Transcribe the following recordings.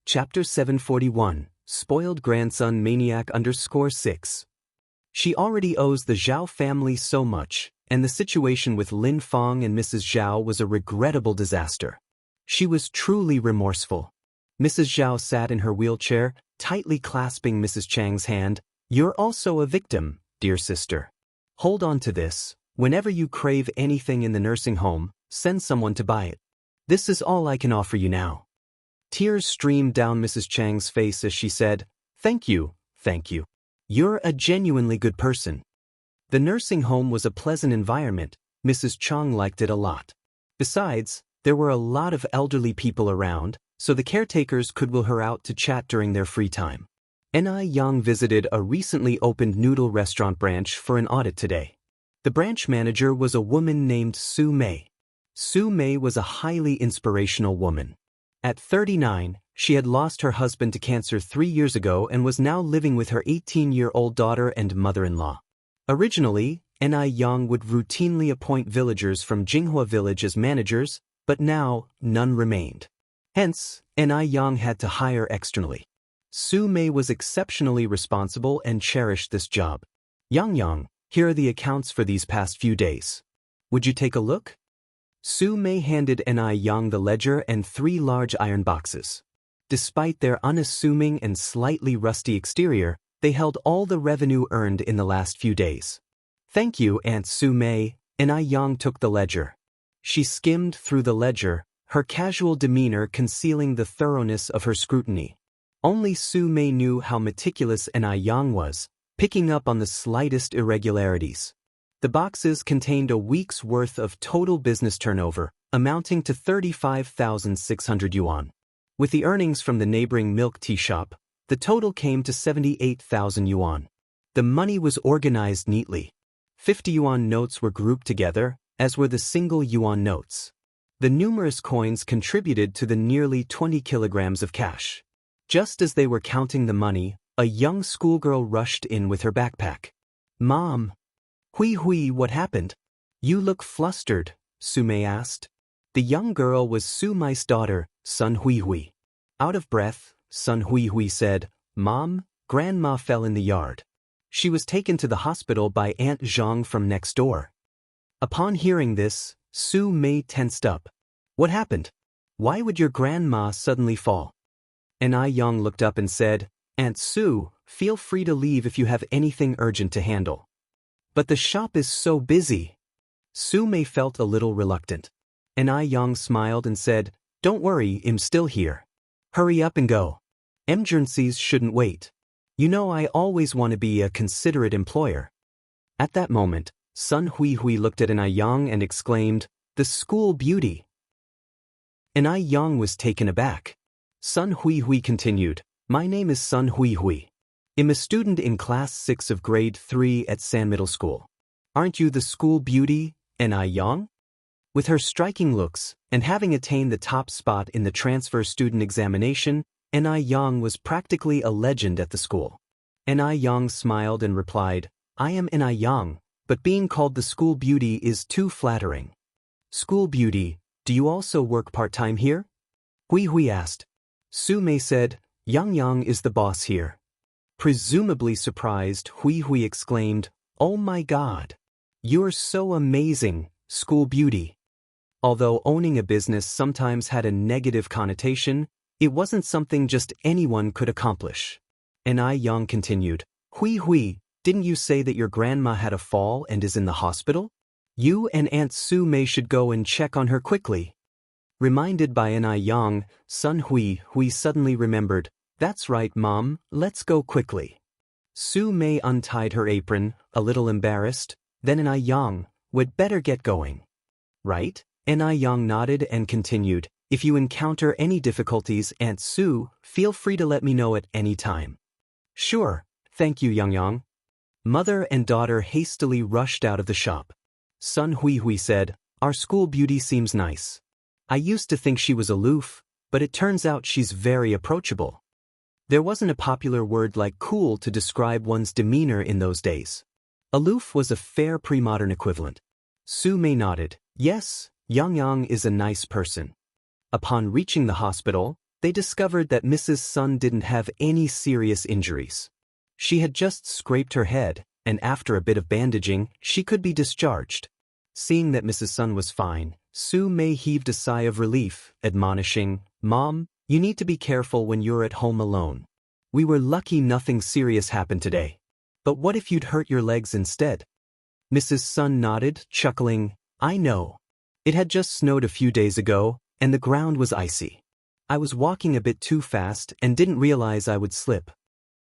Chapter 741, Spoiled Grandson Maniac _6. She already owes the Zhao family so much, and the situation with Lin Feng and Mrs. Zhao was a regrettable disaster. She was truly remorseful. Mrs. Zhao sat in her wheelchair, tightly clasping Mrs. Chang's hand. "You're also a victim, dear sister. Hold on to this. Whenever you crave anything in the nursing home, send someone to buy it. This is all I can offer you now." Tears streamed down Mrs. Chang's face as she said, Thank you. You're a genuinely good person." The nursing home was a pleasant environment. Mrs. Chang liked it a lot. Besides, there were a lot of elderly people around, so the caretakers could wheel her out to chat during their free time. Ni Yang visited a recently opened noodle restaurant branch for an audit today. The branch manager was a woman named Su Mei. Su Mei was a highly inspirational woman. At 39, she had lost her husband to cancer 3 years ago and was now living with her 18-year-old daughter and mother-in-law. Originally, Ni Yang would routinely appoint villagers from Jinghua village as managers, but now, none remained. Hence, Ni Yang had to hire externally. Su Mei was exceptionally responsible and cherished this job. Yang, here are the accounts for these past few days. Would you take a look? Su Mei handed Ni Yang the ledger and 3 large iron boxes. Despite their unassuming and slightly rusty exterior, they held all the revenue earned in the last few days. "Thank you, Aunt Su Mei." Ni Yang took the ledger. She skimmed through the ledger, her casual demeanor concealing the thoroughness of her scrutiny. Only Su Mei knew how meticulous Ni Yang was, picking up on the slightest irregularities. The boxes contained a week's worth of total business turnover, amounting to 35,600 yuan. With the earnings from the neighboring milk tea shop, the total came to 78,000 yuan. The money was organized neatly. 50 yuan notes were grouped together, as were the single yuan notes. The numerous coins contributed to the nearly 20 kilograms of cash. Just as they were counting the money, a young schoolgirl rushed in with her backpack. "Mom." Hui, what happened? "You look flustered," Su Mei asked. The young girl was Su Mei's daughter, Sun Hui. Out of breath, Sun Hui said, "Mom, Grandma fell in the yard. She was taken to the hospital by Aunt Zhang from next door." Upon hearing this, Su Mei tensed up. "What happened? Why would your grandma suddenly fall?" Ni Yang looked up and said, "Aunt Su, feel free to leave if you have anything urgent to handle." "But the shop is so busy." Su Mei felt a little reluctant. Ni Yang smiled and said, "Don't worry, I'm still here. Hurry up and go. Emergencies shouldn't wait. You know I always want to be a considerate employer." At that moment, Sun Hui looked at Ni Yang and exclaimed, "The school beauty." Ni Yang was taken aback. Sun Hui continued, "My name is Sun Hui. I'm a student in class 6 of grade 3 at San Middle School. Aren't you the school beauty, Ni Yang?" With her striking looks, and having attained the top spot in the transfer student examination, Ni Yang was practically a legend at the school. Ni Yang smiled and replied, "I am Ni Yang, but being called the school beauty is too flattering." "School beauty, do you also work part-time here?" Hui asked. Su Mei said, Yang is the boss here." Presumably surprised, Hui exclaimed, "Oh my God! You're so amazing, school beauty." Although owning a business sometimes had a negative connotation, it wasn't something just anyone could accomplish. Ni Yang continued, Hui, didn't you say that your grandma had a fall and is in the hospital? You and Aunt Su Mei should go and check on her quickly." Reminded by Ni Yang, Sun Hui suddenly remembered, "That's right, Mom, let's go quickly." Su Mei untied her apron, a little embarrassed. Then Ni Yang, "We'd better get going." "Right?" Ni Yang nodded and continued, "If you encounter any difficulties, Aunt Su, feel free to let me know at any time." "Sure, thank you, Yang." Mother and daughter hastily rushed out of the shop. Sun Hui said, "Our school beauty seems nice. I used to think she was aloof, but it turns out she's very approachable." There wasn't a popular word like cool to describe one's demeanor in those days. Aloof was a fair pre-modern equivalent. Su Mei nodded. "Yes, Yang is a nice person." Upon reaching the hospital, They discovered that Mrs. Sun didn't have any serious injuries. She had just scraped her head, and after a bit of bandaging, she could be discharged. Seeing that Mrs. Sun was fine, Su Mei heaved a sigh of relief, admonishing, "Mom, you need to be careful when you're at home alone. We were lucky nothing serious happened today. But what if you'd hurt your legs instead?" Mrs. Sun nodded, chuckling, "I know. It had just snowed a few days ago, and the ground was icy. I was walking a bit too fast and didn't realize I would slip."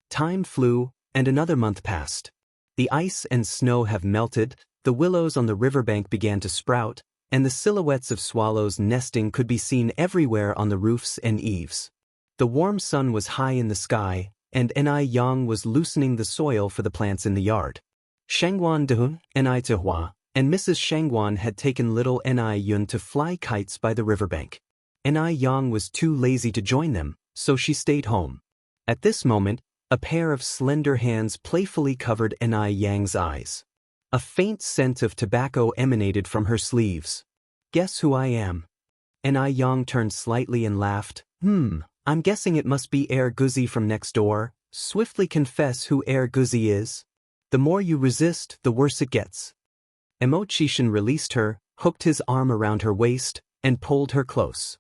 Time flew, and another month passed. The ice and snow have melted, the willows on the riverbank began to sprout, and the silhouettes of swallows nesting could be seen everywhere on the roofs and eaves. The warm sun was high in the sky, and Ni Yang was loosening the soil for the plants in the yard. Shangguan Dehun, Ni Tehua, and Mrs. Shangguan had taken little Ni Yun to fly kites by the riverbank. Ni Yang was too lazy to join them, so she stayed home. At this moment, a pair of slender hands playfully covered Ni Yang's eyes. A faint scent of tobacco emanated from her sleeves. "Guess who I am?" Ni Yang turned slightly and laughed. I'm guessing it must be Air Guzi from next door. Swiftly confess who Air Guzi is. The more you resist, the worse it gets." Emo Chishan released her, hooked his arm around her waist, and pulled her close.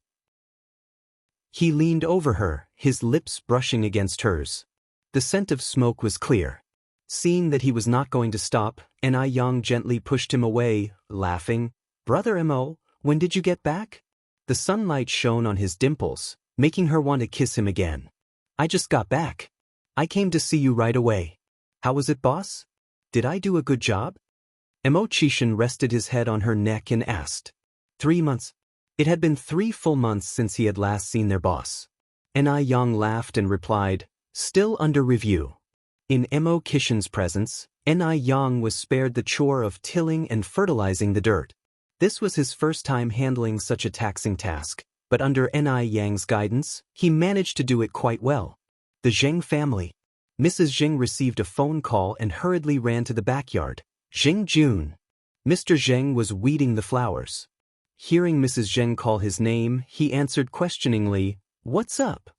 He leaned over her, his lips brushing against hers. The scent of smoke was clear. Seeing that he was not going to stop, Ni Yang gently pushed him away, laughing, "Brother Mo, when did you get back?" The sunlight shone on his dimples, making her want to kiss him again. "I just got back. I came to see you right away. How was it, boss? Did I do a good job?" Emo Chishan rested his head on her neck and asked. 3 months. It had been 3 full months since he had last seen their boss. Ni Yang laughed and replied, "Still under review." In Emo Chishan's presence, Ni Yang was spared the chore of tilling and fertilizing the dirt. This was his first time handling such a taxing task, but under Ni Yang's guidance, he managed to do it quite well. The Zheng family. Mrs. Zheng received a phone call and hurriedly ran to the backyard. "Zheng Jun." Mr. Zheng was weeding the flowers. Hearing Mrs. Zheng call his name, he answered questioningly, "What's up?"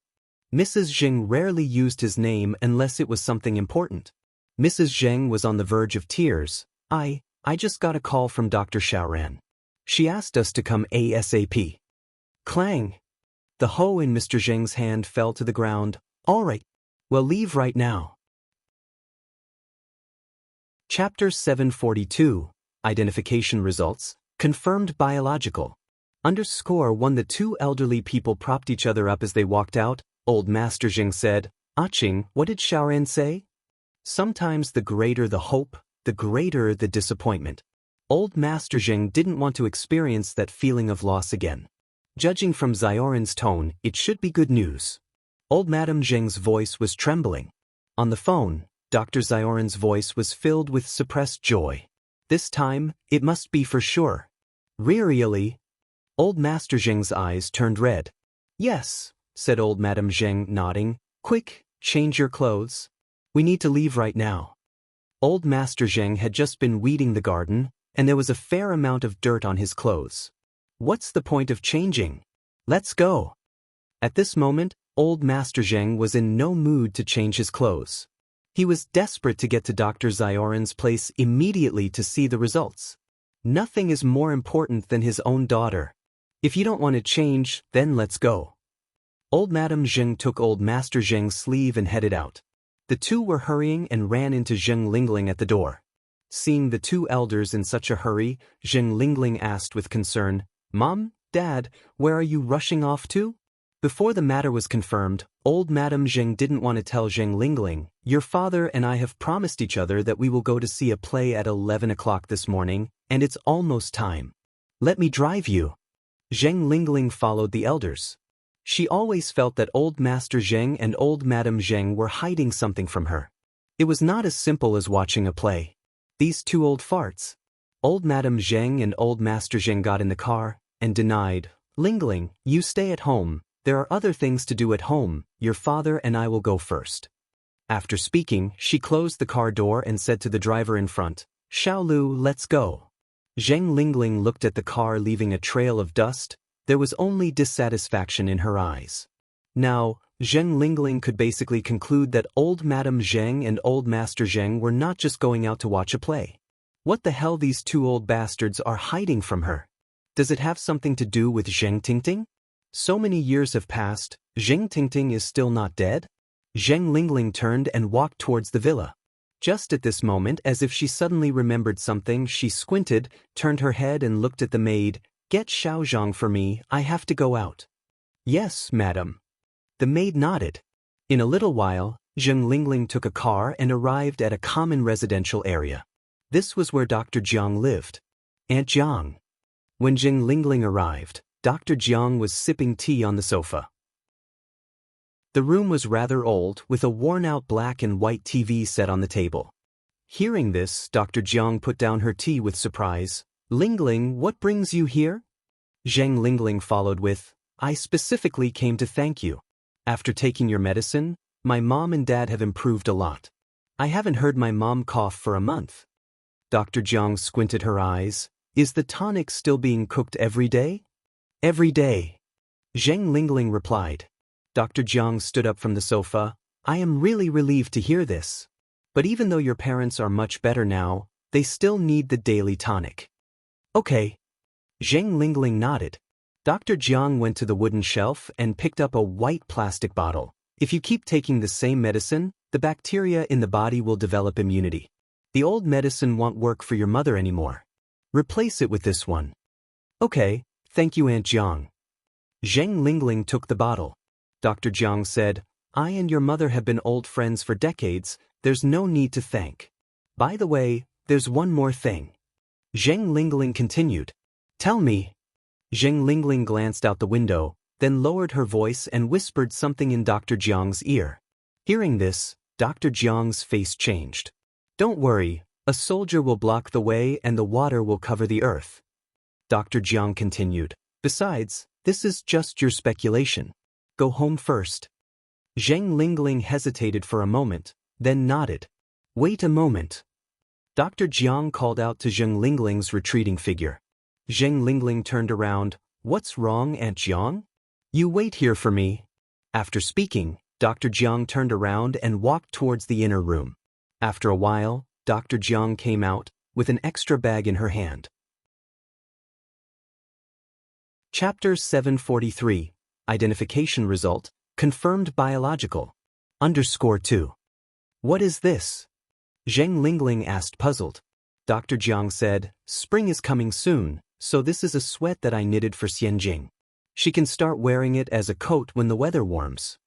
Mrs. Zheng rarely used his name unless it was something important. Mrs. Zheng was on the verge of tears. I just got a call from Dr. Xiaoran. She asked us to come ASAP." Clang! The hoe in Mr. Zheng's hand fell to the ground. "All right. Well, leave right now." Chapter 742, Identification Results, Confirmed Biological. _1 The 2 elderly people propped each other up as they walked out. Old Master Zheng said, "Ching, what did Xiaoran say?" Sometimes the greater the hope, the greater the disappointment. Old Master Zheng didn't want to experience that feeling of loss again. Judging from Xiaoran's tone, it should be good news. Old Madame Zheng's voice was trembling. On the phone, Dr. Xiaoran's voice was filled with suppressed joy. This time, it must be for sure. Really? Old Master Zheng's eyes turned red. "Yes," said Old Madame Zheng, nodding. "Quick, change your clothes. We need to leave right now." Old Master Zheng had just been weeding the garden, and there was a fair amount of dirt on his clothes. What's the point of changing? Let's go. At this moment, Old Master Zheng was in no mood to change his clothes. He was desperate to get to Dr. Xiaoran's place immediately to see the results. Nothing is more important than his own daughter. If you don't want to change, then let's go. Old Madame Zheng took Old Master Zheng's sleeve and headed out. The two were hurrying and ran into Zheng Lingling at the door. Seeing the 2 elders in such a hurry, Zheng Lingling asked with concern, "Mom, Dad, where are you rushing off to?" Before the matter was confirmed, Old Madame Zheng didn't want to tell Zheng Lingling, "Your father and I have promised each other that we will go to see a play at 11 o'clock this morning, and it's almost time. Let me drive you." Zheng Lingling followed the elders. She always felt that Old Master Zheng and Old Madame Zheng were hiding something from her. It was not as simple as watching a play. These 2 old farts. Old Madame Zheng and Old Master Zheng got in the car and denied, "Lingling, you stay at home. There are other things to do at home. Your father and I will go first." After speaking, she closed the car door and said to the driver in front, "Xiaolu, let's go." Zheng Lingling looked at the car leaving a trail of dust. There was only dissatisfaction in her eyes. Now, Zheng Lingling could basically conclude that old Madame Zheng and old Master Zheng were not just going out to watch a play. What the hell these two old bastards are hiding from her? Does it have something to do with Zheng Tingting? So many years have passed, Zheng Tingting is still not dead? Zheng Lingling turned and walked towards the villa. Just at this moment, as if she suddenly remembered something, she squinted, turned her head and looked at the maid. "Get Xiaozhang for me, I have to go out." "Yes, madam." The maid nodded. In a little while, Zheng Lingling took a car and arrived at a common residential area. This was where Dr. Jiang lived. Aunt Jiang. When Zheng Lingling arrived, Dr. Jiang was sipping tea on the sofa. The room was rather old, with a worn-out black and white TV set on the table. Hearing this, Dr. Jiang put down her tea with surprise. "Lingling, what brings you here?" Zheng Lingling followed with, "I specifically came to thank you. After taking your medicine, my mom and dad have improved a lot. I haven't heard my mom cough for a month." Dr. Jiang squinted her eyes. "Is the tonic still being cooked every day?" "Every day," Zheng Lingling replied. Dr. Jiang stood up from the sofa. "I am really relieved to hear this. But even though your parents are much better now, they still need the daily tonic." "Okay." Zheng Lingling nodded. Dr. Jiang went to the wooden shelf and picked up a white plastic bottle. "If you keep taking the same medicine, the bacteria in the body will develop immunity. The old medicine won't work for your mother anymore. Replace it with this one." "Okay, thank you, Aunt Jiang." Zheng Lingling took the bottle. Dr. Jiang said, "I and your mother have been old friends for decades, there's no need to thank. By the way, there's one more thing." Zheng Lingling continued. "Tell me." Zheng Lingling glanced out the window, then lowered her voice and whispered something in Dr. Jiang's ear. Hearing this, Dr. Jiang's face changed. "Don't worry, a soldier will block the way and the water will cover the earth." Dr. Jiang continued. "Besides, this is just your speculation. Go home first." Zheng Lingling hesitated for a moment, then nodded. "Wait a moment." Dr. Jiang called out to Zheng Lingling's retreating figure. Zheng Lingling turned around. "What's wrong, Aunt Jiang?" "You wait here for me." After speaking, Dr. Jiang turned around and walked towards the inner room. After a while, Dr. Jiang came out, with an extra bag in her hand. Chapter 743. Identification Result, Confirmed Biological. _2. "What is this?" Zheng Lingling asked, puzzled. Dr. Jiang said, "Spring is coming soon, so this is a sweat that I knitted for Xianxia. She can start wearing it as a coat when the weather warms."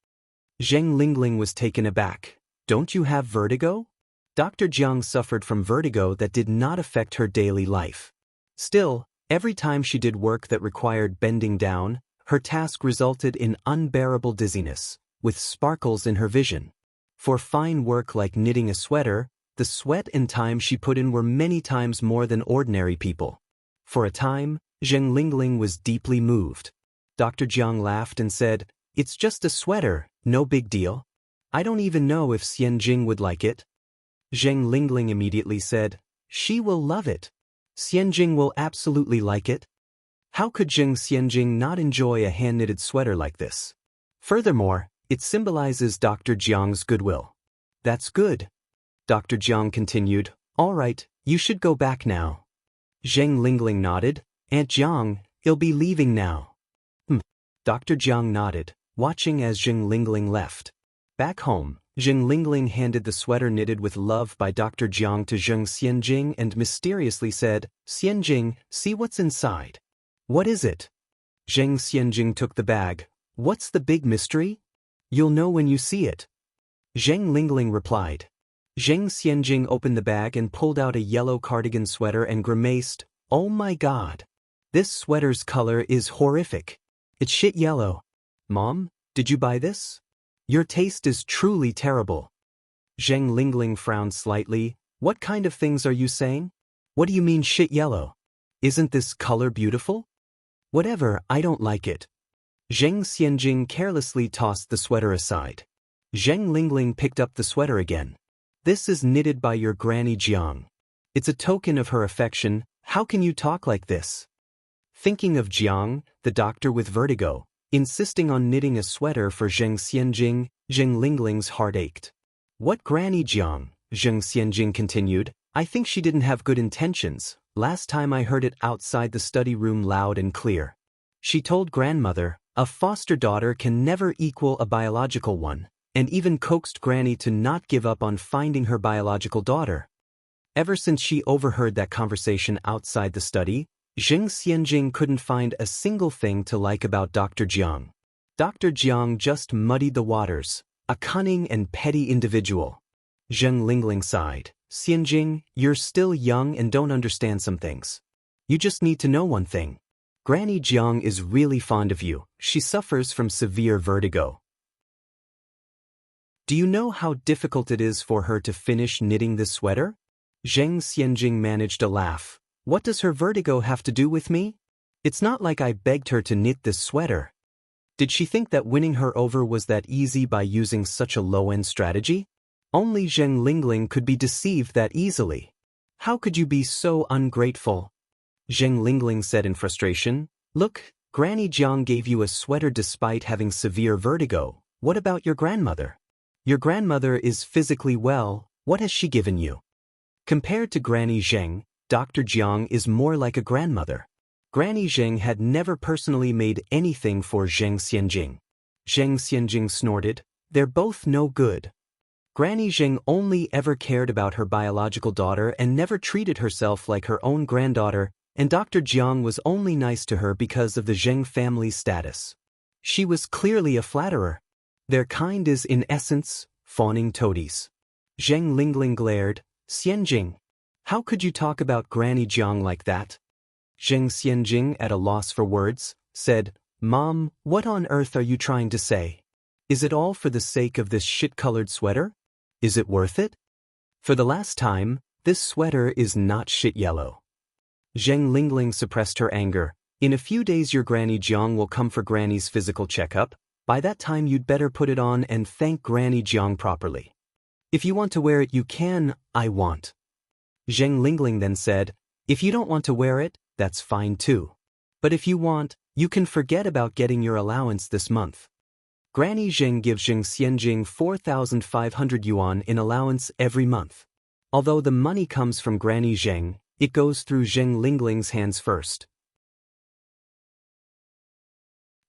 Zheng Lingling was taken aback. "Don't you have vertigo?" Dr. Jiang suffered from vertigo that did not affect her daily life. Still, every time she did work that required bending down, her task resulted in unbearable dizziness, with sparkles in her vision. For fine work like knitting a sweater, the sweat and time she put in were many times more than ordinary people. For a time, Zheng Lingling was deeply moved. Dr. Jiang laughed and said, "It's just a sweater, no big deal. I don't even know if Xianxia would like it." Zheng Lingling immediately said, "She will love it. Xianxia will absolutely like it. How could Xianxia not enjoy a hand-knitted sweater like this? Furthermore, it symbolizes Dr. Jiang's goodwill." "That's good." Dr. Jiang continued, "All right, you should go back now." Zheng Lingling nodded. "Aunt Jiang, you'll be leaving now." Dr. Jiang nodded, watching as Zheng Lingling left. Back home, Zheng Lingling handed the sweater knitted with love by Dr. Jiang to Zheng Xianxia and mysteriously said, "Xianxia, see what's inside." "What is it?" Zheng Xianxia took the bag. "What's the big mystery?" "You'll know when you see it." Zheng Lingling replied. Zheng Xianxia opened the bag and pulled out a yellow cardigan sweater and grimaced, "Oh my god. This sweater's color is horrific. It's shit yellow. Mom, did you buy this? Your taste is truly terrible." Zheng Lingling frowned slightly. "What kind of things are you saying? What do you mean shit yellow? Isn't this color beautiful?" "Whatever, I don't like it." Zheng Xianxia carelessly tossed the sweater aside. Zheng Lingling picked up the sweater again. "This is knitted by your Granny Jiang. It's a token of her affection. How can you talk like this?" Thinking of Jiang, the doctor with vertigo, insisting on knitting a sweater for Zheng Xianjing. Zheng Lingling's heart ached. What Granny Jiang? Zheng Xianjing continued. I think she didn't have good intentions. Last time I heard it outside the study room loud and clear. She told grandmother, a foster daughter can never equal a biological one, and even coaxed Granny to not give up on finding her biological daughter. Ever since she overheard that conversation outside the study, Zheng Xianjing couldn't find a single thing to like about Dr. Jiang. Dr. Jiang just muddied the waters, a cunning and petty individual. Zheng Lingling sighed. Xianjing, you're still young and don't understand some things. You just need to know one thing. Granny Jiang is really fond of you. She suffers from severe vertigo. Do you know how difficult it is for her to finish knitting this sweater? Zheng Xianjing managed a laugh. What does her vertigo have to do with me? It's not like I begged her to knit this sweater. Did she think that winning her over was that easy by using such a low-end strategy? Only Zheng Lingling could be deceived that easily. How could you be so ungrateful? Zheng Lingling said in frustration. Look, Granny Jiang gave you a sweater despite having severe vertigo. What about your grandmother? Your grandmother is physically well. What has she given you? Compared to Granny Zheng, Dr. Jiang is more like a grandmother. Granny Zheng had never personally made anything for Zheng Xianjing. Zheng Xianjing snorted. They're both no good. Granny Zheng only ever cared about her biological daughter and never treated herself like her own granddaughter, and Dr. Jiang was only nice to her because of the Zheng family's status. She was clearly a flatterer. Their kind is in essence, fawning toadies. Zheng Lingling glared. Xianjing, how could you talk about Granny Jiang like that? Zheng Xianjing, at a loss for words, said, Mom, what on earth are you trying to say? Is it all for the sake of this shit-colored sweater? Is it worth it? For the last time, this sweater is not shit yellow. Zheng Lingling suppressed her anger. In a few days your Granny Jiang will come for Granny's physical checkup. By that time you'd better put it on and thank Granny Jiang properly. If you want to wear it you can, I want. Zheng Lingling then said, if you don't want to wear it, that's fine too. But if you want, you can forget about getting your allowance this month. Granny Zheng gives Zheng Xianjing 4,500 yuan in allowance every month. Although the money comes from Granny Zheng, it goes through Zheng Lingling's hands first.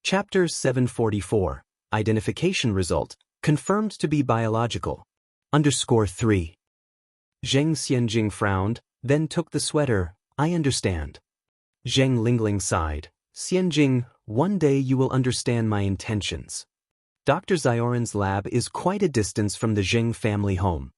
Chapter 744. Identification result, confirmed to be biological. _3. Zheng Xianjing frowned, then took the sweater. I understand. Zheng Lingling sighed. Xianjing, one day you will understand my intentions. Dr. Zioran's lab is quite a distance from the Zheng family home.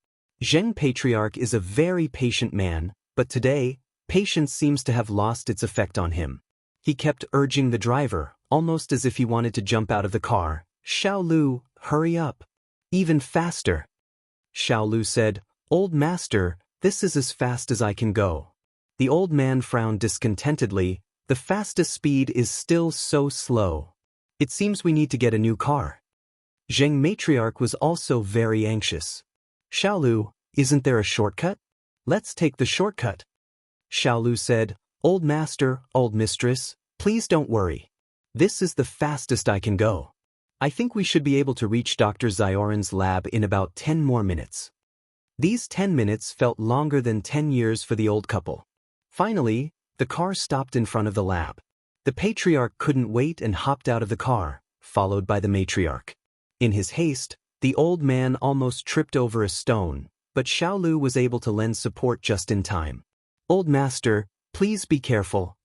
Zheng Patriarch is a very patient man, but today, patience seems to have lost its effect on him. He kept urging the driver, almost as if he wanted to jump out of the car. Xiaolu, hurry up. Even faster. Xiaolu said, Old master, this is as fast as I can go. The old man frowned discontentedly. The fastest speed is still so slow. It seems we need to get a new car. Zheng Matriarch was also very anxious. Xiaolu, isn't there a shortcut? Let's take the shortcut. Xiaolu said, Old master, old mistress, please don't worry. This is the fastest I can go. I think we should be able to reach Dr. Zioran's lab in about 10 more minutes. These 10 minutes felt longer than 10 years for the old couple. Finally, the car stopped in front of the lab. The patriarch couldn't wait and hopped out of the car, followed by the matriarch. In his haste, the old man almost tripped over a stone, but Xiaolu was able to lend support just in time. Old master, please be careful.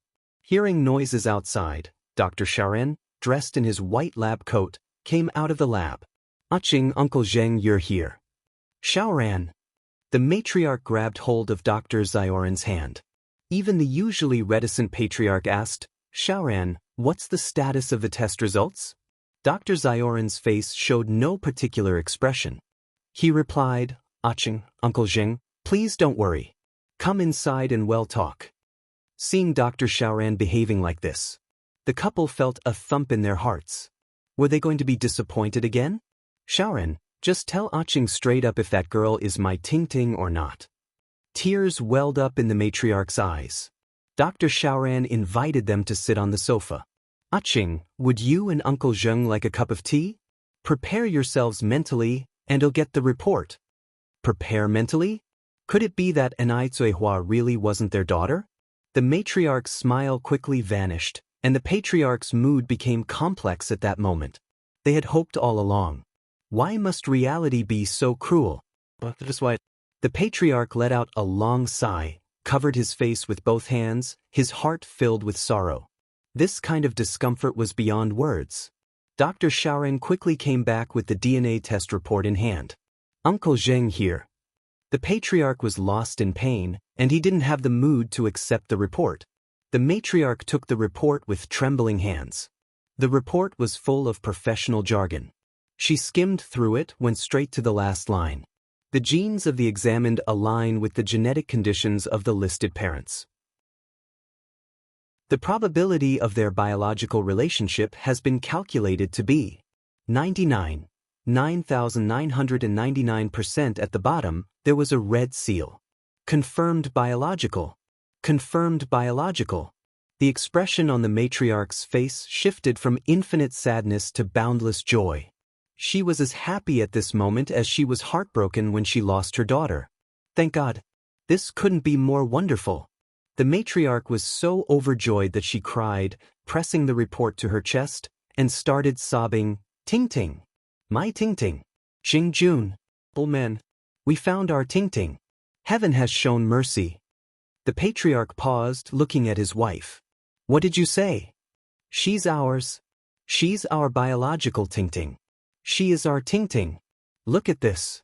Hearing noises outside, Dr. Xiaoran, dressed in his white lab coat, came out of the lab. Aching, Uncle Zheng, you're here. Xiaoran. The matriarch grabbed hold of Dr. Zioran's hand. Even the usually reticent patriarch asked, Xiaoran, what's the status of the test results? Dr. Zioran's face showed no particular expression. He replied, Aching, Uncle Zheng, please don't worry. Come inside and we'll talk. Seeing Dr. Xiaoran behaving like this, the couple felt a thump in their hearts. Were they going to be disappointed again? Xiaoran, just tell Aching straight up if that girl is my Ting-Ting or not. Tears welled up in the matriarch's eyes. Dr. Xiaoran invited them to sit on the sofa. Aching, would you and Uncle Zheng like a cup of tea? Prepare yourselves mentally, and I'll get the report. Prepare mentally? Could it be that Anai Zuihua really wasn't their daughter? The matriarch's smile quickly vanished, and the patriarch's mood became complex at that moment. They had hoped all along. Why must reality be so cruel? That's why. The patriarch let out a long sigh, covered his face with both hands, his heart filled with sorrow. This kind of discomfort was beyond words. Dr. Xiaoran quickly came back with the DNA test report in hand. Uncle Zheng here. The patriarch was lost in pain, and he didn't have the mood to accept the report. The matriarch took the report with trembling hands. The report was full of professional jargon. She skimmed through it, went straight to the last line. The genes of the examined align with the genetic conditions of the listed parents. The probability of their biological relationship has been calculated to be 9,999% at the bottom. There was a red seal. Confirmed biological. Confirmed biological. The expression on the matriarch's face shifted from infinite sadness to boundless joy. She was as happy at this moment as she was heartbroken when she lost her daughter. Thank God. This couldn't be more wonderful. The matriarch was so overjoyed that she cried, pressing the report to her chest, and started sobbing, Ting Ting. My Ting Ting. Xing Jun. Bullman. We found our Ting Ting. Heaven has shown mercy. The patriarch paused, looking at his wife. What did you say? She's ours. She's our biological Ting Ting. She is our Ting Ting. Look at this.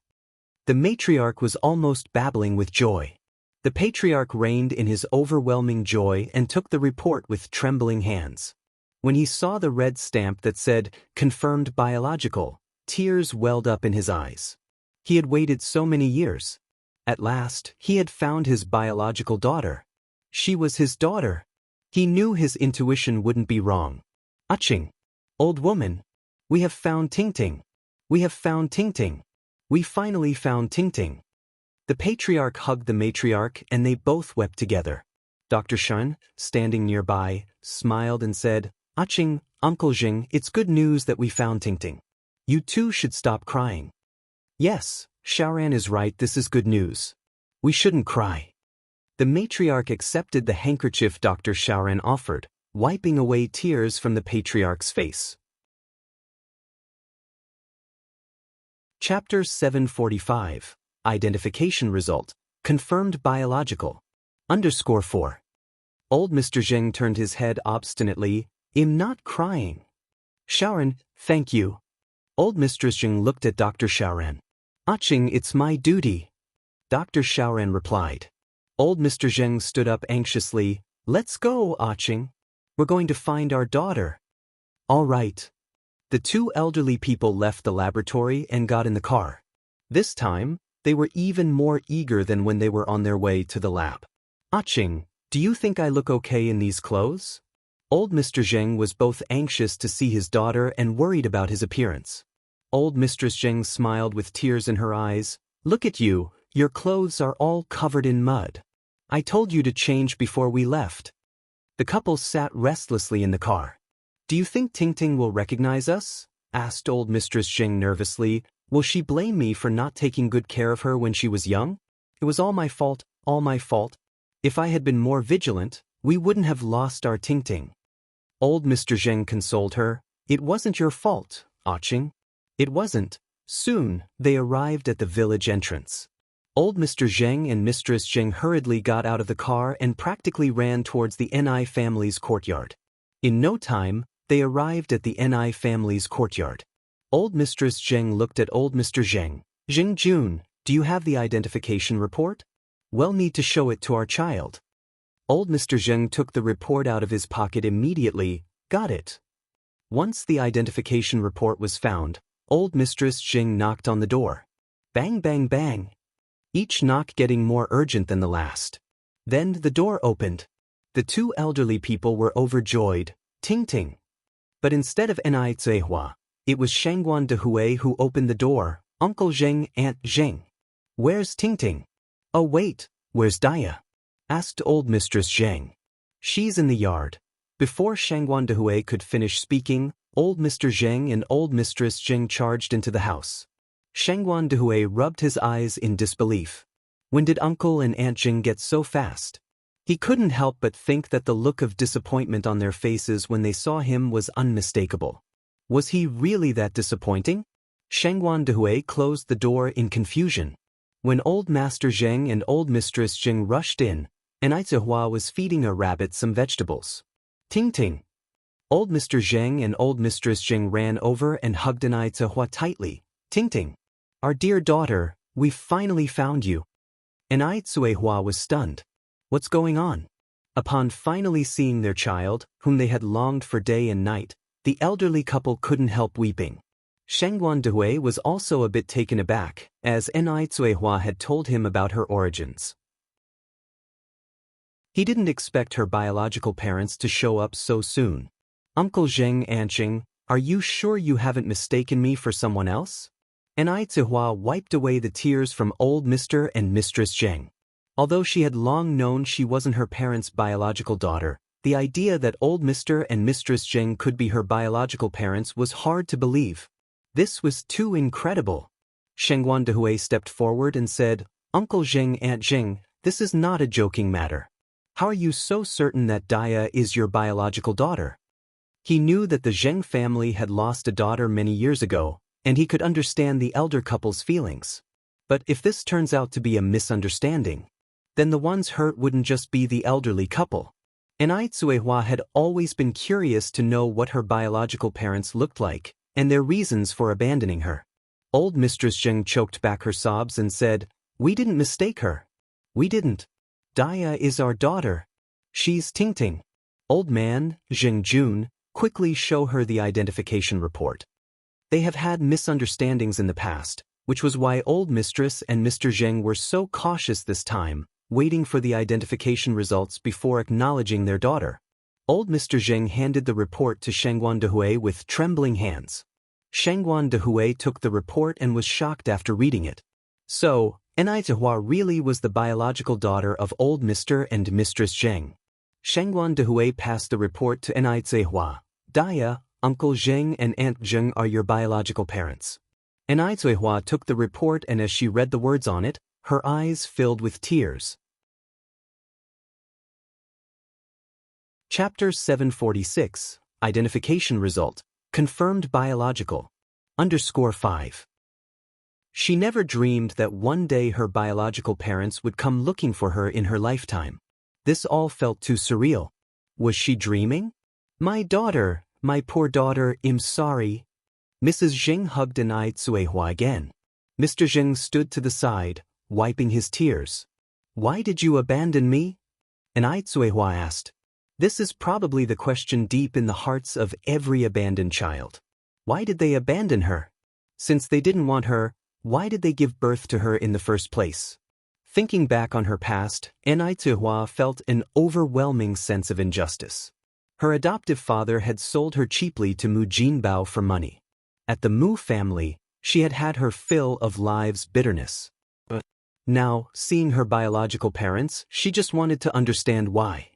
The matriarch was almost babbling with joy. The patriarch reigned in his overwhelming joy and took the report with trembling hands. When he saw the red stamp that said, confirmed biological, tears welled up in his eyes. He had waited so many years. At last, he had found his biological daughter. She was his daughter. He knew his intuition wouldn't be wrong. Aching. Old woman. We have found Ting Ting. We have found Ting Ting. We finally found Ting Ting. The patriarch hugged the matriarch and they both wept together. Dr. Shen, standing nearby, smiled and said, Aching, Uncle Zheng, it's good news that we found Ting Ting. You too should stop crying. Yes, Xiaoran is right, this is good news. We shouldn't cry. The matriarch accepted the handkerchief Dr. Xiaoran offered, wiping away tears from the patriarch's face. Chapter 745. Identification Result. Confirmed Biological. _4. Old Mr. Zheng turned his head obstinately. I'm not crying. Xiaoran, thank you. Old Mistress Zheng looked at Dr. Xiaoran. Aching, it's my duty. Dr. Xiaoran replied. Old Mr. Zheng stood up anxiously. Let's go, Aching. We're going to find our daughter. All right. The two elderly people left the laboratory and got in the car. This time, they were even more eager than when they were on their way to the lab. Aching, do you think I look okay in these clothes? Old Mr. Zheng was both anxious to see his daughter and worried about his appearance. Old Mistress Zheng smiled with tears in her eyes. Look at you, your clothes are all covered in mud. I told you to change before we left. The couple sat restlessly in the car. Do you think Ting Ting will recognize us? Asked Old Mistress Zheng nervously. Will she blame me for not taking good care of her when she was young? It was all my fault, all my fault. If I had been more vigilant, we wouldn't have lost our Ting Ting. Old Mr. Zheng consoled her. It wasn't your fault, Aching. It wasn't. Soon, they arrived at the village entrance. Old Mr. Zheng and Mistress Zheng hurriedly got out of the car and practically ran towards the Ni family's courtyard. In no time, they arrived at the Ni family's courtyard. Old Mistress Zheng looked at Old Mr. Zheng. Zheng Jun, do you have the identification report? We'll need to show it to our child. Old Mr. Zheng took the report out of his pocket immediately. Got it. Once the identification report was found, Old Mistress Zheng knocked on the door. Bang, bang, bang. Each knock getting more urgent than the last. Then the door opened. The two elderly people were overjoyed. Ting Ting. But instead of Ni Zehua, it was Shangguan de Hui who opened the door. Uncle Zheng, Aunt Zheng. Where's Ting Ting? Oh wait, where's Daya? Asked Old Mistress Zheng. She's in the yard. Before Shangguan Dehui could finish speaking, old Mr. Zheng and old Mistress Zheng charged into the house. Shangguan Dehui rubbed his eyes in disbelief. When did Uncle and Aunt Zheng get so fast? He couldn't help but think that the look of disappointment on their faces when they saw him was unmistakable. Was he really that disappointing? Shangguan Dehui closed the door in confusion. When old Master Zheng and old Mistress Zheng rushed in, Anai Zihua was feeding a rabbit some vegetables. Ting ting. Old Mr. Zheng and old Mistress Zheng ran over and hugged Anai Zihua tightly. Ting ting. Our dear daughter, we've finally found you. Anai Zihua was stunned. What's going on? Upon finally seeing their child, whom they had longed for day and night, the elderly couple couldn't help weeping. Shangguan Dehui was also a bit taken aback, as Anai Zihua had told him about her origins. He didn't expect her biological parents to show up so soon. Uncle Zheng, Aunt Zheng, are you sure you haven't mistaken me for someone else? Anai Zihua wiped away the tears from old Mr. and Mistress Zheng. Although she had long known she wasn't her parents' biological daughter, the idea that old Mr. and Mistress Zheng could be her biological parents was hard to believe. This was too incredible. Shangguan Dehui stepped forward and said, Uncle Zheng, Aunt Zheng, this is not a joking matter. How are you so certain that Daya is your biological daughter? He knew that the Zheng family had lost a daughter many years ago, and he could understand the elder couple's feelings. But if this turns out to be a misunderstanding, then the ones hurt wouldn't just be the elderly couple. Anai Zihua had always been curious to know what her biological parents looked like, and their reasons for abandoning her. Old Mistress Zheng choked back her sobs and said, We didn't mistake her. We didn't. Daya is our daughter. She's Ting Ting. Old man, Zheng Jun, quickly show her the identification report. They have had misunderstandings in the past, which was why old Mistress and Mr. Zheng were so cautious this time, waiting for the identification results before acknowledging their daughter. Old Mr. Zheng handed the report to Shangguan Dehui with trembling hands. Shangguan Dehui took the report and was shocked after reading it. So, Anai Zihua really was the biological daughter of old Mr. and Mistress Zheng. Shangguan Dehui passed the report to Anai Zihua. Daya, Uncle Zheng and Aunt Zheng are your biological parents. Anai Zihua took the report, and as she read the words on it, her eyes filled with tears. Chapter 746, Identification Result, Confirmed Biological. _5. She never dreamed that one day her biological parents would come looking for her in her lifetime. This all felt too surreal. Was she dreaming? My daughter, my poor daughter, I'm sorry. Mrs. Zheng hugged Anai Zihua again. Mr. Zheng stood to the side, wiping his tears. Why did you abandon me? Anai Zihua asked. This is probably the question deep in the hearts of every abandoned child. Why did they abandon her? Since they didn't want her, why did they give birth to her in the first place? Thinking back on her past, Anai Zihua felt an overwhelming sense of injustice. Her adoptive father had sold her cheaply to Mu Jinbao for money. At the Mu family, she had had her fill of life's bitterness. But now, seeing her biological parents, she just wanted to understand why.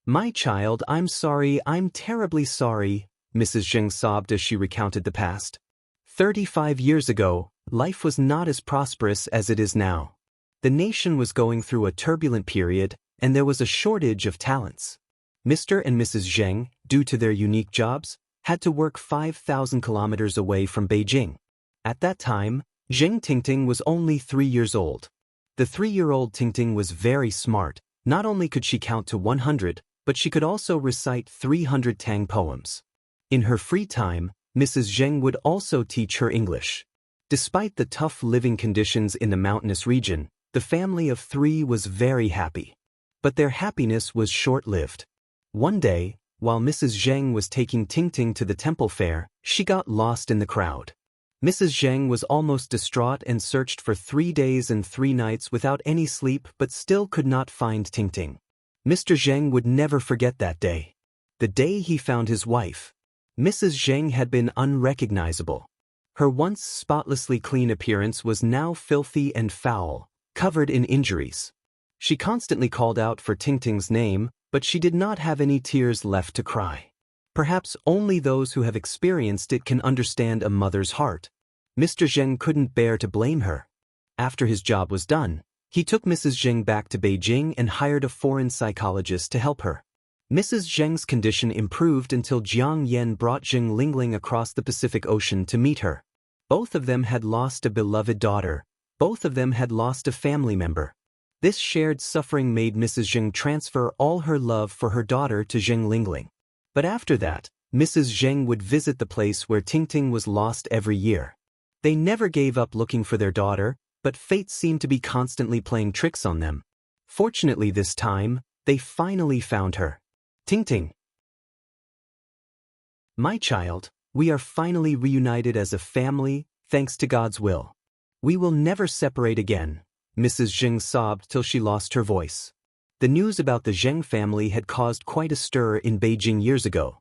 My child, I'm sorry, I'm terribly sorry, Mrs. Zheng sobbed as she recounted the past. 35 years ago, life was not as prosperous as it is now. The nation was going through a turbulent period, and there was a shortage of talents. Mr. and Mrs. Zheng, due to their unique jobs, had to work 5,000 kilometers away from Beijing. At that time, Zheng Tingting was only 3 years old. The 3-year-old Tingting was very smart. Not only could she count to 100, but she could also recite 300 Tang poems. In her free time, Mrs. Zheng would also teach her English. Despite the tough living conditions in the mountainous region, the family of 3 was very happy. But their happiness was short-lived. One day, while Mrs. Zheng was taking Tingting to the temple fair, she got lost in the crowd. Mrs. Zheng was almost distraught and searched for 3 days and 3 nights without any sleep, but still could not find Tingting. Mr. Zheng would never forget that day. The day he found his wife. Mrs. Zheng had been unrecognizable. Her once spotlessly clean appearance was now filthy and foul, covered in injuries. She constantly called out for Tingting's name, but she did not have any tears left to cry. Perhaps only those who have experienced it can understand a mother's heart. Mr. Zheng couldn't bear to blame her. After his job was done, he took Mrs. Zheng back to Beijing and hired a foreign psychologist to help her. Mrs. Zheng's condition improved until Jiang Yan brought Zheng Lingling across the Pacific Ocean to meet her. Both of them had lost a beloved daughter. Both of them had lost a family member. This shared suffering made Mrs. Zheng transfer all her love for her daughter to Zheng Lingling. But after that, Mrs. Zheng would visit the place where Tingting was lost every year. They never gave up looking for their daughter, but fate seemed to be constantly playing tricks on them. Fortunately this time, they finally found her. Tingting. My child, we are finally reunited as a family, thanks to God's will. We will never separate again. Mrs. Zheng sobbed till she lost her voice. The news about the Zheng family had caused quite a stir in Beijing years ago.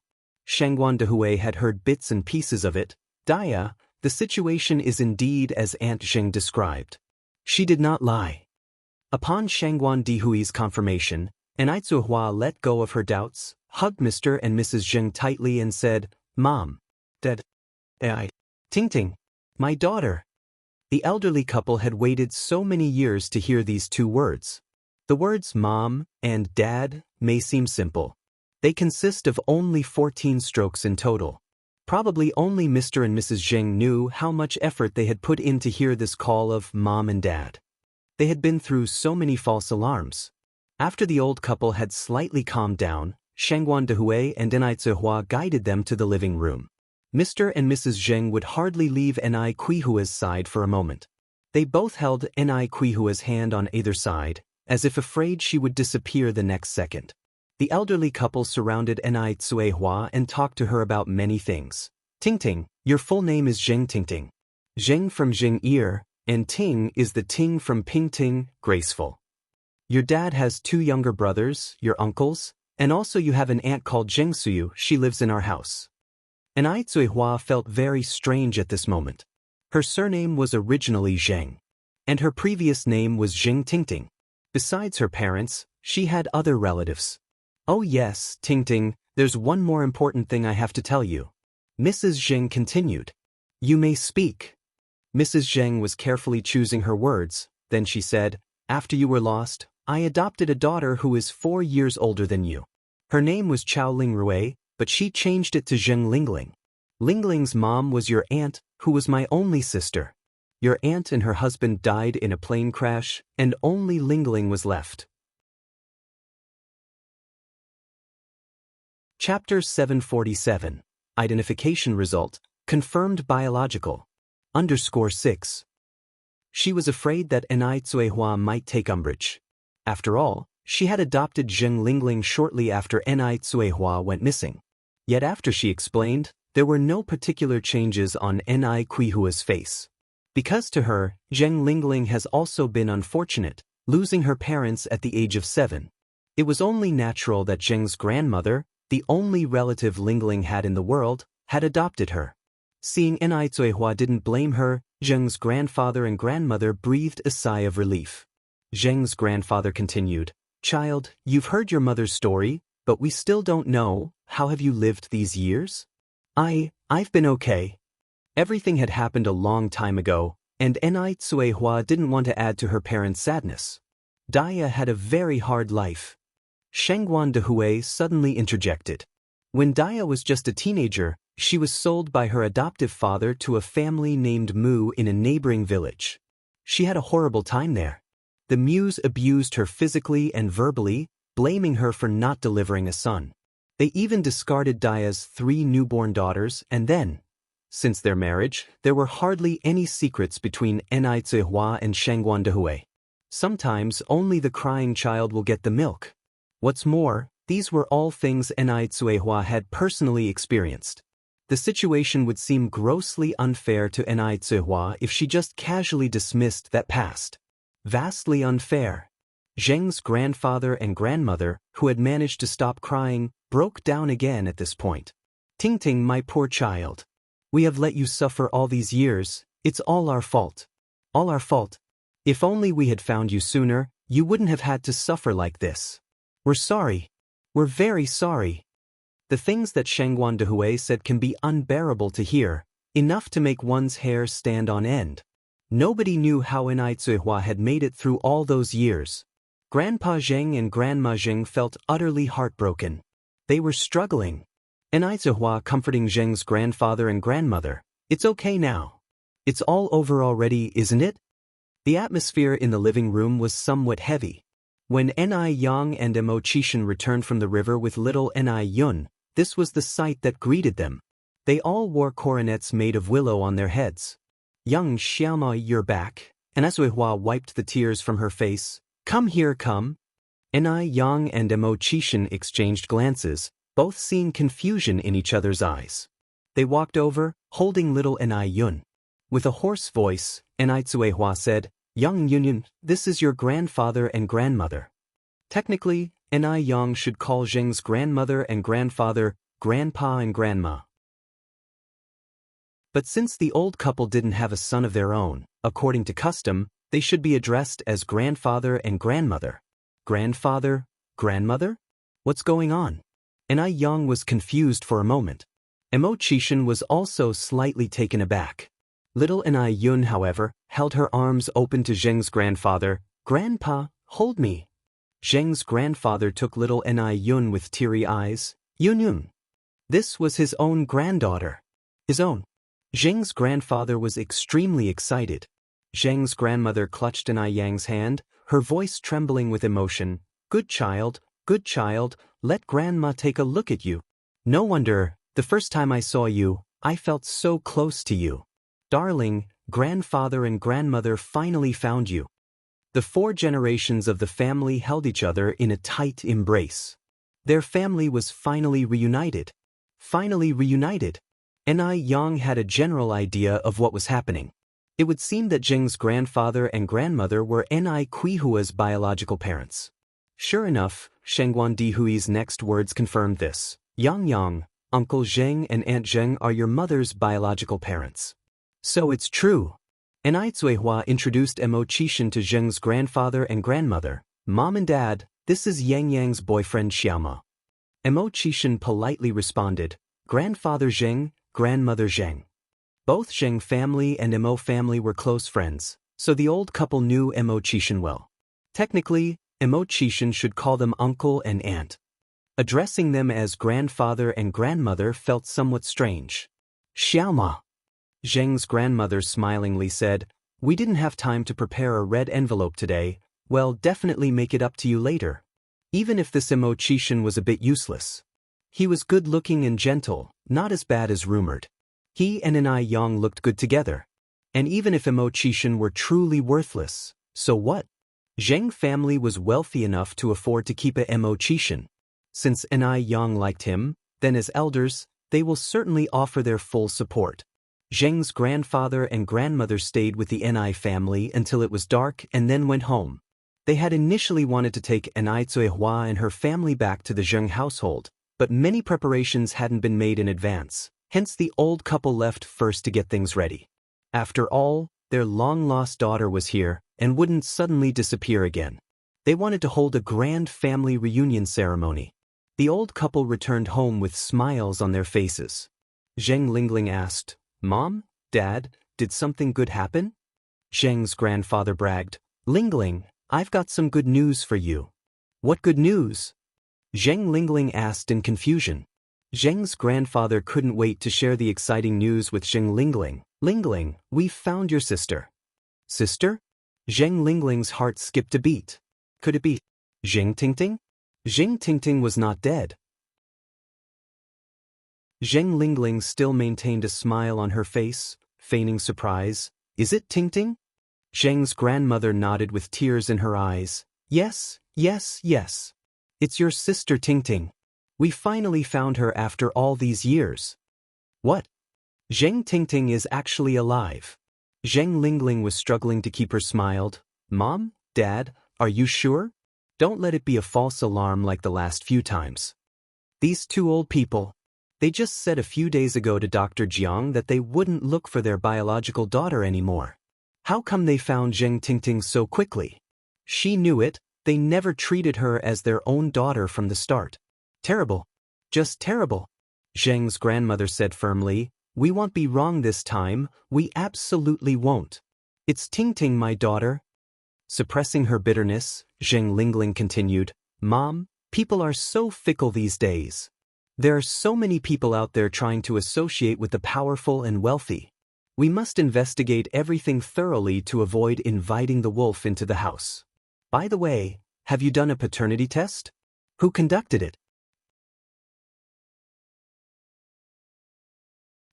Shangguan Dehui had heard bits and pieces of it. Daya, the situation is indeed as Aunt Zheng described. She did not lie. Upon Shangguan Dehui's confirmation, Anai Hua let go of her doubts, hugged Mr. and Mrs. Zheng tightly and said, "Mom, Dad, Tingting, my daughter." The elderly couple had waited so many years to hear these two words. The words Mom and Dad may seem simple. They consist of only 14 strokes in total. Probably only Mr. and Mrs. Zheng knew how much effort they had put in to hear this call of Mom and Dad. They had been through so many false alarms. After the old couple had slightly calmed down, Shangguan Dehui and Anai Hua guided them to the living room. Mr. and Mrs. Zheng would hardly leave Anai Hua's side for a moment. They both held Anai Hua's hand on either side, as if afraid she would disappear the next second. The elderly couple surrounded Anai Hua and talked to her about many things. Tingting, your full name is Zheng Tingting. Zheng from Zheng ear, and Ting is the Ting from Pingting, graceful. Your dad has 2 younger brothers, your uncles, and also you have an aunt called Zheng Suyu, she lives in our house. Anai Hua felt very strange at this moment. Her surname was originally Zheng, and her previous name was Zheng Tingting. Besides her parents, she had other relatives. Oh yes, Tingting, there's one more important thing I have to tell you. Mrs. Zheng continued. You may speak. Mrs. Zheng was carefully choosing her words, then she said, after you were lost, I adopted a daughter who is 4 years older than you. Her name was Chao Lingrui, but she changed it to Zheng Lingling. Lingling's mom was your aunt, who was my only sister. Your aunt and her husband died in a plane crash, and only Lingling was left. Chapter 747. Identification Result, Confirmed Biological. _6. She was afraid that Anai Hua might take umbrage. After all, she had adopted Zheng Lingling shortly after Anai Hua went missing. Yet after she explained, there were no particular changes on Anai Hua's face. Because to her, Zheng Lingling has also been unfortunate, losing her parents at the age of 7. It was only natural that Zheng's grandmother, the only relative Lingling had in the world, had adopted her. Seeing Anai Hua didn't blame her, Zheng's grandfather and grandmother breathed a sigh of relief. Zheng's grandfather continued, Child, you've heard your mother's story, but we still don't know, how have you lived these years? I've been okay. Everything had happened a long time ago, and Anai Hua didn't want to add to her parents' sadness. Daya had a very hard life. Shangguan Dehui suddenly interjected. When Daya was just a teenager, she was sold by her adoptive father to a family named Mu in a neighboring village. She had a horrible time there. The Mus abused her physically and verbally, blaming her for not delivering a son. They even discarded Daya's 3 newborn daughters, and then, since their marriage, there were hardly any secrets between Anai Hua and Shangguan Dehui. Sometimes only the crying child will get the milk. What's more, these were all things Anai Hua had personally experienced. The situation would seem grossly unfair to Anai Hua if she just casually dismissed that past. Vastly unfair. Zheng's grandfather and grandmother, who had managed to stop crying, broke down again at this point. Tingting, my poor child. We have let you suffer all these years, it's all our fault. All our fault. If only we had found you sooner, you wouldn't have had to suffer like this. We're sorry. We're very sorry. The things that Shengguan Dehui said can be unbearable to hear, enough to make one's hair stand on end. Nobody knew how Enai Zuihua had made it through all those years. Grandpa Zheng and Grandma Zheng felt utterly heartbroken. They were struggling. Enai Zuihua comforting Zheng's grandfather and grandmother. It's okay now. It's all over already, isn't it? The atmosphere in the living room was somewhat heavy. When Enai Yang and Emo Chishan returned from the river with little Enai Yun, this was the sight that greeted them. They all wore coronets made of willow on their heads. Young Xiaoma, you're back. Enai Zuihua wiped the tears from her face. Come here, come. Enai Yang and Emo Chishan exchanged glances, both seeing confusion in each other's eyes. They walked over, holding little Enai Yun. With a hoarse voice, Enai Zuihua said, Young Yunyun, this is your grandfather and grandmother. Technically, Enai Yang should call Zheng's grandmother and grandfather, grandpa and grandma. But since the old couple didn't have a son of their own, according to custom, they should be addressed as grandfather and grandmother. Grandfather, grandmother? What's going on? Enai Yang was confused for a moment. Emo Chishan was also slightly taken aback. Little Enai Yun, however, held her arms open to Zheng's grandfather. Grandpa, hold me. Zheng's grandfather took little Enai Yun with teary eyes. Yun. This was his own granddaughter. His own. Zheng's grandfather was extremely excited. Zheng's grandmother clutched Enai Yang's hand, her voice trembling with emotion. Good child, let grandma take a look at you. No wonder, the first time I saw you, I felt so close to you. Darling, grandfather and grandmother finally found you. The 4 generations of the family held each other in a tight embrace. Their family was finally reunited. Enai Yang had a general idea of what was happening. It would seem that Zheng's grandfather and grandmother were Enai Kuihua's biological parents. Sure enough, Shengguan Dihui's next words confirmed this. Yang, Uncle Zheng and Aunt Zheng are your mother's biological parents. So it's true. Enai Zuihua introduced Emo Chishan to Zheng's grandfather and grandmother. Mom and Dad, this is Yang's boyfriend Xiaoma. Emo Chishan politely responded, Grandfather Zheng, Grandmother Zheng. Both Zheng family and Emo family were close friends, so the old couple knew Emo Chishan well. Technically, Emo Chishan should call them uncle and aunt. Addressing them as grandfather and grandmother felt somewhat strange. Xiaoma. Zheng's grandmother smilingly said, We didn't have time to prepare a red envelope today, well definitely make it up to you later. Even if this Emo Chishan was a bit useless. He was good-looking and gentle, not as bad as rumored. He and Enai Yang looked good together. And even if Emo Chishan were truly worthless, so what? Zheng family was wealthy enough to afford to keep a Emo Chishan. Since Enai Yang liked him, then as elders, they will certainly offer their full support. Zheng's grandfather and grandmother stayed with the Enai family until it was dark and then went home. They had initially wanted to take Enai Zuihua and her family back to the Zheng household, but many preparations hadn't been made in advance, hence the old couple left first to get things ready. After all, their long-lost daughter was here and wouldn't suddenly disappear again. They wanted to hold a grand family reunion ceremony. The old couple returned home with smiles on their faces. Zheng Lingling asked, Mom, Dad, did something good happen? Zheng's grandfather bragged, Lingling, I've got some good news for you. What good news? Zheng Lingling asked in confusion. Zheng's grandfather couldn't wait to share the exciting news with Zheng Lingling. Lingling, we've found your sister. Sister? Zheng Lingling's heart skipped a beat. Could it be Zheng Tingting? Zheng Tingting was not dead. Zheng Lingling still maintained a smile on her face, feigning surprise. Is it Tingting? Zheng's grandmother nodded with tears in her eyes. Yes. It's your sister Tingting. We finally found her after all these years. What? Zheng Tingting is actually alive. Zheng Lingling was struggling to keep her smile. Mom, Dad, are you sure? Don't let it be a false alarm like the last few times. These 2 old people. They just said a few days ago to Dr. Jiang that they wouldn't look for their biological daughter anymore. How come they found Zheng Tingting so quickly? She knew it, they never treated her as their own daughter from the start. Terrible. Just terrible. Zheng's grandmother said firmly, "We won't be wrong this time, we absolutely won't. It's Tingting, my daughter." Suppressing her bitterness, Zheng Lingling continued, "Mom, people are so fickle these days. There are so many people out there trying to associate with the powerful and wealthy. We must investigate everything thoroughly to avoid inviting the wolf into the house. By the way, have you done a paternity test? Who conducted it?"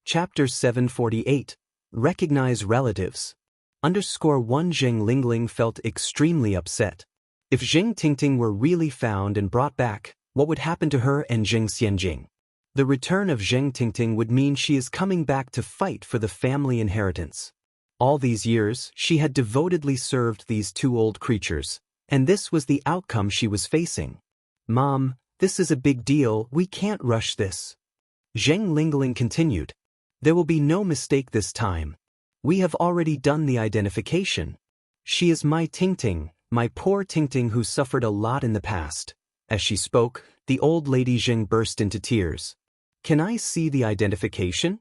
Chapter 748. Recognize Relatives. _1 Zheng Lingling felt extremely upset. If Zheng Tingting were really found and brought back, what would happen to her and Zheng Xianjing? The return of Zheng Tingting would mean she is coming back to fight for the family inheritance. All these years, she had devotedly served these two old creatures, and this was the outcome she was facing. "Mom, this is a big deal, we can't rush this." Zheng Lingling continued. "There will be no mistake this time. We have already done the identification. She is my Tingting, my poor Tingting who suffered a lot in the past." As she spoke, the old lady Zheng burst into tears. "Can I see the identification?"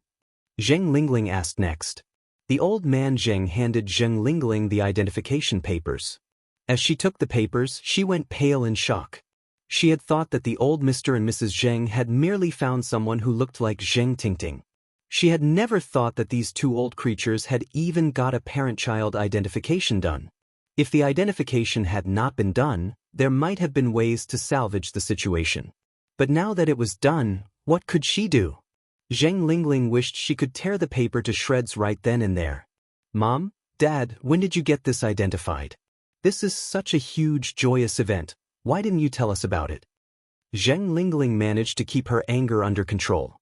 Zheng Lingling asked next. The old man Zheng handed Zheng Lingling the identification papers. As she took the papers, she went pale in shock. She had thought that the old Mr. and Mrs. Zheng had merely found someone who looked like Zheng Tingting. She had never thought that these two old creatures had even got a parent-child identification done. If the identification had not been done, there might have been ways to salvage the situation. But now that it was done, what could she do? Zheng Lingling wished she could tear the paper to shreds right then and there. "Mom, Dad, when did you get this identified? This is such a huge, joyous event. Why didn't you tell us about it?" Zheng Lingling managed to keep her anger under control.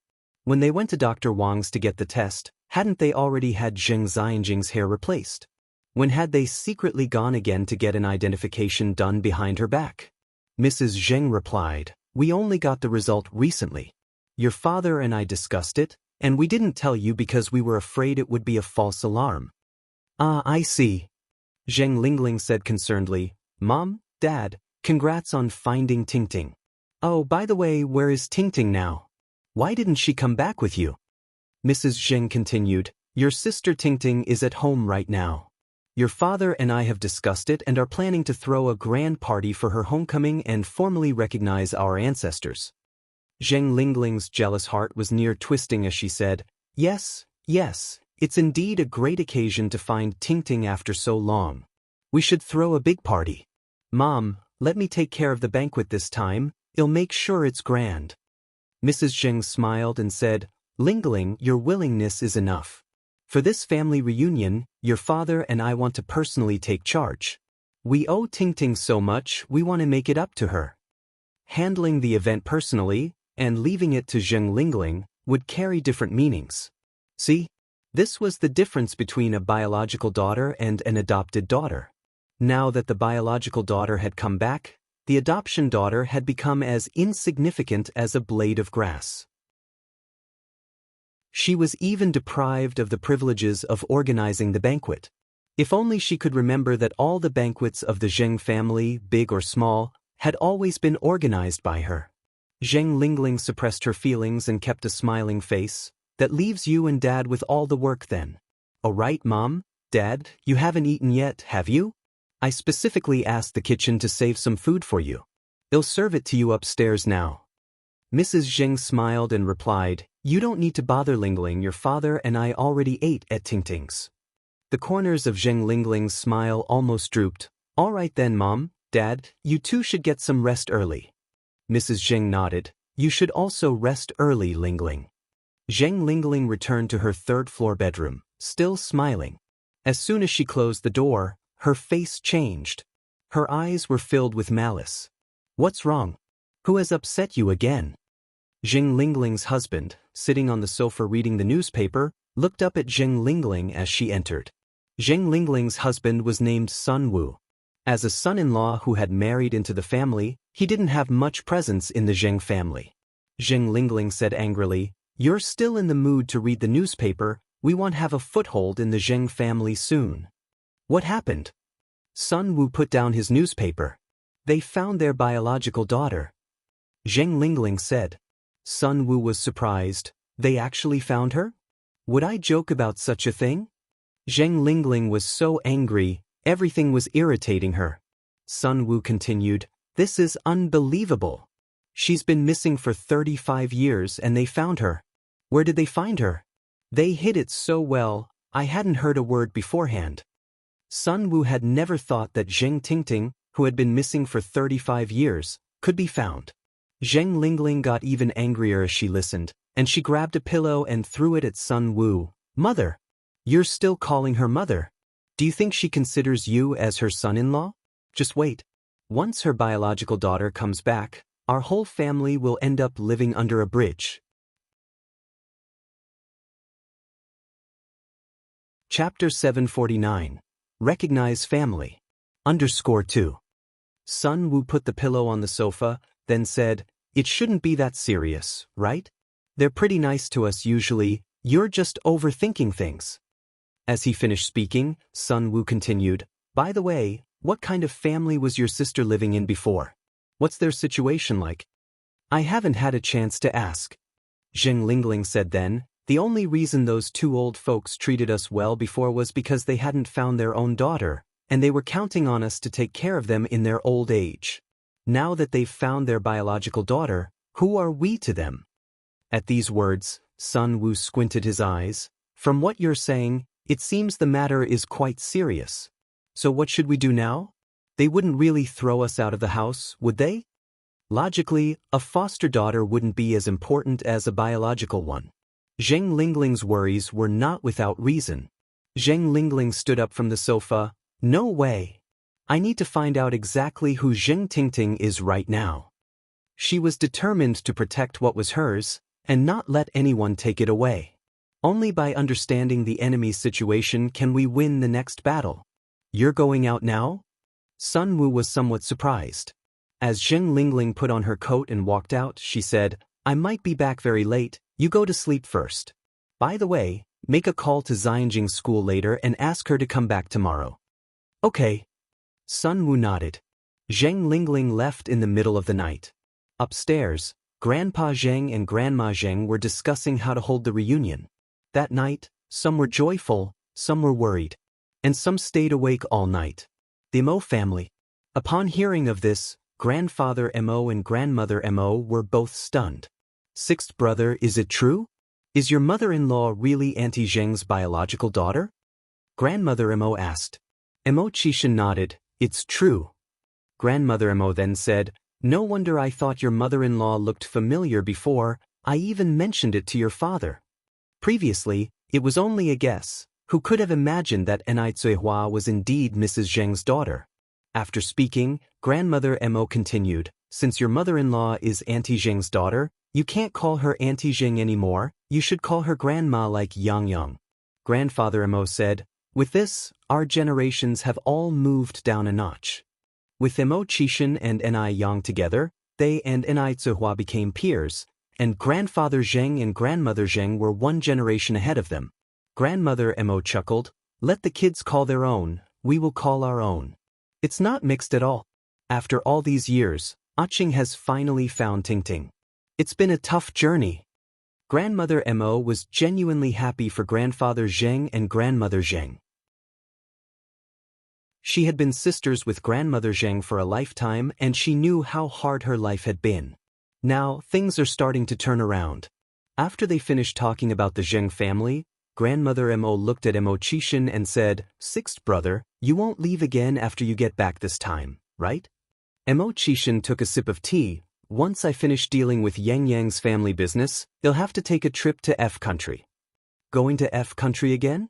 When they went to Dr. Wang's to get the test, hadn't they already had Zheng Xianjing's hair replaced? When had they secretly gone again to get an identification done behind her back? Mrs. Zheng replied, "We only got the result recently. Your father and I discussed it, and we didn't tell you because we were afraid it would be a false alarm." "Ah, I see." Zheng Lingling said concernedly, "Mom, Dad, congrats on finding Tingting. Oh, by the way, where is Tingting now? Why didn't she come back with you?" Mrs. Zheng continued, "Your sister Tingting is at home right now. Your father and I have discussed it and are planning to throw a grand party for her homecoming and formally recognize our ancestors." Zheng Lingling's jealous heart was near twisting as she said, Yes, it's indeed a great occasion to find Tingting after so long. We should throw a big party. Mom, let me take care of the banquet this time, I'll make sure it's grand." Mrs. Zheng smiled and said, "Lingling, your willingness is enough. For this family reunion, your father and I want to personally take charge. We owe Tingting so much, we want to make it up to her." Handling the event personally, and leaving it to Zheng Lingling, would carry different meanings. See? This was the difference between a biological daughter and an adopted daughter. Now that the biological daughter had come back, the adoption daughter had become as insignificant as a blade of grass. She was even deprived of the privileges of organizing the banquet. If only she could remember that all the banquets of the Zheng family, big or small, had always been organized by her. Zheng Lingling suppressed her feelings and kept a smiling face. "That leaves you and Dad with all the work then. Oh right, Mom, Dad, you haven't eaten yet, have you? I specifically asked the kitchen to save some food for you. They'll serve it to you upstairs now." Mrs. Zheng smiled and replied, "You don't need to bother Lingling, your father and I already ate at Tingting's." The corners of Zheng Lingling's smile almost drooped. "All right then, Mom, Dad, you two should get some rest early." Mrs. Zheng nodded. "You should also rest early, Lingling." Zheng Lingling returned to her third-floor bedroom, still smiling. As soon as she closed the door, her face changed. Her eyes were filled with malice. "What's wrong? Who has upset you again?" Zheng Lingling's husband, sitting on the sofa reading the newspaper, looked up at Zheng Lingling as she entered. Zheng Lingling's husband was named Sun Wu. As a son-in-law who had married into the family, he didn't have much presence in the Zheng family. Zheng Lingling said angrily, "You're still in the mood to read the newspaper, we want to have a foothold in the Zheng family soon." "What happened?" Sun Wu put down his newspaper. "They found their biological daughter." Zheng Lingling said. Sun Wu was surprised. They actually found her? Would I joke about such a thing? Zheng Lingling was so angry, everything was irritating her. Sun Wu continued, this is unbelievable. She's been missing for 35 years and they found her. Where did they find her? They hid it so well, I hadn't heard a word beforehand. Sun Wu had never thought that Zheng Tingting, who had been missing for 35 years, could be found. Zheng Lingling got even angrier as she listened, and she grabbed a pillow and threw it at Sun Wu. Mother! You're still calling her mother? Do you think she considers you as her son-in-law? Just wait. Once her biological daughter comes back, our whole family will end up living under a bridge. Chapter 749. Recognize Family. _2. Sun Wu put the pillow on the sofa, then said, it shouldn't be that serious, right? They're pretty nice to us usually, you're just overthinking things. As he finished speaking, Sun Wu continued, by the way, what kind of family was your sister living in before? What's their situation like? I haven't had a chance to ask. Zheng Lingling said then, the only reason those two old folks treated us well before was because they hadn't found their own daughter, and they were counting on us to take care of them in their old age. Now that they've found their biological daughter, who are we to them? At these words, Sun Wu squinted his eyes. From what you're saying, it seems the matter is quite serious. So what should we do now? They wouldn't really throw us out of the house, would they? Logically, a foster daughter wouldn't be as important as a biological one. Zheng Lingling's worries were not without reason. Zheng Lingling stood up from the sofa. No way. I need to find out exactly who Zheng Tingting is right now. She was determined to protect what was hers, and not let anyone take it away. Only by understanding the enemy's situation can we win the next battle. You're going out now? Sun Wu was somewhat surprised. As Zheng Lingling put on her coat and walked out, she said, I might be back very late, you go to sleep first. By the way, make a call to Xianxia's school later and ask her to come back tomorrow. Okay. Sun Wu nodded. Zheng Lingling left in the middle of the night. Upstairs, Grandpa Zheng and Grandma Zheng were discussing how to hold the reunion. That night, some were joyful, some were worried, and some stayed awake all night. The Mo family. Upon hearing of this, Grandfather Mo and Grandmother Mo were both stunned. Sixth brother, is it true? Is your mother-in-law really Auntie Zheng's biological daughter? Grandmother Mo asked. Mo Qishan nodded, it's true. Grandmother Mo then said, no wonder I thought your mother-in-law looked familiar before, I even mentioned it to your father. Previously, it was only a guess. Who could have imagined that Enai Cuihua was indeed Mrs. Zheng's daughter? After speaking, Grandmother Mo continued, since your mother-in-law is Auntie Zheng's daughter, you can't call her Auntie Zheng anymore, you should call her Grandma like Yang. Grandfather Mo said, with this, our generations have all moved down a notch. With Mo Qishan and Enai Yang together, they and Enai Cuihua became peers, and Grandfather Zheng and Grandmother Zheng were one generation ahead of them. Grandmother Mo chuckled, let the kids call their own, we will call our own. It's not mixed at all. After all these years, Aching has finally found Tingting. It's been a tough journey. Grandmother Mo was genuinely happy for Grandfather Zheng and Grandmother Zheng. She had been sisters with Grandmother Zheng for a lifetime and she knew how hard her life had been. Now, things are starting to turn around. After they finished talking about the Zheng family, Grandmother Mo looked at Mo Qishan and said, sixth brother, you won't leave again after you get back this time, right? Mo Qishan took a sip of tea. Once I finish dealing with Yang's family business, they'll have to take a trip to F country. Going to F country again?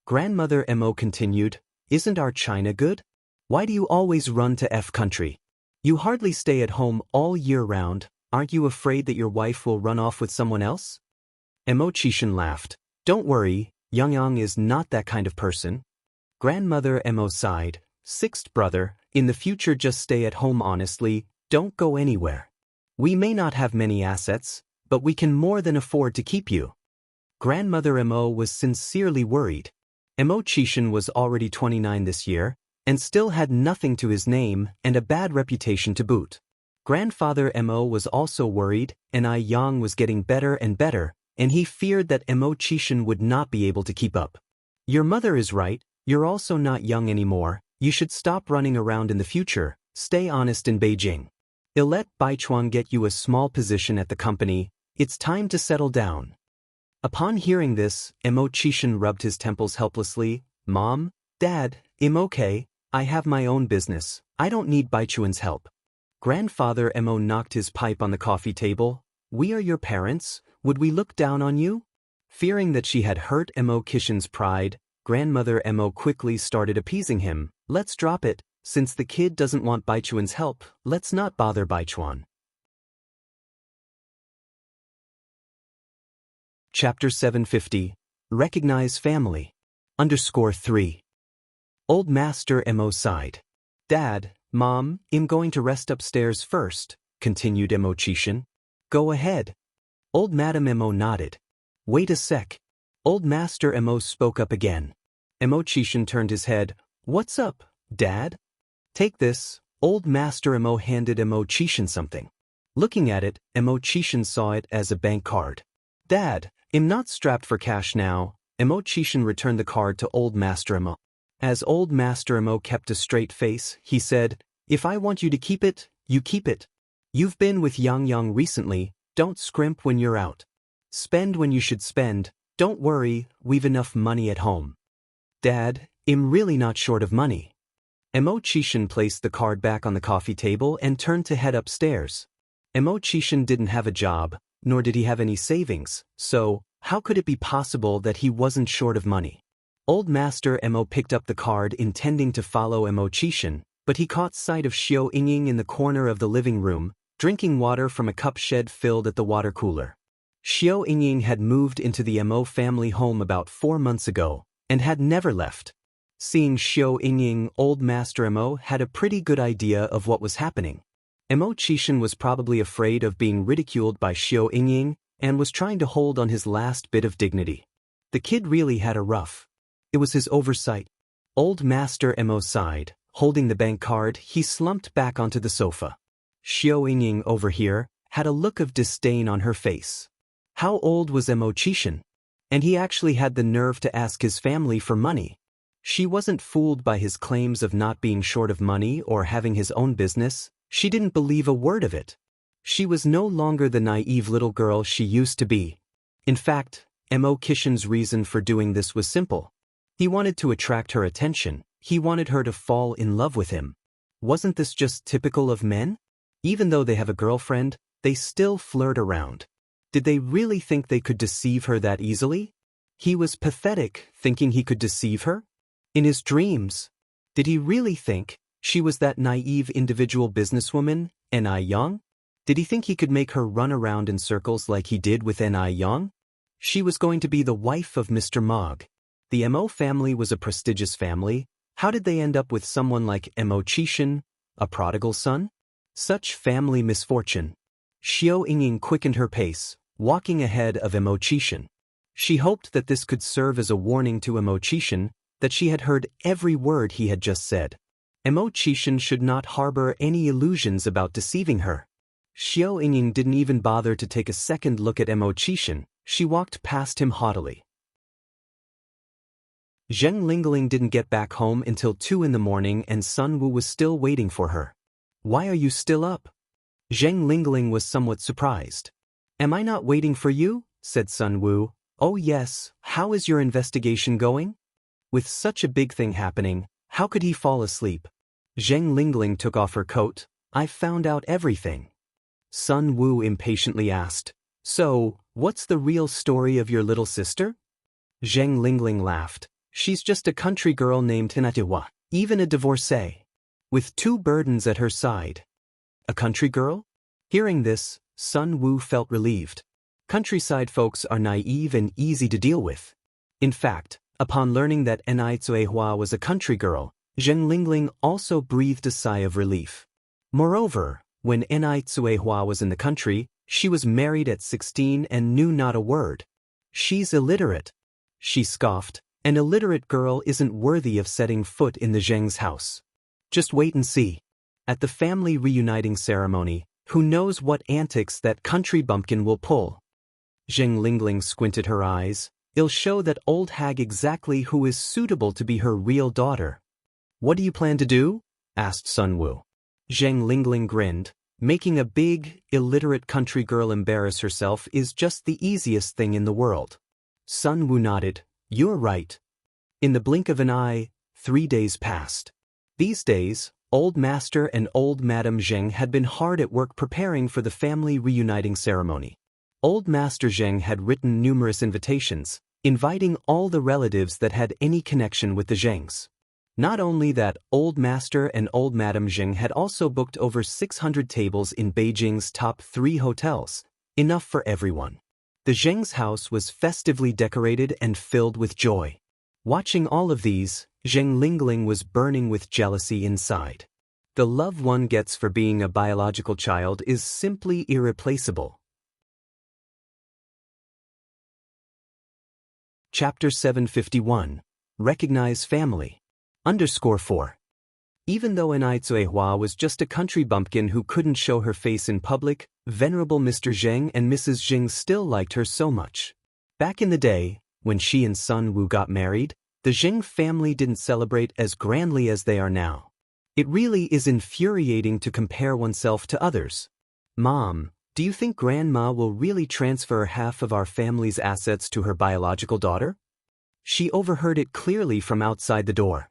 Grandmother Mo continued, isn't our China good? Why do you always run to F country? You hardly stay at home all year round, aren't you afraid that your wife will run off with someone else? Mo Qishan laughed. Don't worry, Yang is not that kind of person. Grandmother Mo sighed, sixth brother, in the future just stay at home honestly, don't go anywhere. We may not have many assets, but we can more than afford to keep you. Grandmother Mo was sincerely worried. Mo Qishan was already 29 this year, and still had nothing to his name and a bad reputation to boot. Grandfather Mo was also worried, Ni Yang was getting better and better, and he feared that Mo Chishan would not be able to keep up. Your mother is right, you're also not young anymore, you should stop running around in the future, stay honest in Beijing. I'll let Baichuan get you a small position at the company, it's time to settle down. Upon hearing this, Mo Chishan rubbed his temples helplessly. Mom, Dad, I'm okay, I have my own business, I don't need Baichuan's help. Grandfather Mo knocked his pipe on the coffee table. We are your parents, would we look down on you? Fearing that she had hurt Mo Chishan's pride, Grandmother Mo quickly started appeasing him. Let's drop it, since the kid doesn't want Baichuan's help, let's not bother Baichuan. Chapter 750. Recognize Family. _3. Old Master Mo sighed. Dad, Mom, I'm going to rest upstairs first, continued Mo Chishan. Go ahead. Old Madam Mo nodded. Wait a sec. Old Master Mo spoke up again. Mo Chishan turned his head. What's up, Dad? Take this. Old Master Mo handed Mo Chishan something. Looking at it, Mo Chishan saw it as a bank card. Dad, I'm not strapped for cash now. Mo Chishan returned the card to Old Master Mo. As Old Master Mo kept a straight face, he said, If I want you to keep it, you keep it. You've been with Yang recently, don't scrimp when you're out. Spend when you should spend, don't worry, we've enough money at home. Dad, I'm really not short of money. Mo Chishan placed the card back on the coffee table and turned to head upstairs. Mo Chishan didn't have a job, nor did he have any savings, so how could it be possible that he wasn't short of money? Old Master Mo picked up the card intending to follow Mo Chishan, but he caught sight of Xiao Yingying in the corner of the living room, drinking water from a cup shed filled at the water cooler. Xiao Yingying had moved into the Mo family home about 4 months ago, and had never left. Seeing Xiao Yingying, Old Master Mo had a pretty good idea of what was happening. Mo Chishan was probably afraid of being ridiculed by Xiao Yingying, and was trying to hold on his last bit of dignity. The kid really had a rough. It was his oversight. Old Master Mo sighed. Holding the bank card, he slumped back onto the sofa. Xiao Yingying over here had a look of disdain on her face. How old was Mo Chishan? And he actually had the nerve to ask his family for money. She wasn't fooled by his claims of not being short of money or having his own business. She didn't believe a word of it. She was no longer the naive little girl she used to be. In fact, Mo Chishan's reason for doing this was simple. He wanted to attract her attention. He wanted her to fall in love with him. Wasn't this just typical of men? Even though they have a girlfriend, they still flirt around. Did they really think they could deceive her that easily? He was pathetic, thinking he could deceive her? In his dreams. Did he really think she was that naive individual businesswoman, Ni Yang? Did he think he could make her run around in circles like he did with Ni Yang? She was going to be the wife of Mr. Mog. The Mo family was a prestigious family. How did they end up with someone like Mo Chishan, a prodigal son? Such family misfortune. Xiao Yingying quickened her pace, walking ahead of Mo Chishan. She hoped that this could serve as a warning to Mo Chishan that she had heard every word he had just said. Mo Chishan should not harbor any illusions about deceiving her. Xiao Yingying didn't even bother to take a second look at Mo Chishan. She walked past him haughtily. Zheng Lingling didn't get back home until 2 in the morning and Sun Wu was still waiting for her. Why are you still up? Zheng Lingling was somewhat surprised. Am I not waiting for you? Said Sun Wu. Oh yes, how is your investigation going? With such a big thing happening, how could he fall asleep? Zheng Lingling took off her coat. I've found out everything. Sun Wu impatiently asked. So, what's the real story of your little sister? Zheng Lingling laughed. She's just a country girl named Hinatiwa, even a divorcee, with 2 burdens at her side. A country girl? Hearing this, Sun Wu felt relieved. Countryside folks are naive and easy to deal with. In fact, upon learning that Ni Zuehua was a country girl, Zheng Lingling also breathed a sigh of relief. Moreover, when Ni Zuehua was in the country, she was married at 16 and knew not a word. She's illiterate. She scoffed. An illiterate girl isn't worthy of setting foot in the Zheng's house. Just wait and see. At the family reuniting ceremony, Who knows what antics that country bumpkin will pull? Zheng Lingling squinted her eyes. It'll show that old hag exactly who is suitable to be her real daughter. What do you plan to do? Asked Sun Wu. Zheng Lingling grinned. Making a big, illiterate country girl embarrass herself is just the easiest thing in the world. Sun Wu nodded. You're right. In the blink of an eye, 3 days passed. These days, Old Master and Old Madam Zheng had been hard at work preparing for the family reuniting ceremony. Old Master Zheng had written numerous invitations, inviting all the relatives that had any connection with the Zhengs. Not only that, Old Master and Old Madam Zheng had also booked over 600 tables in Beijing's top 3 hotels, enough for everyone. The Zheng's house was festively decorated and filled with joy. Watching all of these, Zheng Lingling was burning with jealousy inside. The love one gets for being a biological child is simply irreplaceable. Chapter 751. Recognize Family. _4. Even though Enai Zuehua was just a country bumpkin who couldn't show her face in public, Venerable Mr. Zheng and Mrs. Zheng still liked her so much. Back in the day, when she and Sun Wu got married, the Zheng family didn't celebrate as grandly as they are now. It really is infuriating to compare oneself to others. Mom, do you think Grandma will really transfer half of our family's assets to her biological daughter? She overheard it clearly from outside the door.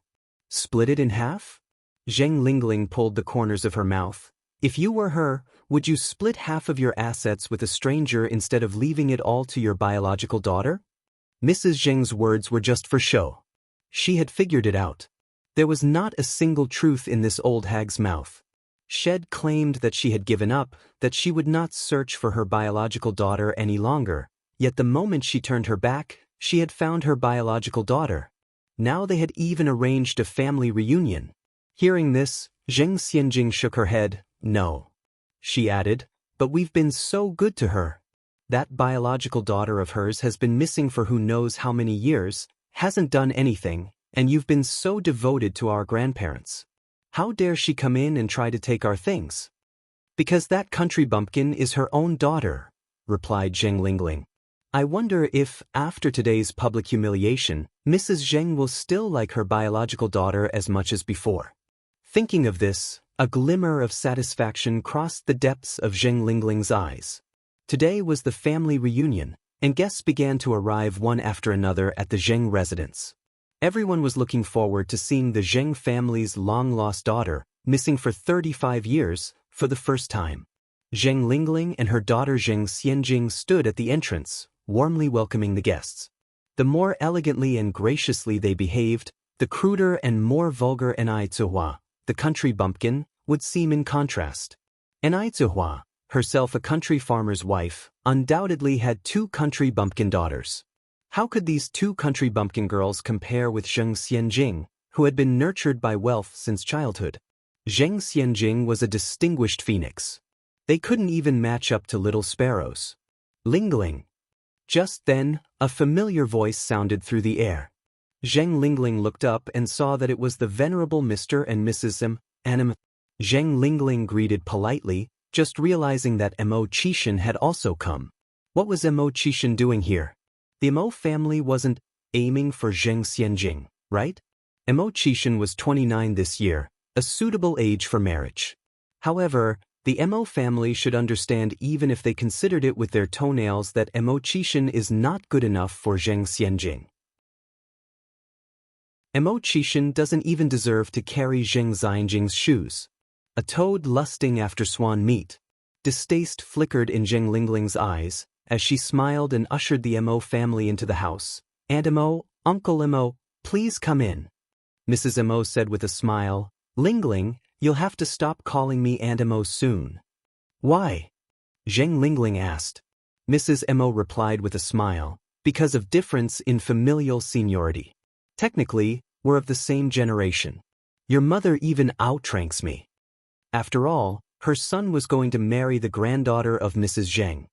Split it in half? Zheng Lingling pulled the corners of her mouth. If you were her, would you split half of your assets with a stranger instead of leaving it all to your biological daughter? Mrs. Zheng's words were just for show. She had figured it out. There was not a single truth in this old hag's mouth. Shed claimed that she had given up, that she would not search for her biological daughter any longer, yet the moment she turned her back, she had found her biological daughter. Now they had even arranged a family reunion. Hearing this, Zheng Xianjing shook her head. No. She added, but we've been so good to her. That biological daughter of hers has been missing for who knows how many years, hasn't done anything, and you've been so devoted to our grandparents. How dare she come in and try to take our things? Because that country bumpkin is her own daughter, replied Zheng Lingling. I wonder if, after today's public humiliation, Mrs. Zheng will still like her biological daughter as much as before. Thinking of this, a glimmer of satisfaction crossed the depths of Zheng Lingling's eyes. Today was the family reunion, and guests began to arrive one after another at the Zheng residence. Everyone was looking forward to seeing the Zheng family's long-lost daughter, missing for 35 years, for the first time. Zheng Lingling and her daughter Zheng Xianjing stood at the entrance, warmly welcoming the guests. The more elegantly and graciously they behaved, the cruder and more vulgar Enai Zuehua, the country bumpkin, would seem in contrast. Enai Zuehua, herself a country farmer's wife, undoubtedly had 2 country bumpkin daughters. How could these 2 country bumpkin girls compare with Zheng Xianjing, who had been nurtured by wealth since childhood? Zheng Xianjing was a distinguished phoenix. They couldn't even match up to little sparrows. Lingling. Just then, a familiar voice sounded through the air. Zheng Lingling looked up and saw that it was the venerable Mr. and Mrs. M. Zheng Lingling greeted politely, just realizing that Mo Qishan had also come. What was Mo Qishan doing here? The Mo family wasn't aiming for Zheng Xianjing, right? Mo Qishan was 29 this year, a suitable age for marriage. However, the Mo family should understand, even if they considered it with their toenails, that Mo Qishan is not good enough for Zheng Xianjing. Mo Qishan doesn't even deserve to carry Zheng Xianjing's shoes. A toad lusting after swan meat. Distaste flickered in Zheng Lingling's eyes, as she smiled and ushered the Mo family into the house. Aunt Mo, Uncle Mo, please come in. Mrs. Mo said with a smile. Lingling, you'll have to stop calling me Aunt Mo soon. Why? Zheng Lingling asked. Mrs. Mo replied with a smile. Because of difference in familial seniority. Technically, we're of the same generation. Your mother even outranks me. After all, her son was going to marry the granddaughter of Mrs. Zheng.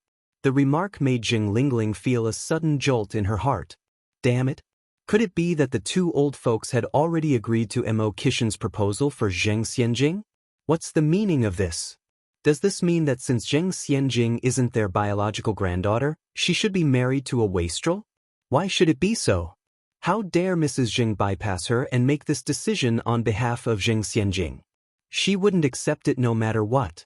The remark made Zheng Lingling feel a sudden jolt in her heart. Damn it. Could it be that the 2 old folks had already agreed to Mo Qishan's proposal for Zheng Xianjing? What's the meaning of this? Does this mean that since Zheng Xianjing isn't their biological granddaughter, she should be married to a wastrel? Why should it be so? How dare Mrs. Zheng bypass her and make this decision on behalf of Zheng Xianjing? She wouldn't accept it no matter what.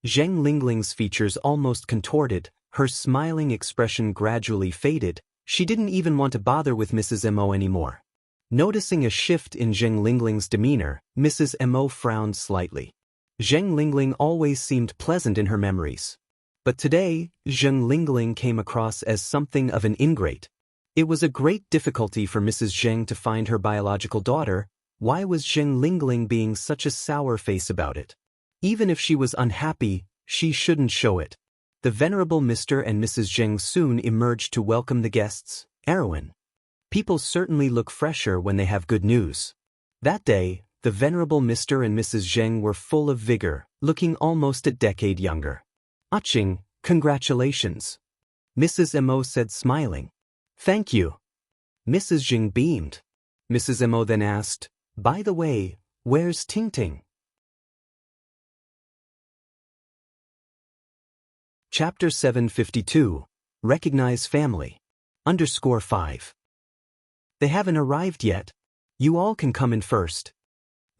Zheng Lingling's features almost contorted, her smiling expression gradually faded. She didn't even want to bother with Mrs. Mo anymore. Noticing a shift in Zheng Lingling's demeanor, Mrs. Mo frowned slightly. Zheng Lingling always seemed pleasant in her memories. But today, Zheng Lingling came across as something of an ingrate. It was a great difficulty for Mrs. Zheng to find her biological daughter. Why was Zheng Lingling being such a sour face about it? Even if she was unhappy, she shouldn't show it. The venerable Mr. and Mrs. Zheng soon emerged to welcome the guests. Erwin. People certainly look fresher when they have good news. That day, the venerable Mr. and Mrs. Zheng were full of vigor, looking almost a decade younger. Aching, congratulations. Mrs. Mo said smiling. Thank you. Mrs. Zheng beamed. Mrs. Mo then asked, by the way, where's Ting Ting? Chapter 752. Recognize Family. _5. They haven't arrived yet. You all can come in first.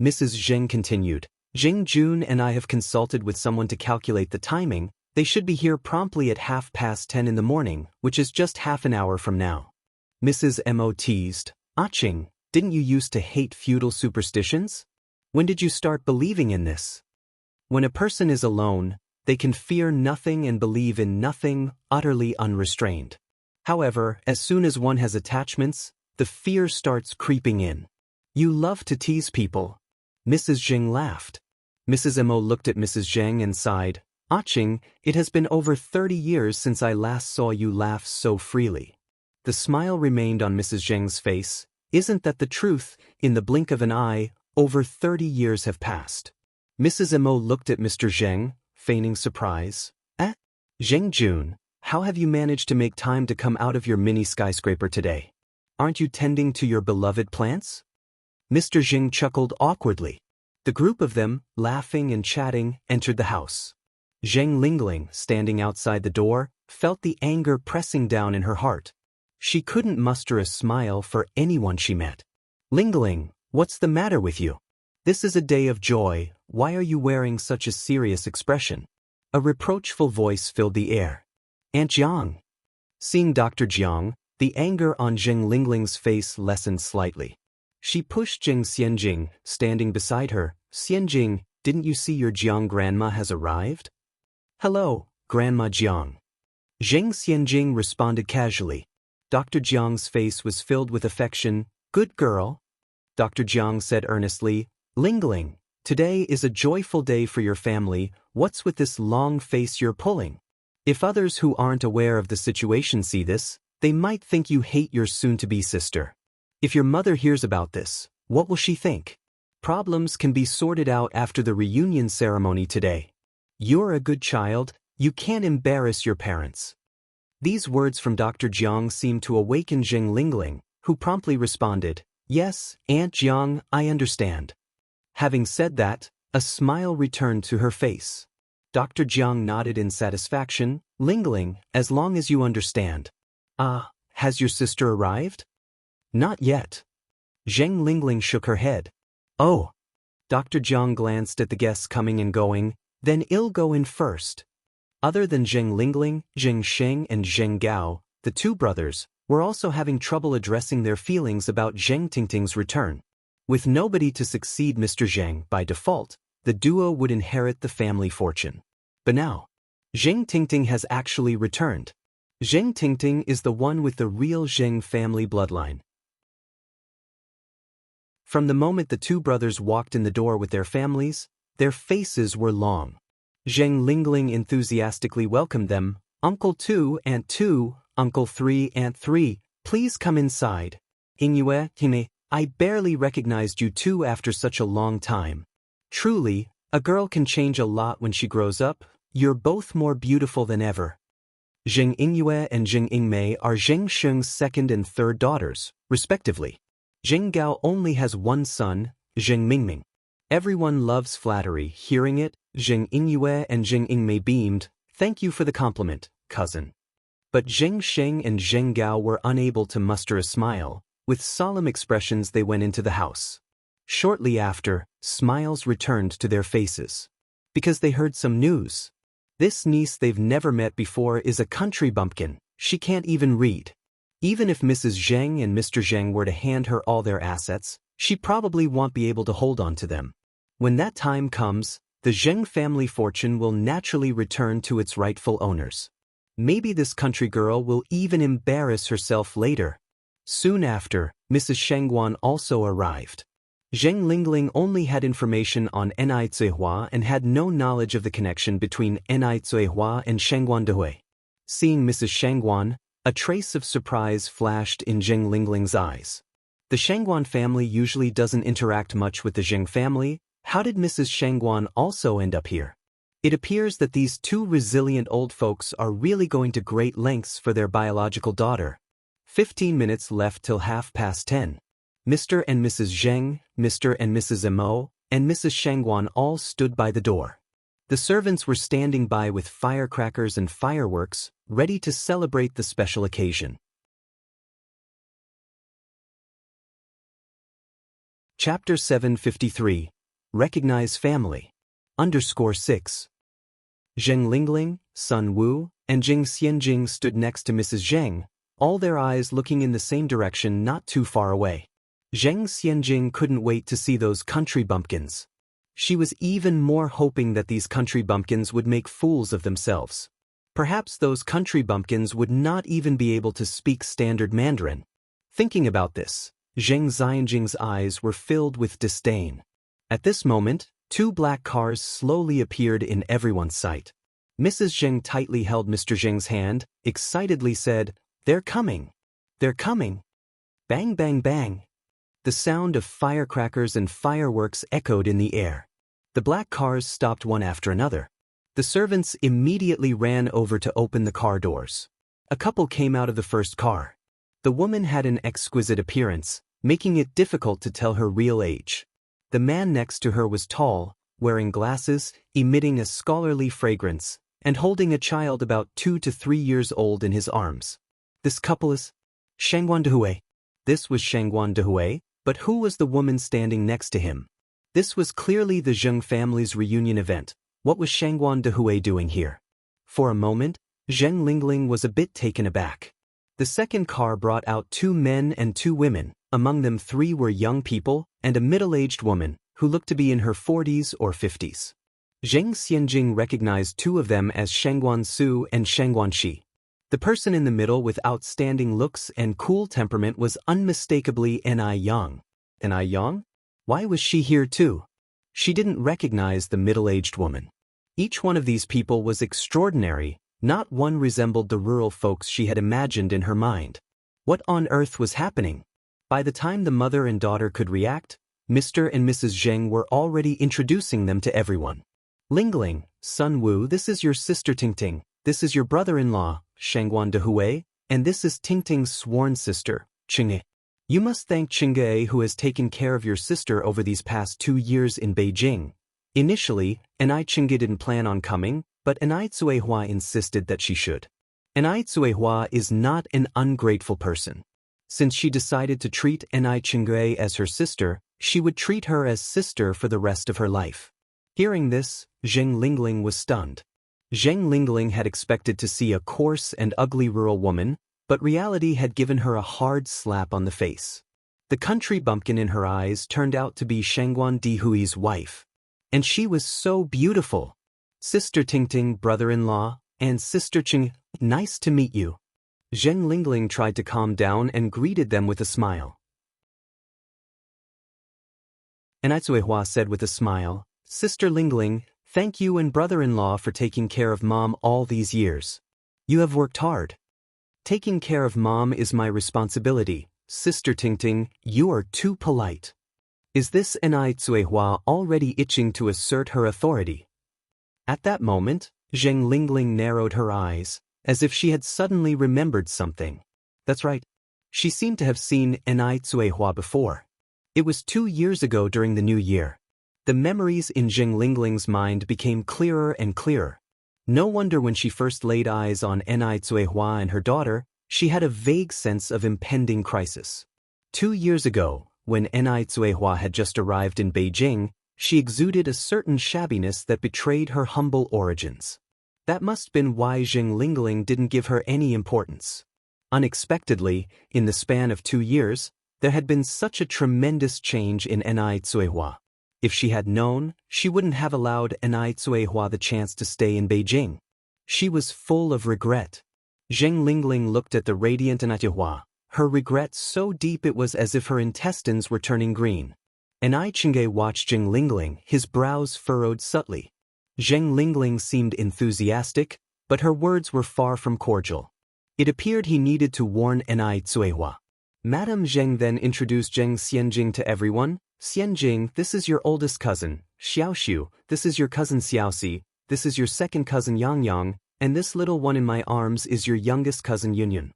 Mrs. Zheng continued. Zheng Jun and I have consulted with someone to calculate the timing. They should be here promptly at 10:30 in the morning, which is just half an hour from now. Mrs. Mo teased. Aching, didn't you used to hate feudal superstitions? When did you start believing in this? When a person is alone, they can fear nothing and believe in nothing, utterly unrestrained. However, as soon as one has attachments, the fear starts creeping in. You love to tease people. Mrs. Zheng laughed. Mrs. Mo looked at Mrs. Zheng and sighed. Aching, it has been over 30 years since I last saw you laugh so freely. The smile remained on Mrs. Zheng's face. Isn't that the truth? In the blink of an eye, over 30 years have passed. Mrs. Mo looked at Mr. Zheng, feigning surprise. Zheng Jun, how have you managed to make time to come out of your mini skyscraper today? Aren't you tending to your beloved plants? Mr. Zheng chuckled awkwardly. The group of them, laughing and chatting, entered the house. Zheng Lingling, standing outside the door, felt the anger pressing down in her heart. She couldn't muster a smile for anyone she met. Lingling, what's the matter with you? This is a day of joy, why are you wearing such a serious expression? A reproachful voice filled the air. Aunt Jiang. Seeing Dr. Jiang, the anger on Zheng Lingling's face lessened slightly. She pushed Zheng Xianjing, standing beside her. Xianjing, didn't you see your Jiang grandma has arrived? Hello, Grandma Jiang. Zheng Xianjing responded casually. Dr. Jiang's face was filled with affection. Good girl. Dr. Jiang said earnestly, Lingling, today is a joyful day for your family. What's with this long face you're pulling? If others who aren't aware of the situation see this, they might think you hate your soon-to-be sister. If your mother hears about this, what will she think? Problems can be sorted out after the reunion ceremony today. You're a good child, you can't embarrass your parents. These words from Dr. Jiang seemed to awaken Zheng Lingling, who promptly responded, Yes, Aunt Jiang, I understand. Having said that, a smile returned to her face. Dr. Jiang nodded in satisfaction. Lingling, as long as you understand. Has your sister arrived? Not yet. Zheng Lingling shook her head. Oh. Dr. Jiang glanced at the guests coming and going, then I'll go in first. Other than Zheng Lingling, Zheng Sheng and Zheng Gao, the two brothers, were also having trouble addressing their feelings about Zheng Tingting's return. With nobody to succeed Mr. Zheng by default, the duo would inherit the family fortune. But now, Zheng Tingting has actually returned. Zheng Tingting is the one with the real Zheng family bloodline. From the moment the two brothers walked in the door with their families, their faces were long. Zheng Lingling enthusiastically welcomed them. Uncle 2, Aunt 2, Uncle 3, Aunt 3, please come inside. Ingyue, Hime, I barely recognized you two after such a long time. Truly, a girl can change a lot when she grows up. You're both more beautiful than ever. Zheng Ingyue and Zheng Ingmei are Zheng Sheng's second and third daughters, respectively. Zheng Gao only has one son, Zheng Mingming. Everyone loves flattery. Hearing it, Zheng Yingyue and Zheng Yingmei beamed. Thank you for the compliment, cousin. But Zheng Sheng and Zheng Gao were unable to muster a smile. With solemn expressions they went into the house. Shortly after, smiles returned to their faces. Because they heard some news. This niece they've never met before is a country bumpkin. She can't even read. Even if Mrs. Zheng and Mr. Zheng were to hand her all their assets, she probably won't be able to hold on to them. When that time comes, the Zheng family fortune will naturally return to its rightful owners. Maybe this country girl will even embarrass herself later. Soon after, Mrs. Shangguan also arrived. Zheng Lingling only had information on Ni Zuihua and had no knowledge of the connection between Ni Zuihua and Shangguan Dehui. Seeing Mrs. Shangguan, a trace of surprise flashed in Zheng Lingling's eyes. The Shangguan family usually doesn't interact much with the Zheng family. How did Mrs. Shangguan also end up here? It appears that these two resilient old folks are really going to great lengths for their biological daughter. 15 minutes left till 10:30. Mr. and Mrs. Zheng, Mr. and Mrs. Mo, and Mrs. Shangguan all stood by the door. The servants were standing by with firecrackers and fireworks, ready to celebrate the special occasion. Chapter 753. Recognize Family. _6. Zheng Lingling, Sun Wu, and Jing Xianjing stood next to Mrs. Zheng, all their eyes looking in the same direction not too far away. Zheng Xianjing couldn't wait to see those country bumpkins. She was even more hoping that these country bumpkins would make fools of themselves. Perhaps those country bumpkins would not even be able to speak standard Mandarin. Thinking about this, Zheng Xianjing's eyes were filled with disdain. At this moment, two black cars slowly appeared in everyone's sight. Mrs. Zheng tightly held Mr. Zheng's hand, excitedly said, "They're coming! They're coming!" Bang, bang, bang! The sound of firecrackers and fireworks echoed in the air. The black cars stopped one after another. The servants immediately ran over to open the car doors. A couple came out of the first car. The woman had an exquisite appearance, making it difficult to tell her real age. The man next to her was tall, wearing glasses, emitting a scholarly fragrance, and holding a child about 2 to 3 years old in his arms. This couple is Shangguan Dehui. This was Shangguan Dehui, but who was the woman standing next to him? This was clearly the Zheng family's reunion event. What was Shangguan Dehui doing here? For a moment, Zheng Lingling was a bit taken aback. The second car brought out 2 men and 2 women. Among them 3 were young people and a middle-aged woman who looked to be in her 40s or 50s. Zheng Xianjing recognized 2 of them as Shangguan Su and Shangguan Shi. The person in the middle with outstanding looks and cool temperament was unmistakably Ni Yang. Ni Yang? Why was she here too? She didn't recognize the middle-aged woman. Each one of these people was extraordinary, not one resembled the rural folks she had imagined in her mind. What on earth was happening? By the time the mother and daughter could react, Mr. and Mrs. Zheng were already introducing them to everyone. Lingling, Sun Wu, this is your sister Tingting, this is your brother-in-law, Shangguan Dehui, and this is Tingting's sworn sister, Qingge. You must thank Qingge who has taken care of your sister over these past 2 years in Beijing. Initially, Ni Qingge didn't plan on coming, but Ni Zuihua insisted that she should. Ni Zuihua is not an ungrateful person. Since she decided to treat Ni Qingge as her sister, she would treat her as sister for the rest of her life. Hearing this, Zheng Lingling was stunned. Zheng Lingling had expected to see a coarse and ugly rural woman, but reality had given her a hard slap on the face. The country bumpkin in her eyes turned out to be Shangguan Dehui's wife. And she was so beautiful. Sister Tingting, brother-in-law, and Sister Qing, nice to meet you. Zheng Lingling tried to calm down and greeted them with a smile. Ni Zuihua said with a smile, Sister Lingling, thank you and brother-in-law for taking care of Mom all these years. You have worked hard. Taking care of Mom is my responsibility. Sister Tingting, you are too polite. Is this Ni Zuihua already itching to assert her authority? At that moment, Zheng Lingling narrowed her eyes, as if she had suddenly remembered something. That's right. She seemed to have seen Ni Zuihua before. It was 2 years ago during the New Year. The memories in Zheng Lingling's mind became clearer and clearer. No wonder when she first laid eyes on Ni Zuehua and her daughter, she had a vague sense of impending crisis. 2 years ago, when Ni Zuehua had just arrived in Beijing, she exuded a certain shabbiness that betrayed her humble origins. That must have been why Zheng Lingling didn't give her any importance. Unexpectedly, in the span of 2 years, there had been such a tremendous change in Ni Zuehua. If she had known, she wouldn't have allowed Ni Zuehua the chance to stay in Beijing. She was full of regret. Zheng Lingling looked at the radiant Ni Zuehua, her regret so deep it was as if her intestines were turning green. Ni Chengge watched Zheng Lingling, his brows furrowed subtly. Zheng Lingling seemed enthusiastic, but her words were far from cordial. It appeared he needed to warn Ni Zuehua. Madame Zheng then introduced Zheng Xianjing to everyone. Xianjing, this is your oldest cousin. Xiaoxiu, this is your cousin Xiaoxi. This is your second cousin Yang, and this little one in my arms is your youngest cousin Yunyun.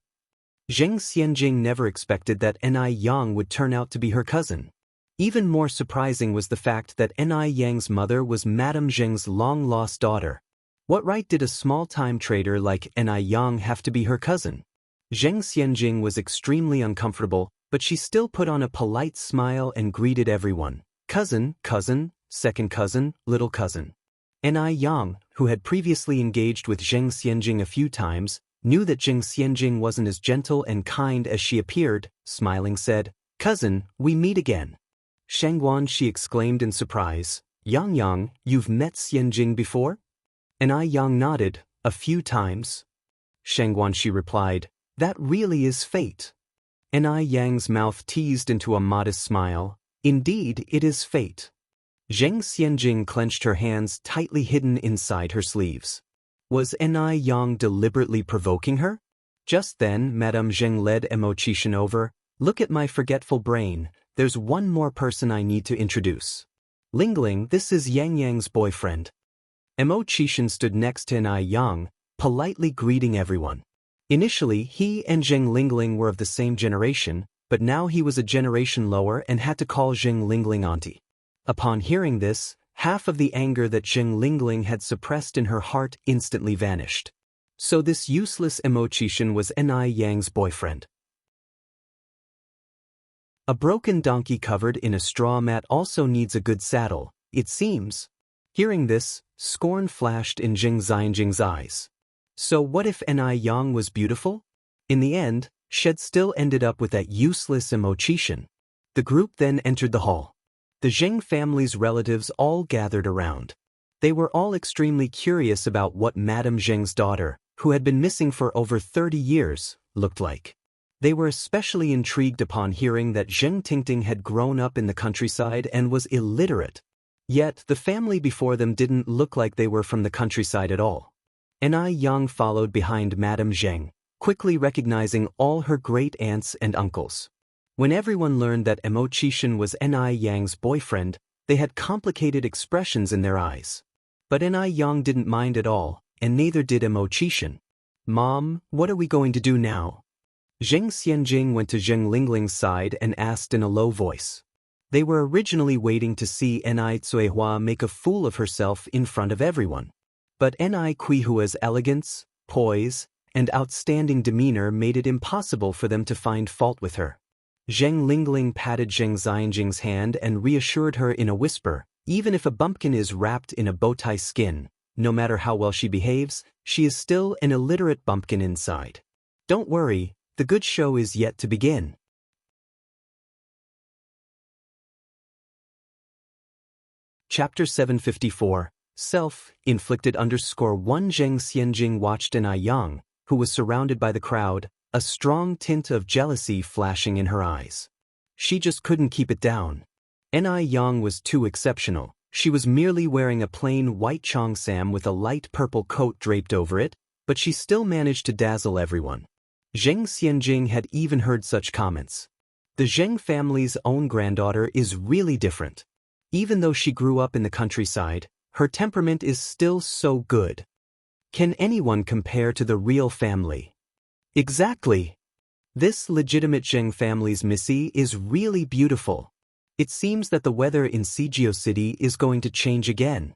Zheng Xianjing never expected that Ni Yang would turn out to be her cousin. Even more surprising was the fact that Ni Yang's mother was Madame Zheng's long-lost daughter. What right did a small-time trader like Ni Yang have to be her cousin? Zheng Xianjing was extremely uncomfortable, but she still put on a polite smile and greeted everyone. Cousin, cousin, second cousin, little cousin. Ni Yang, who had previously engaged with Zheng Xianjing a few times, knew that Zheng Xianjing wasn't as gentle and kind as she appeared, smiling said, "Cousin, we meet again." "Shangguan," she exclaimed in surprise. "Yang, you've met Xianjing before?" Ni Yang nodded, "A few times." "Shangguan," she replied, "that really is fate." Ni Yang's mouth teased into a modest smile. "Indeed, it is fate." Zheng Xianjing clenched her hands tightly hidden inside her sleeves. Was Ni Yang deliberately provoking her? Just then, Madame Zheng led Mo Qishan over. "Look at my forgetful brain. There's one more person I need to introduce. Lingling, this is Yang's boyfriend." Mo Qishan stood next to Ni Yang, politely greeting everyone. Initially, he and Zheng Lingling were of the same generation, but now he was a generation lower and had to call Zheng Lingling auntie. Upon hearing this, half of the anger that Zheng Lingling had suppressed in her heart instantly vanished. So this useless Mo Qishan was Ni Yang's boyfriend. A broken donkey covered in a straw mat also needs a good saddle, it seems. Hearing this, scorn flashed in Zheng Xianjing's eyes. So what if Ni Yang was beautiful? In the end, Shed still ended up with that useless Mo Qishan. The group then entered the hall. The Zheng family's relatives all gathered around. They were all extremely curious about what Madame Zheng's daughter, who had been missing for over 30 years, looked like. They were especially intrigued upon hearing that Zheng Tingting had grown up in the countryside and was illiterate. Yet, the family before them didn't look like they were from the countryside at all. Ni Yang followed behind Madame Zheng, quickly recognizing all her great-aunts and uncles. When everyone learned that Mo Qishan was Ni Yang's boyfriend, they had complicated expressions in their eyes. But Ni Yang didn't mind at all, and neither did Mo Qishan. "Mom, what are we going to do now?" Zheng Xianjing went to Zheng Lingling's side and asked in a low voice. They were originally waiting to see Ni Zuehua make a fool of herself in front of everyone. But Ni Kuihua's elegance, poise, and outstanding demeanor made it impossible for them to find fault with her. Zheng Lingling patted Zheng Xianjing's hand and reassured her in a whisper, "Even if a bumpkin is wrapped in a bowtie skin, no matter how well she behaves, she is still an illiterate bumpkin inside. Don't worry, the good show is yet to begin." Chapter 754, Self-inflicted _1 Zheng Xianjing watched Ni Yang, who was surrounded by the crowd, a strong tint of jealousy flashing in her eyes. She just couldn't keep it down. Ni Yang was too exceptional. She was merely wearing a plain white cheongsam with a light purple coat draped over it, but she still managed to dazzle everyone. Zheng Xianjing had even heard such comments. The Zheng family's own granddaughter is really different. Even though she grew up in the countryside, her temperament is still so good. Can anyone compare to the real family? Exactly. This legitimate Zheng family's Missy is really beautiful. It seems that the weather in Sijio City is going to change again.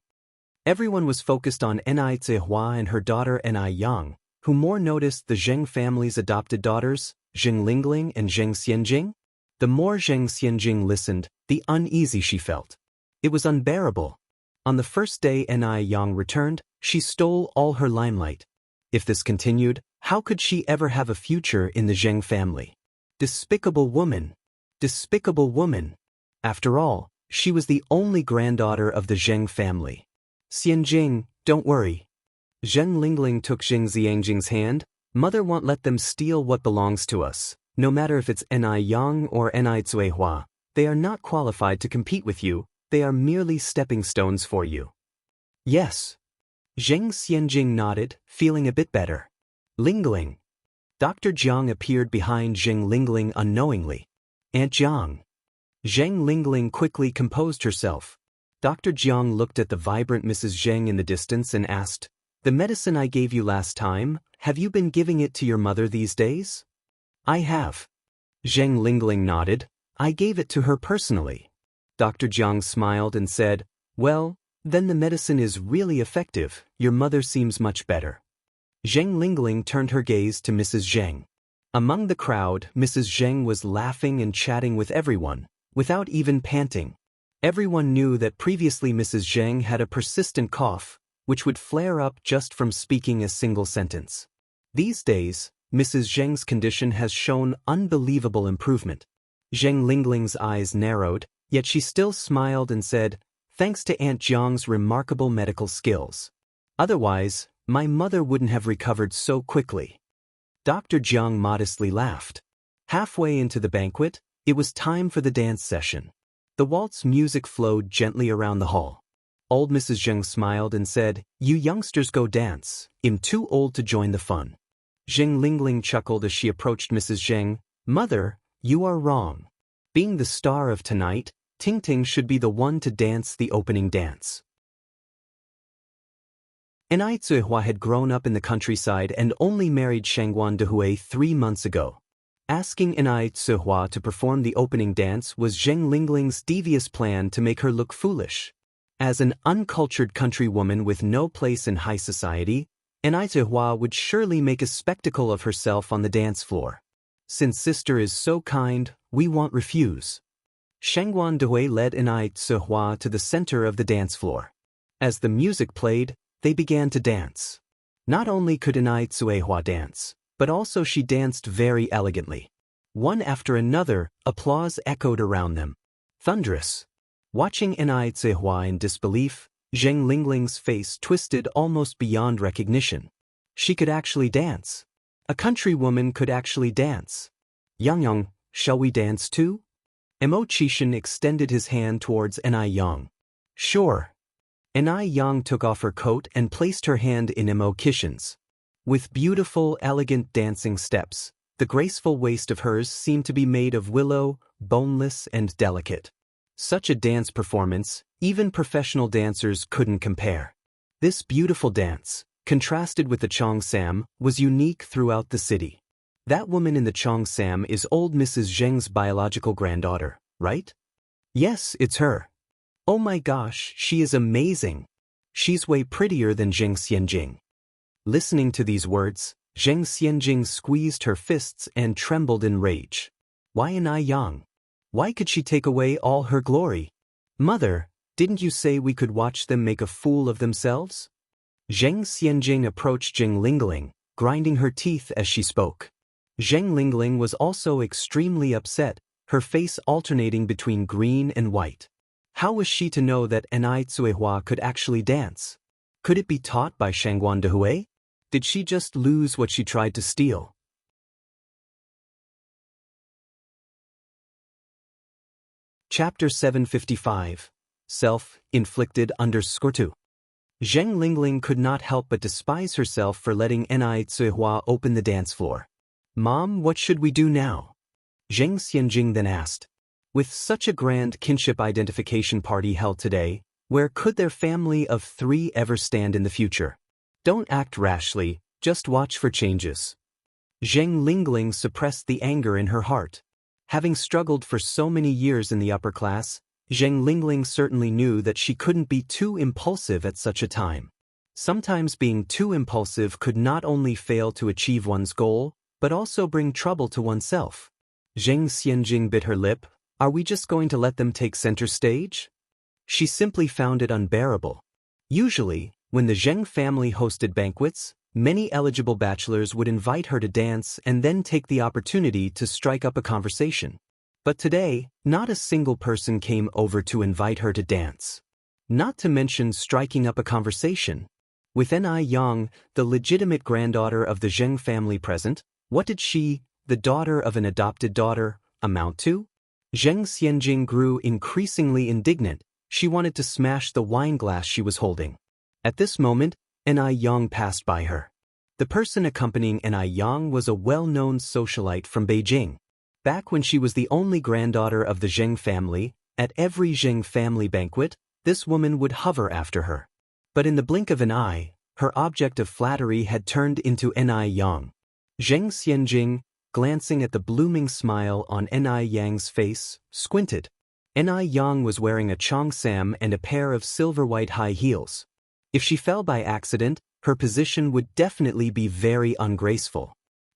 Everyone was focused on Ni Zihua and her daughter Ni Yang, who more noticed the Zheng family's adopted daughters, Zheng Lingling and Zheng Xianjing. The more Zheng Xianjing listened, the uneasy she felt. It was unbearable. On the first day Ni Yang returned, she stole all her limelight. If this continued, how could she ever have a future in the Zheng family? Despicable woman! Despicable woman! After all, she was the only granddaughter of the Zheng family. Xianjing, don't worry. Zheng Lingling took Zheng Xianjing's hand. Mother won't let them steal what belongs to us. No matter if it's Ni Yang or Ni Zuihua, they are not qualified to compete with you. They are merely stepping stones for you. Yes. Zheng Xianjing nodded, feeling a bit better. Lingling. Dr. Jiang appeared behind Zheng Lingling unknowingly. Aunt Jiang. Zheng Lingling quickly composed herself. Dr. Jiang looked at the vibrant Mrs. Zheng in the distance and asked, "The medicine I gave you last time, have you been giving it to your mother these days?" "I have." Zheng Lingling nodded. "I gave it to her personally." Dr. Jiang smiled and said, "Well, then the medicine is really effective. Your mother seems much better." Zheng Lingling turned her gaze to Mrs. Zheng. Among the crowd, Mrs. Zheng was laughing and chatting with everyone, without even panting. Everyone knew that previously Mrs. Zheng had a persistent cough, which would flare up just from speaking a single sentence. These days, Mrs. Zheng's condition has shown unbelievable improvement. Zheng Lingling's eyes narrowed, yet she still smiled and said, "Thanks to Aunt Jiang's remarkable medical skills. Otherwise, my mother wouldn't have recovered so quickly." Dr. Jiang modestly laughed. Halfway into the banquet, it was time for the dance session. The waltz music flowed gently around the hall. Old Mrs. Zheng smiled and said, "You youngsters go dance. I'm too old to join the fun." Zheng Lingling chuckled as she approached Mrs. Zheng. "Mother, you are wrong. Being the star of tonight, Ting Ting should be the one to dance the opening dance." Ni Zuihua had grown up in the countryside and only married Shangguan Dehui 3 months ago. Asking Ni Zuihua to perform the opening dance was Zheng Lingling's devious plan to make her look foolish. As an uncultured country woman with no place in high society, Ni Zuihua would surely make a spectacle of herself on the dance floor. "Since sister is so kind, we won't refuse." Shangguan Dehui led Ni Zuihua to the center of the dance floor. As the music played, they began to dance. Not only could Ni Zuihua dance, but also she danced very elegantly. One after another, applause echoed around them. Thunderous. Watching Ni Zuihua in disbelief, Zheng Lingling's face twisted almost beyond recognition. She could actually dance. A country woman could actually dance. "Yang, shall we dance too?" Mo Qishan extended his hand towards Ni Yang. "Sure." Ni Yang took off her coat and placed her hand in Mo Qishan's. With beautiful, elegant dancing steps, the graceful waist of hers seemed to be made of willow, boneless and delicate. Such a dance performance, even professional dancers couldn't compare. This beautiful dance, contrasted with the Cheongsam, was unique throughout the city. That woman in the Cheongsam is old Mrs. Zheng's biological granddaughter, right? Yes, it's her. Oh my gosh, she is amazing. She's way prettier than Zheng Xianjing. Listening to these words, Zheng Xianjing squeezed her fists and trembled in rage. Why Ni Yang? Why could she take away all her glory? "Mother, didn't you say we could watch them make a fool of themselves?" Zheng Xianjing approached Zheng Lingling, grinding her teeth as she spoke. Zheng Lingling was also extremely upset, her face alternating between green and white. How was she to know that Ni Zuihua could actually dance? Could it be taught by Shangguan Dehui? Did she just lose what she tried to steal? Chapter 755. Self-inflicted _2. Zheng Lingling could not help but despise herself for letting Ni Zuihua open the dance floor. "Mom, what should we do now?" Zheng Xianjing then asked. With such a grand kinship identification party held today, where could their family of 3 ever stand in the future? Don't act rashly, just watch for changes. Zheng Lingling suppressed the anger in her heart. Having struggled for so many years in the upper class, Zheng Lingling certainly knew that she couldn't be too impulsive at such a time. Sometimes being too impulsive could not only fail to achieve one's goal, but also bring trouble to oneself. Zheng Xianjing bit her lip. Are we just going to let them take center stage? She simply found it unbearable. Usually, when the Zheng family hosted banquets, many eligible bachelors would invite her to dance and then take the opportunity to strike up a conversation. But today, not a single person came over to invite her to dance. Not to mention striking up a conversation. With Ni Yang, the legitimate granddaughter of the Zheng family present, what did she, the daughter of an adopted daughter, amount to? Zheng Xianjing grew increasingly indignant. She wanted to smash the wine glass she was holding. At this moment, Ni Yang passed by her. The person accompanying Ni Yang was a well-known socialite from Beijing. Back when she was the only granddaughter of the Zheng family, at every Zheng family banquet, this woman would hover after her. But in the blink of an eye, her object of flattery had turned into Ni Yang. Zheng Xianjing, glancing at the blooming smile on Ni Yang's face, squinted. Ni Yang was wearing a cheongsam and a pair of silver-white high heels. If she fell by accident, her position would definitely be very ungraceful.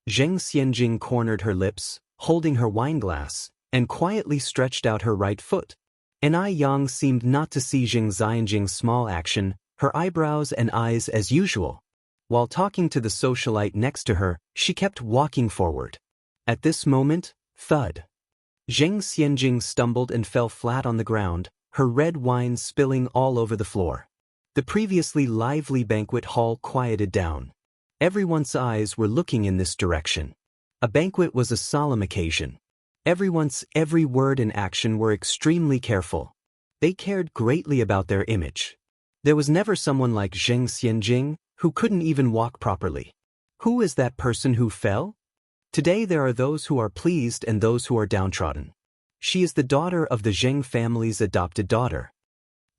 Zheng Xianjing cornered her lips, holding her wineglass, and quietly stretched out her right foot. Ni Yang seemed not to see Zheng Xianjing's small action, her eyebrows and eyes as usual. While talking to the socialite next to her, she kept walking forward. At this moment, thud. Zheng Xianjing stumbled and fell flat on the ground, her red wine spilling all over the floor. The previously lively banquet hall quieted down. Everyone's eyes were looking in this direction. A banquet was a solemn occasion. Everyone's every word and action were extremely careful. They cared greatly about their image. There was never someone like Zheng Xianjing, who couldn't even walk properly. Who is that person who fell? Today there are those who are pleased and those who are downtrodden. She is the daughter of the Zheng family's adopted daughter.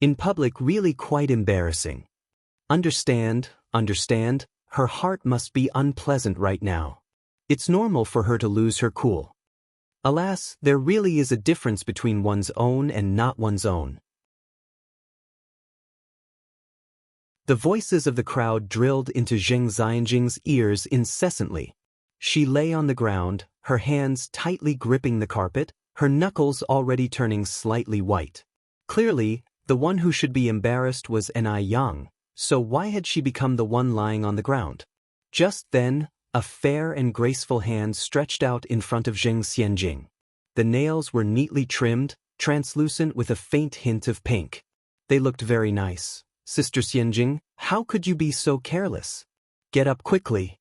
In public, really quite embarrassing. Understand, her heart must be unpleasant right now. It's normal for her to lose her cool. Alas, there really is a difference between one's own and not one's own. The voices of the crowd drilled into Zheng Xianjing's ears incessantly. She lay on the ground, her hands tightly gripping the carpet, her knuckles already turning slightly white. Clearly, the one who should be embarrassed was Ni Yang, so why had she become the one lying on the ground? Just then, a fair and graceful hand stretched out in front of Zheng Xianjing. The nails were neatly trimmed, translucent with a faint hint of pink. They looked very nice. Sister Xianjing, how could you be so careless? Get up quickly.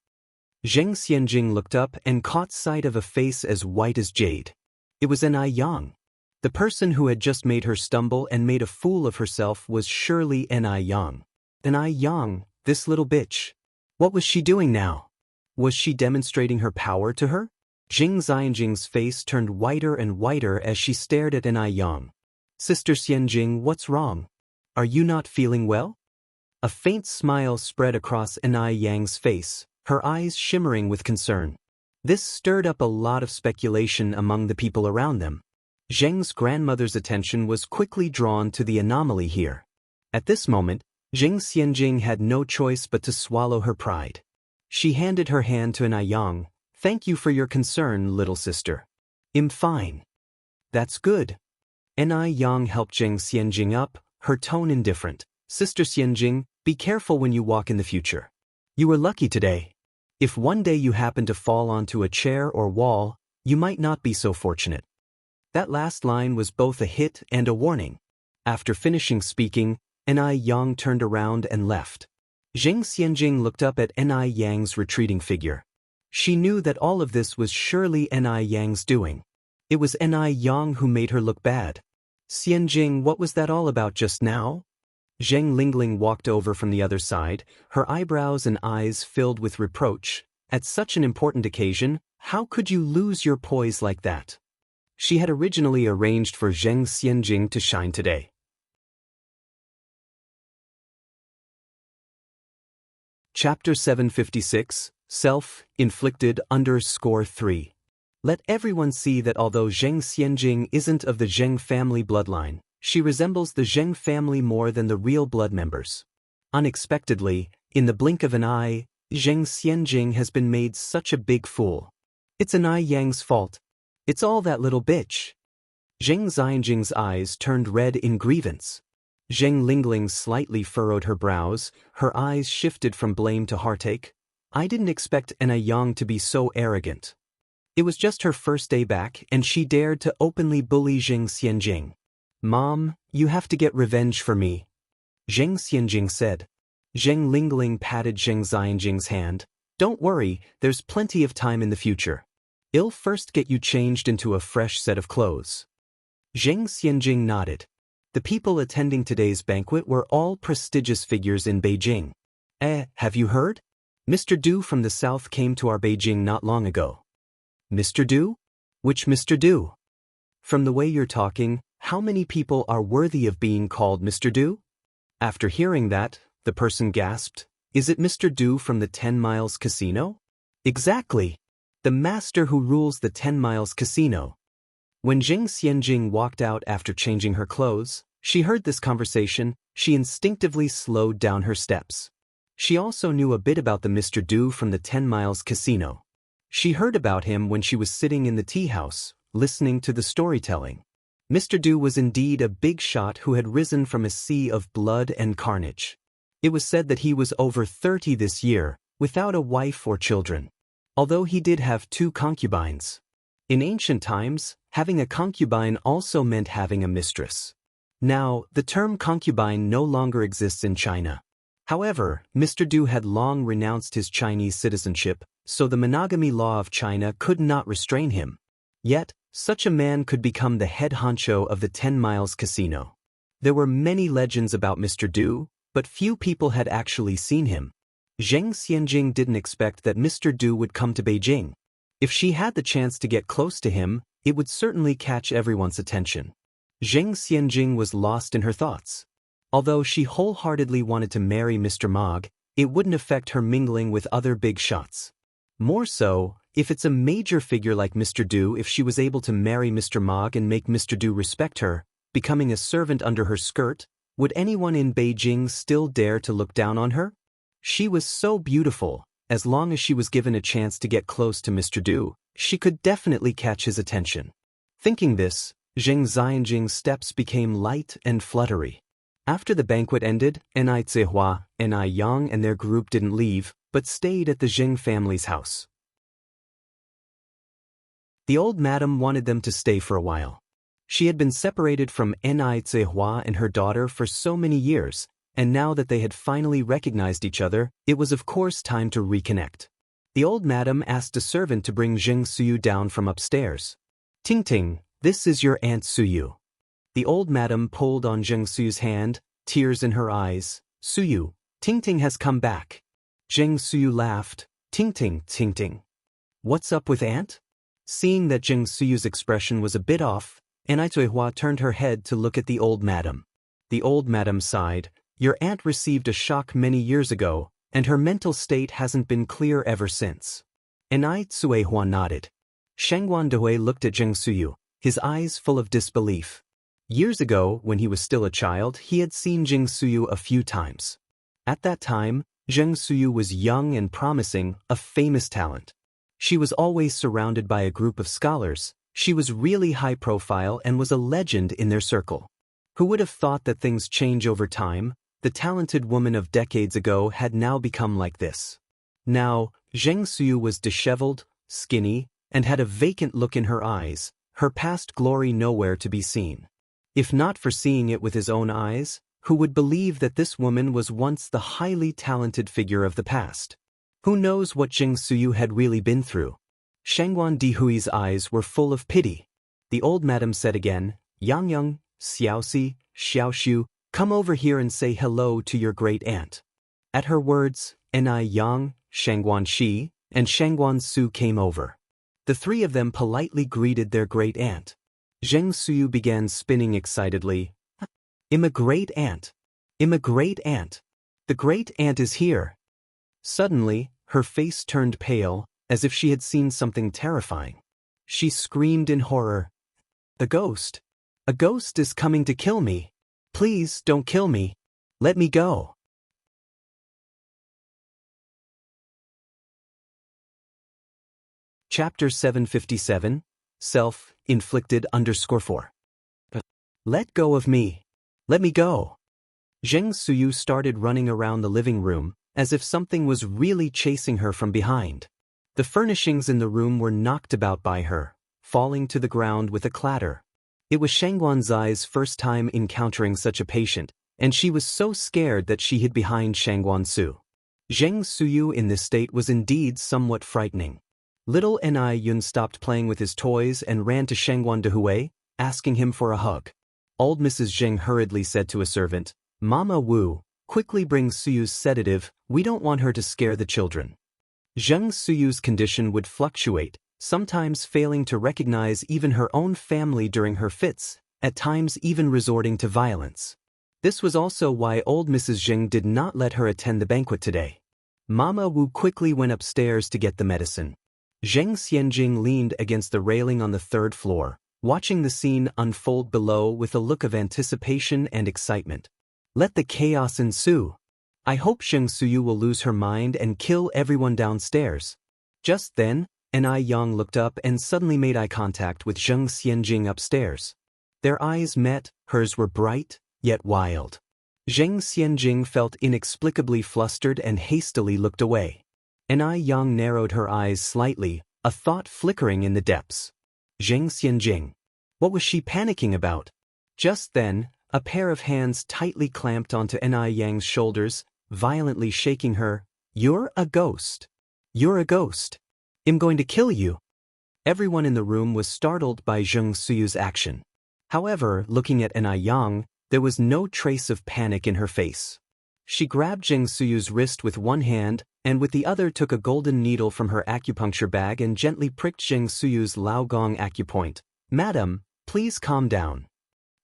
Zheng Xianjing looked up and caught sight of a face as white as jade. It was Ni Yang. The person who had just made her stumble and made a fool of herself was surely Ni Yang. Ni Yang, this little bitch. What was she doing now? Was she demonstrating her power to her? Zheng Xianjing's face turned whiter and whiter as she stared at Ni Yang. Sister Xianjing, what's wrong? Are you not feeling well? A faint smile spread across Ni Yang's face, her eyes shimmering with concern. This stirred up a lot of speculation among the people around them. Zheng's grandmother's attention was quickly drawn to the anomaly here. At this moment, Zheng Xianjing had no choice but to swallow her pride. She handed her hand to Ni Yang. Thank you for your concern, little sister. I'm fine. That's good. Ni Yang helped Zheng Xianjing up, her tone indifferent. Sister Xianjing, be careful when you walk in the future. You were lucky today. If one day you happen to fall onto a chair or wall, you might not be so fortunate. That last line was both a hit and a warning. After finishing speaking, Ni Yang turned around and left. Zheng Xianjing looked up at Ni Yang's retreating figure. She knew that all of this was surely Ni Yang's doing. It was Ni Yang who made her look bad. Xianjing, what was that all about just now? Zheng Lingling walked over from the other side, her eyebrows and eyes filled with reproach. At such an important occasion, how could you lose your poise like that? She had originally arranged for Zheng Xianjing to shine today. Chapter 756, Self-Inflicted _3. Let everyone see that although Zheng Xianjing isn't of the Zheng family bloodline, she resembles the Zheng family more than the real blood members. Unexpectedly, in the blink of an eye, Zheng Xianjing has been made such a big fool. It's Anai Yang's fault. It's all that little bitch. Zheng Xianjing's eyes turned red in grievance. Zheng Lingling slightly furrowed her brows, her eyes shifted from blame to heartache. I didn't expect Anai Yang to be so arrogant. It was just her first day back and she dared to openly bully Zheng Xianjing. Mom, you have to get revenge for me, Zheng Xianjing said. Zheng Lingling patted Zheng Xianjing's hand. Don't worry, there's plenty of time in the future. I'll first get you changed into a fresh set of clothes. Zheng Xianjing nodded. The people attending today's banquet were all prestigious figures in Beijing. Have you heard? Mr. Du from the south came to our Beijing not long ago. Mr. Du? Which Mr. Du? From the way you're talking, how many people are worthy of being called Mr. Du? After hearing that, the person gasped. Is it Mr. Du from the 10 Miles Casino? Exactly. The master who rules the 10 Miles Casino. When Zheng Xianjing walked out after changing her clothes, she heard this conversation. She instinctively slowed down her steps. She also knew a bit about the Mr. Du from the 10 Miles Casino. She heard about him when she was sitting in the tea house, listening to the storytelling. Mr. Du was indeed a big shot who had risen from a sea of blood and carnage. It was said that he was over 30 this year, without a wife or children. Although he did have 2 concubines. In ancient times, having a concubine also meant having a mistress. Now, the term concubine no longer exists in China. However, Mr. Du had long renounced his Chinese citizenship, so the monogamy law of China could not restrain him. Yet, such a man could become the head honcho of the 10 Miles Casino. There were many legends about Mr. Du, but few people had actually seen him. Zheng Xianjing didn't expect that Mr. Du would come to Beijing. If she had the chance to get close to him, it would certainly catch everyone's attention. Zheng Xianjing was lost in her thoughts. Although she wholeheartedly wanted to marry Mr. Mog, it wouldn't affect her mingling with other big shots. More so, if it's a major figure like Mr. Du, if she was able to marry Mr. Mog and make Mr. Du respect her, becoming a servant under her skirt, would anyone in Beijing still dare to look down on her? She was so beautiful. As long as she was given a chance to get close to Mr. Du, she could definitely catch his attention. Thinking this, Zheng Xianjing's steps became light and fluttery. After the banquet ended, Nai Zihua, Nai Yang and their group didn't leave, but stayed at the Zheng family's house. The old madam wanted them to stay for a while. She had been separated from Nai Zihua and her daughter for so many years, and now that they had finally recognized each other, it was of course time to reconnect. The old madam asked a servant to bring Zheng Suyu down from upstairs. Ting Ting, this is your Aunt Suyu. The old madam pulled on Zheng Suyu's hand, tears in her eyes. Suyu, Ting Ting has come back. Zheng Suyu laughed. Ting Ting, Ting Ting. What's up with Aunt? Seeing that Zheng Suyu's expression was a bit off, Nai Zuihua turned her head to look at the old madam. The old madam sighed. Your aunt received a shock many years ago, and her mental state hasn't been clear ever since. Nai Zuihua nodded. Shangguan Dehui looked at Zheng Suyu, his eyes full of disbelief. Years ago, when he was still a child, he had seen Zheng Suyu a few times. At that time, Zheng Suyu was young and promising, a famous talent. She was always surrounded by a group of scholars. She was really high profile and was a legend in their circle. Who would have thought that things change over time? The talented woman of decades ago had now become like this. Now, Zheng Suyu was disheveled, skinny, and had a vacant look in her eyes, her past glory nowhere to be seen. If not for seeing it with his own eyes, who would believe that this woman was once the highly talented figure of the past? Who knows what Zheng Suyu had really been through? Shangguan Dihui's eyes were full of pity. The old madam said again, Yang Yang, Xiaoxi, Xiaoxiu, come over here and say hello to your great-aunt. At her words, Nai Yang, Shangguan Shi, and Shangguan Su came over. The 3 of them politely greeted their great-aunt. Zheng Suyu began spinning excitedly. I'm a great-aunt. I'm a great-aunt. The great-aunt is here. Suddenly, her face turned pale, as if she had seen something terrifying. She screamed in horror. "The ghost! A ghost is coming to kill me! Please don't kill me! Let me go!" Chapter 757, Self-inflicted_4. Let go of me! Let me go! Xianxia started running around the living room, as if something was really chasing her from behind. The furnishings in the room were knocked about by her, falling to the ground with a clatter. It was Shangguanzai's first time encountering such a patient, and she was so scared that she hid behind Shangguansu. Xianxia in this state was indeed somewhat frightening. Little Ni Yun stopped playing with his toys and ran to Shangguan Dehui, asking him for a hug. Old Mrs. Zheng hurriedly said to a servant, "Mama Wu, quickly bring Suyu's sedative, we don't want her to scare the children." Zheng Suyu's condition would fluctuate, sometimes failing to recognize even her own family during her fits, at times even resorting to violence. This was also why old Mrs. Zheng did not let her attend the banquet today. Mama Wu quickly went upstairs to get the medicine. Zheng Xianjing leaned against the railing on the third floor, watching the scene unfold below with a look of anticipation and excitement. Let the chaos ensue. I hope Xianxia will lose her mind and kill everyone downstairs. Just then, Ni Yang looked up and suddenly made eye contact with Zheng Xianjing upstairs. Their eyes met, hers were bright, yet wild. Zheng Xianjing felt inexplicably flustered and hastily looked away. Ni Yang narrowed her eyes slightly, a thought flickering in the depths. Zheng Xianjing. What was she panicking about? Just then, a pair of hands tightly clamped onto Ni Yang's shoulders, violently shaking her. "You're a ghost. You're a ghost. I'm going to kill you." Everyone in the room was startled by Zheng Suyu's action. However, looking at Ni Yang, there was no trace of panic in her face. She grabbed Zheng Suyu's wrist with one hand, and with the other took a golden needle from her acupuncture bag and gently pricked Zheng Suyu's Laogong acupoint. "Madam, please calm down."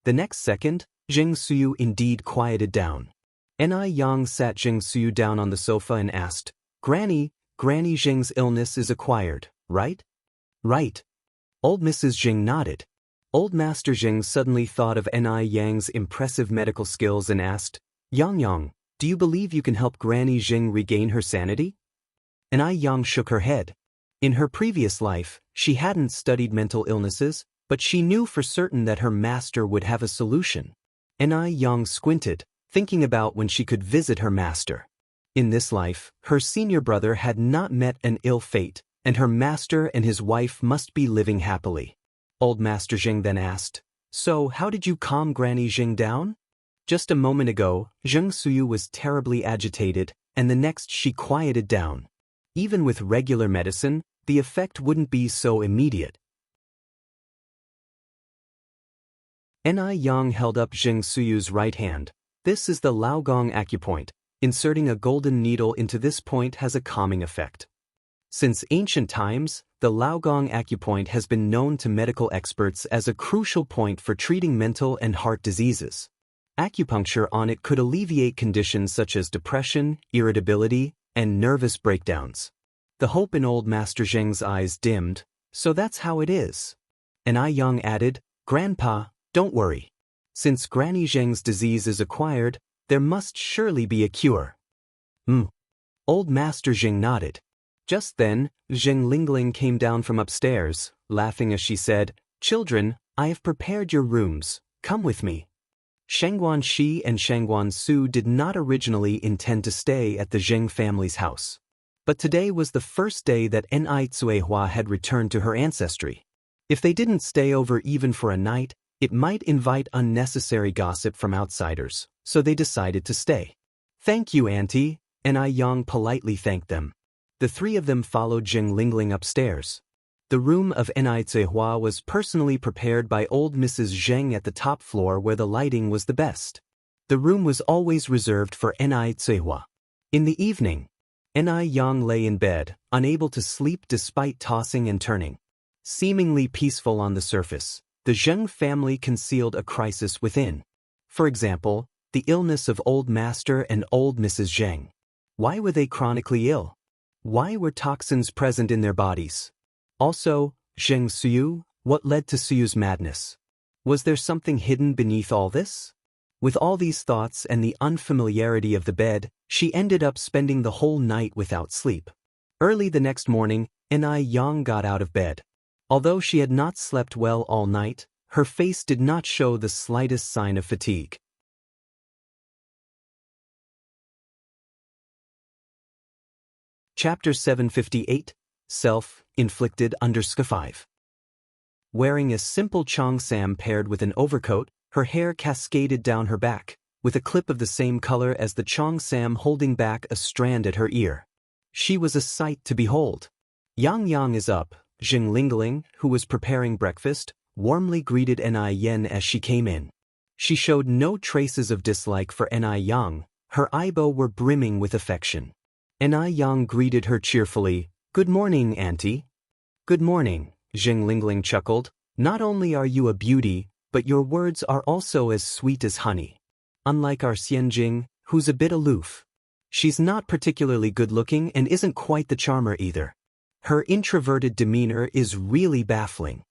The next second, Zheng Suyu indeed quieted down. Ni Yang sat Zheng Suyu down on the sofa and asked, Granny Zheng's illness is acquired, right?" "Right." Old Mrs. Zheng nodded. Old Master Zheng suddenly thought of Ni Yang's impressive medical skills and asked, Yang, do you believe you can help Granny Zheng regain her sanity?" Ni Yang shook her head. In her previous life, she hadn't studied mental illnesses, but she knew for certain that her master would have a solution. Ni Yang squinted, thinking about when she could visit her master. In this life, her senior brother had not met an ill fate, and her master and his wife must be living happily. Old Master Zheng then asked, "So how did you calm Granny Zheng down?" Just a moment ago, Zheng Suyu was terribly agitated, and the next she quieted down. Even with regular medicine, the effect wouldn't be so immediate. Ni Yang held up Zheng Suyu's right hand. This is the Laogong acupoint. Inserting a golden needle into this point has a calming effect. Since ancient times, the Laogong acupoint has been known to medical experts as a crucial point for treating mental and heart diseases. Acupuncture on it could alleviate conditions such as depression, irritability, and nervous breakdowns. The hope in old Master Zheng's eyes dimmed. "So that's how it is." Ni Yang added, "Grandpa, don't worry. Since Granny Zheng's disease is acquired, there must surely be a cure." Old Master Zheng nodded. Just then, Zheng Lingling came down from upstairs, laughing as she said, "Children, I have prepared your rooms. Come with me." Shangguan Shi and Shangguan Su did not originally intend to stay at the Zheng family's house. But today was the first day that Ni Cuihua had returned to her ancestry. If they didn't stay over even for a night, it might invite unnecessary gossip from outsiders, so they decided to stay. "Thank you, Auntie," Ni Yang politely thanked them. The three of them followed Zheng Lingling upstairs. The room of Ni Cuihua was personally prepared by old Mrs. Zheng at the top floor where the lighting was the best. The room was always reserved for Ni Cuihua. In the evening, Ni Yang lay in bed, unable to sleep despite tossing and turning. Seemingly peaceful on the surface, the Zheng family concealed a crisis within. For example, the illness of old Master and old Mrs. Zheng. Why were they chronically ill? Why were toxins present in their bodies? Also, Zheng Suyu, what led to Suyu's madness? Was there something hidden beneath all this? With all these thoughts and the unfamiliarity of the bed, she ended up spending the whole night without sleep. Early the next morning, Yang got out of bed. Although she had not slept well all night, her face did not show the slightest sign of fatigue. Chapter 758, Self-Inflicted _5. Wearing a simple cheongsam paired with an overcoat, her hair cascaded down her back, with a clip of the same color as the cheongsam holding back a strand at her ear. She was a sight to behold. Yang is up, Jing Lingling, who was preparing breakfast, warmly greeted Yen as she came in. She showed no traces of dislike for Yang, her eyebrows were brimming with affection. Yang greeted her cheerfully, "Good morning, Auntie." "Good morning," Jing Lingling chuckled. "Not only are you a beauty, but your words are also as sweet as honey. Unlike our Xianxia, who's a bit aloof. She's not particularly good-looking and isn't quite the charmer either. Her introverted demeanor is really baffling."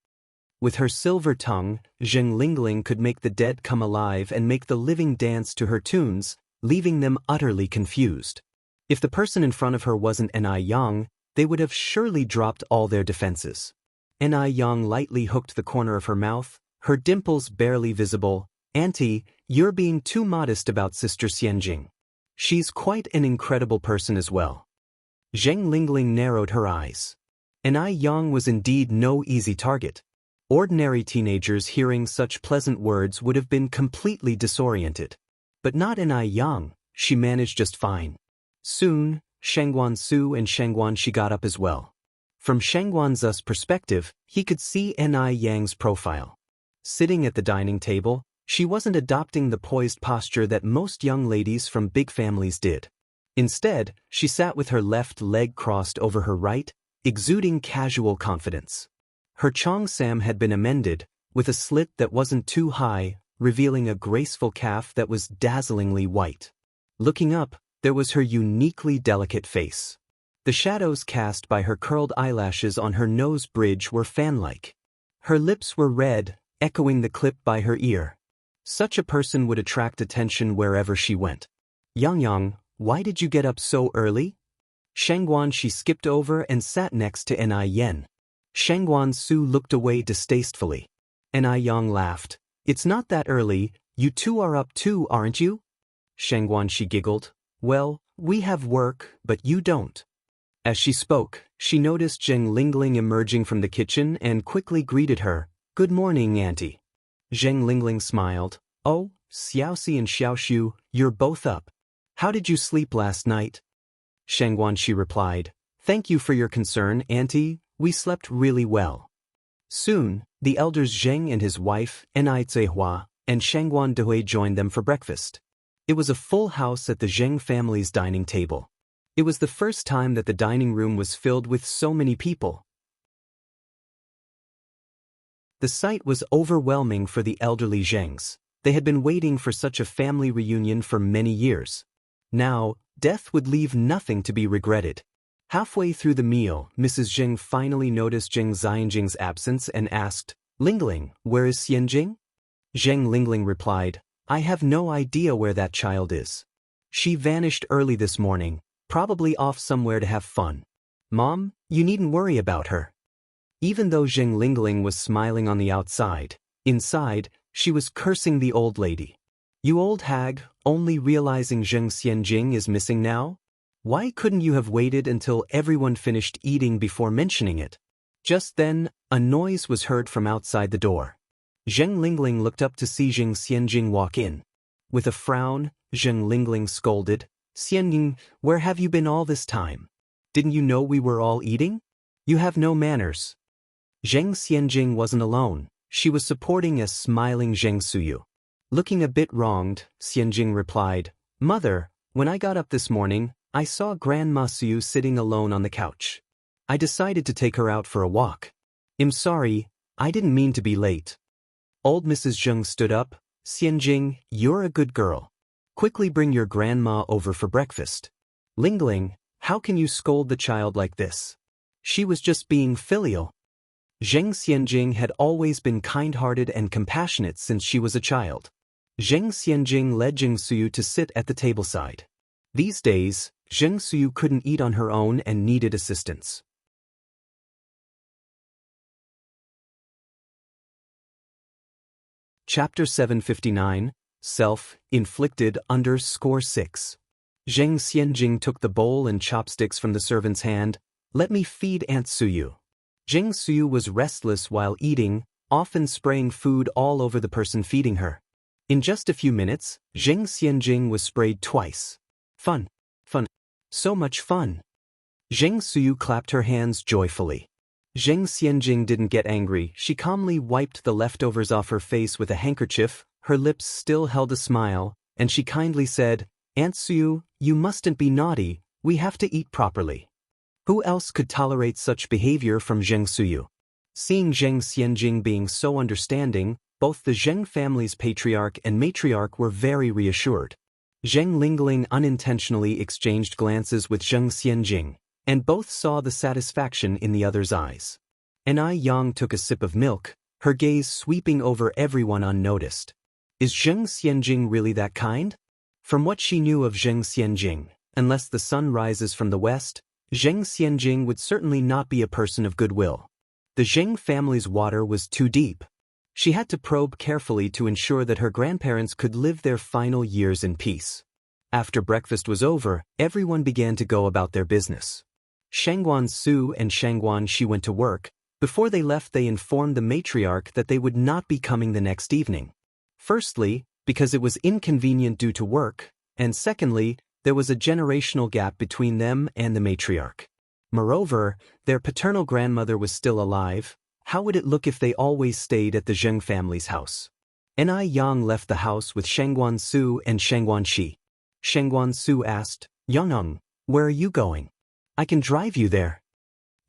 With her silver tongue, Jing Lingling could make the dead come alive and make the living dance to her tunes, leaving them utterly confused. If the person in front of her wasn't Yang, they would have surely dropped all their defenses. Yang lightly hooked the corner of her mouth, her dimples barely visible. "Auntie, you're being too modest about Sister Xianxia. She's quite an incredible person as well." Zheng Lingling narrowed her eyes. Yang was indeed no easy target. Ordinary teenagers hearing such pleasant words would have been completely disoriented. But not Yang, she managed just fine. Soon, Shangguan Su and Shangguan Shi got up as well. From Shangguan Zu's perspective, he could see Yang's profile. Sitting at the dining table, she wasn't adopting the poised posture that most young ladies from big families did. Instead, she sat with her left leg crossed over her right, exuding casual confidence. Her cheongsam had been amended, with a slit that wasn't too high, revealing a graceful calf that was dazzlingly white. Looking up, there was her uniquely delicate face. The shadows cast by her curled eyelashes on her nose bridge were fan-like. Her lips were red, echoing the clip by her ear. Such a person would attract attention wherever she went. "Yang, why did you get up so early?" Shangguan Shi skipped over and sat next to Yen. Shangguan Su looked away distastefully. Yang laughed. "It's not that early, you two are up too, aren't you?" Shangguan Shi giggled. "Well, we have work, but you don't." As she spoke, she noticed Zheng Lingling emerging from the kitchen and quickly greeted her. "Good morning, Auntie." Zheng Lingling smiled. "Oh, Xiaoxi and Xiaoxiu, you're both up. How did you sleep last night?" Shangguan Shi replied, "Thank you for your concern, Auntie, we slept really well." Soon, the elders Zheng and his wife, Enai Zehua, and Shangguan Dehui joined them for breakfast. It was a full house at the Zheng family's dining table. It was the first time that the dining room was filled with so many people. The sight was overwhelming for the elderly Zhengs. They had been waiting for such a family reunion for many years. Now, death would leave nothing to be regretted. Halfway through the meal, Mrs. Zheng finally noticed Zheng Xianjing's absence and asked, "Lingling, where is Xianjing?" Zheng Lingling replied, "I have no idea where that child is. She vanished early this morning, probably off somewhere to have fun. Mom, you needn't worry about her." Even though Zheng Lingling was smiling on the outside, inside, she was cursing the old lady. "You old hag, only realizing Zheng Xianjing is missing now? Why couldn't you have waited until everyone finished eating before mentioning it?" Just then, a noise was heard from outside the door. Zheng Lingling looked up to see Zheng Xianjing walk in. With a frown, Zheng Lingling scolded, "Xianjing, where have you been all this time? Didn't you know we were all eating? You have no manners." Zheng Xianjing wasn't alone. She was supporting a smiling Zheng Suyu. Looking a bit wronged, Xianjing replied, "Mother, when I got up this morning, I saw Grandma Suyu sitting alone on the couch. I decided to take her out for a walk. I'm sorry, I didn't mean to be late." Old Mrs. Zheng stood up. "Xianjing, you're a good girl. Quickly bring your grandma over for breakfast." "Lingling, how can you scold the child like this? She was just being filial." Zheng Xianjing had always been kind-hearted and compassionate since she was a child. Zheng Xianjing led Zheng Suyu to sit at the tableside. These days, Zheng Suyu couldn't eat on her own and needed assistance. Chapter 759, Self-Inflicted _6. Zheng Xianjing took the bowl and chopsticks from the servant's hand. Let me feed Aunt Suyu. Zheng Suyu was restless while eating, often spraying food all over the person feeding her. In just a few minutes, Zheng Xianjing was sprayed twice. Fun. So much fun. Zheng Suyu clapped her hands joyfully. Zheng Xianjing didn't get angry. She calmly wiped the leftovers off her face with a handkerchief. Her lips still held a smile, and she kindly said, Aunt Suyu, you mustn't be naughty, we have to eat properly. Who else could tolerate such behavior from Zheng Suyu? Seeing Zheng Xianjing being so understanding, both the Zheng family's patriarch and matriarch were very reassured. Zheng Lingling unintentionally exchanged glances with Zheng Xianjing, and both saw the satisfaction in the other's eyes. Anai Yang took a sip of milk, her gaze sweeping over everyone unnoticed. Is Zheng Xianjing really that kind? From what she knew of Zheng Xianjing, unless the sun rises from the west, Zheng Xianjing would certainly not be a person of goodwill. The Zheng family's water was too deep. She had to probe carefully to ensure that her grandparents could live their final years in peace. After breakfast was over, everyone began to go about their business. Shangguan Su and Shangguan Shi went to work. Before they left, they informed the matriarch that they would not be coming the next evening. Firstly, because it was inconvenient due to work, and secondly, there was a generational gap between them and the matriarch. Moreover, their paternal grandmother was still alive. How would it look if they always stayed at the Zheng family's house? Anai Yang left the house with Shangguan Su and Shangguan Shi. Shangguan Su asked, Yang, where are you going? I can drive you there.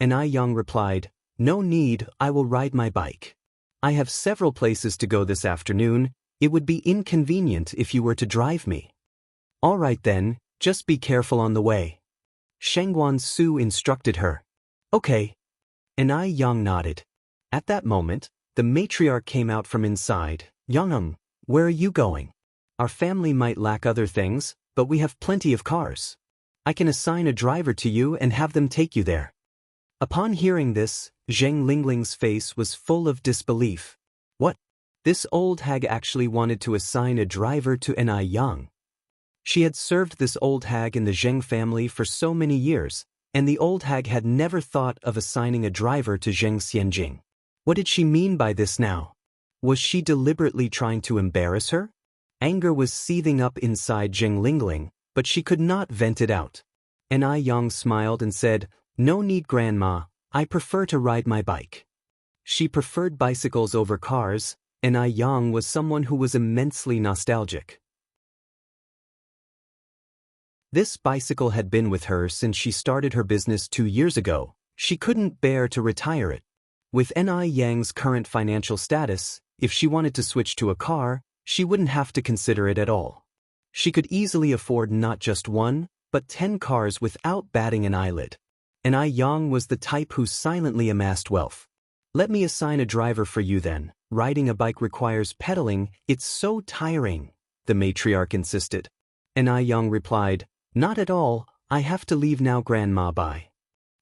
Anai Yang replied, No need, I will ride my bike. I have several places to go this afternoon. It would be inconvenient if you were to drive me. All right then, just be careful on the way. Shangguan Su instructed her. Okay. Anai Yang nodded. At that moment, the matriarch came out from inside. Yang, where are you going? Our family might lack other things, but we have plenty of cars. I can assign a driver to you and have them take you there. Upon hearing this, Zheng Lingling's face was full of disbelief. What? This old hag actually wanted to assign a driver to Anai Yang. She had served this old hag in the Zheng family for so many years, and the old hag had never thought of assigning a driver to Zheng Xianjing. What did she mean by this now? Was she deliberately trying to embarrass her? Anger was seething up inside Zheng Lingling, but she could not vent it out. Anai Yang smiled and said, No need, Grandma, I prefer to ride my bike. She preferred bicycles over cars. Anai Yang was someone who was immensely nostalgic. This bicycle had been with her since she started her business 2 years ago. She couldn't bear to retire it. With Anai Yang's current financial status, if she wanted to switch to a car, she wouldn't have to consider it at all. She could easily afford not just 1, but 10 cars without batting an eyelid. Anai Yang was the type who silently amassed wealth. Let me assign a driver for you then. Riding a bike requires pedaling, it's so tiring, the matriarch insisted. Anai Yang replied, Not at all, I have to leave now, Grandma, bye.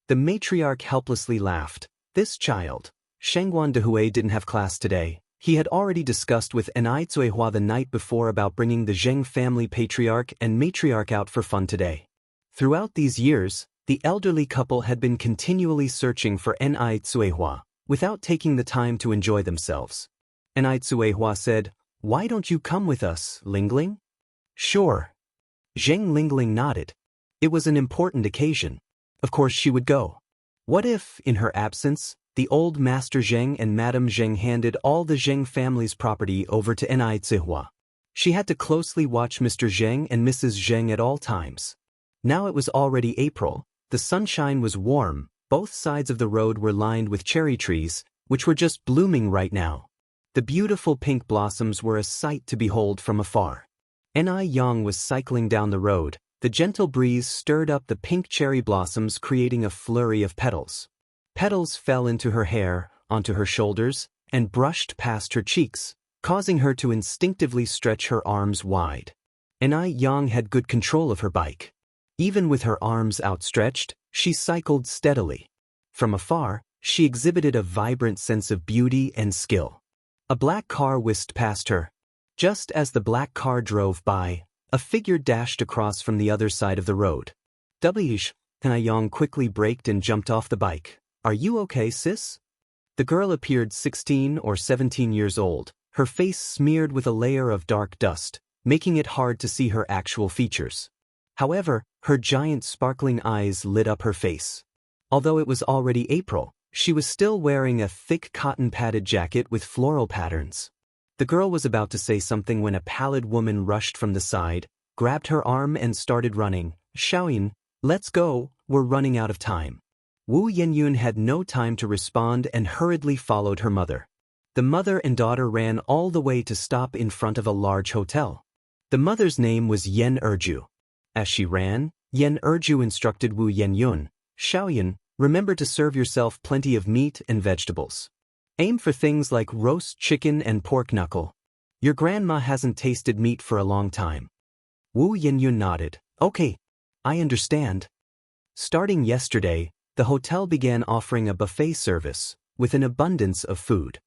The matriarch helplessly laughed. This child. Shangguan Dehui didn't have class today. He had already discussed with Anai Zuihua the night before about bringing the Zheng family patriarch and matriarch out for fun today. Throughout these years, the elderly couple had been continually searching for Anai Zuihua, without taking the time to enjoy themselves. Anai Zuihua said, Why don't you come with us, Lingling? Sure. Zheng Lingling nodded. It was an important occasion. Of course she would go. What if, in her absence, the old Master Zheng and Madame Zheng handed all the Zheng family's property over to Anai Zihua? She had to closely watch Mr. Zheng and Mrs. Zheng at all times. Now it was already April, the sunshine was warm, both sides of the road were lined with cherry trees, which were just blooming right now. The beautiful pink blossoms were a sight to behold from afar. Anai Yang was cycling down the road. The gentle breeze stirred up the pink cherry blossoms, creating a flurry of petals. Petals fell into her hair, onto her shoulders and brushed past her cheeks, causing her to instinctively stretch her arms wide. Yang had good control of her bike. Even with her arms outstretched, she cycled steadily. From afar, she exhibited a vibrant sense of beauty and skill. A black car whisked past her. Just as the black car drove by, a figure dashed across from the other side of the road. Yang quickly braked and jumped off the bike. "Are you okay, sis?" The girl appeared 16 or 17 years old, her face smeared with a layer of dark dust, making it hard to see her actual features. However, her giant sparkling eyes lit up her face. Although it was already April, she was still wearing a thick cotton-padded jacket with floral patterns. The girl was about to say something when a pallid woman rushed from the side, grabbed her arm and started running, shouting, "Let's go, we're running out of time." Wu Yenyun had no time to respond and hurriedly followed her mother. The mother and daughter ran all the way to stop in front of a large hotel. The mother's name was Yen Erju. As she ran, Yen Erju instructed Wu Yenyun, "Xiaoyan, remember to serve yourself plenty of meat and vegetables. Aim for things like roast chicken and pork knuckle. Your grandma hasn't tasted meat for a long time." Wu Yenyun nodded. "Okay, I understand." Starting yesterday, the hotel began offering a buffet service, with an abundance of food.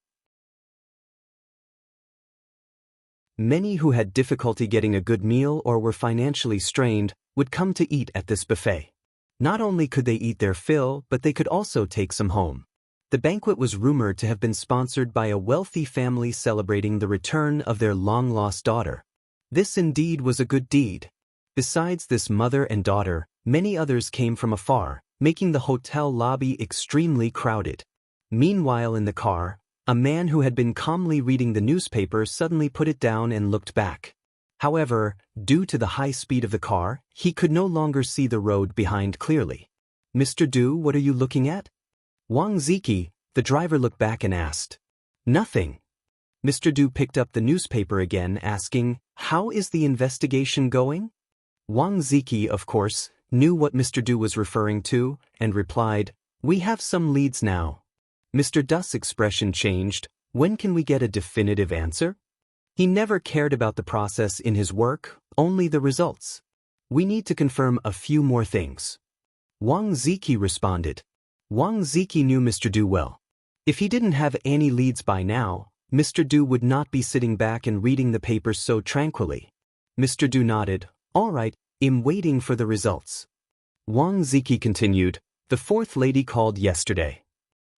Many who had difficulty getting a good meal or were financially strained would come to eat at this buffet. Not only could they eat their fill, but they could also take some home. The banquet was rumored to have been sponsored by a wealthy family celebrating the return of their long-lost daughter. This indeed was a good deed. Besides this mother and daughter, many others came from afar, making the hotel lobby extremely crowded. Meanwhile in the car, a man who had been calmly reading the newspaper suddenly put it down and looked back. However, due to the high speed of the car, he could no longer see the road behind clearly. "Mr. Du, what are you looking at?" Wang Ziki, the driver, looked back and asked. "Nothing." Mr. Du picked up the newspaper again, asking, "How is the investigation going?" Wang Ziki, of course, knew what Mr. Du was referring to, and replied, "We have some leads now." Mr. Du's expression changed. "When can we get a definitive answer?" He never cared about the process in his work, only the results. "We need to confirm a few more things." Wang Ziki responded. Wang Ziki knew Mr. Du well. If he didn't have any leads by now, Mr. Du would not be sitting back and reading the papers so tranquilly. Mr. Du nodded. "All right, I'm waiting for the results." Wang Ziki continued. "The fourth lady called yesterday."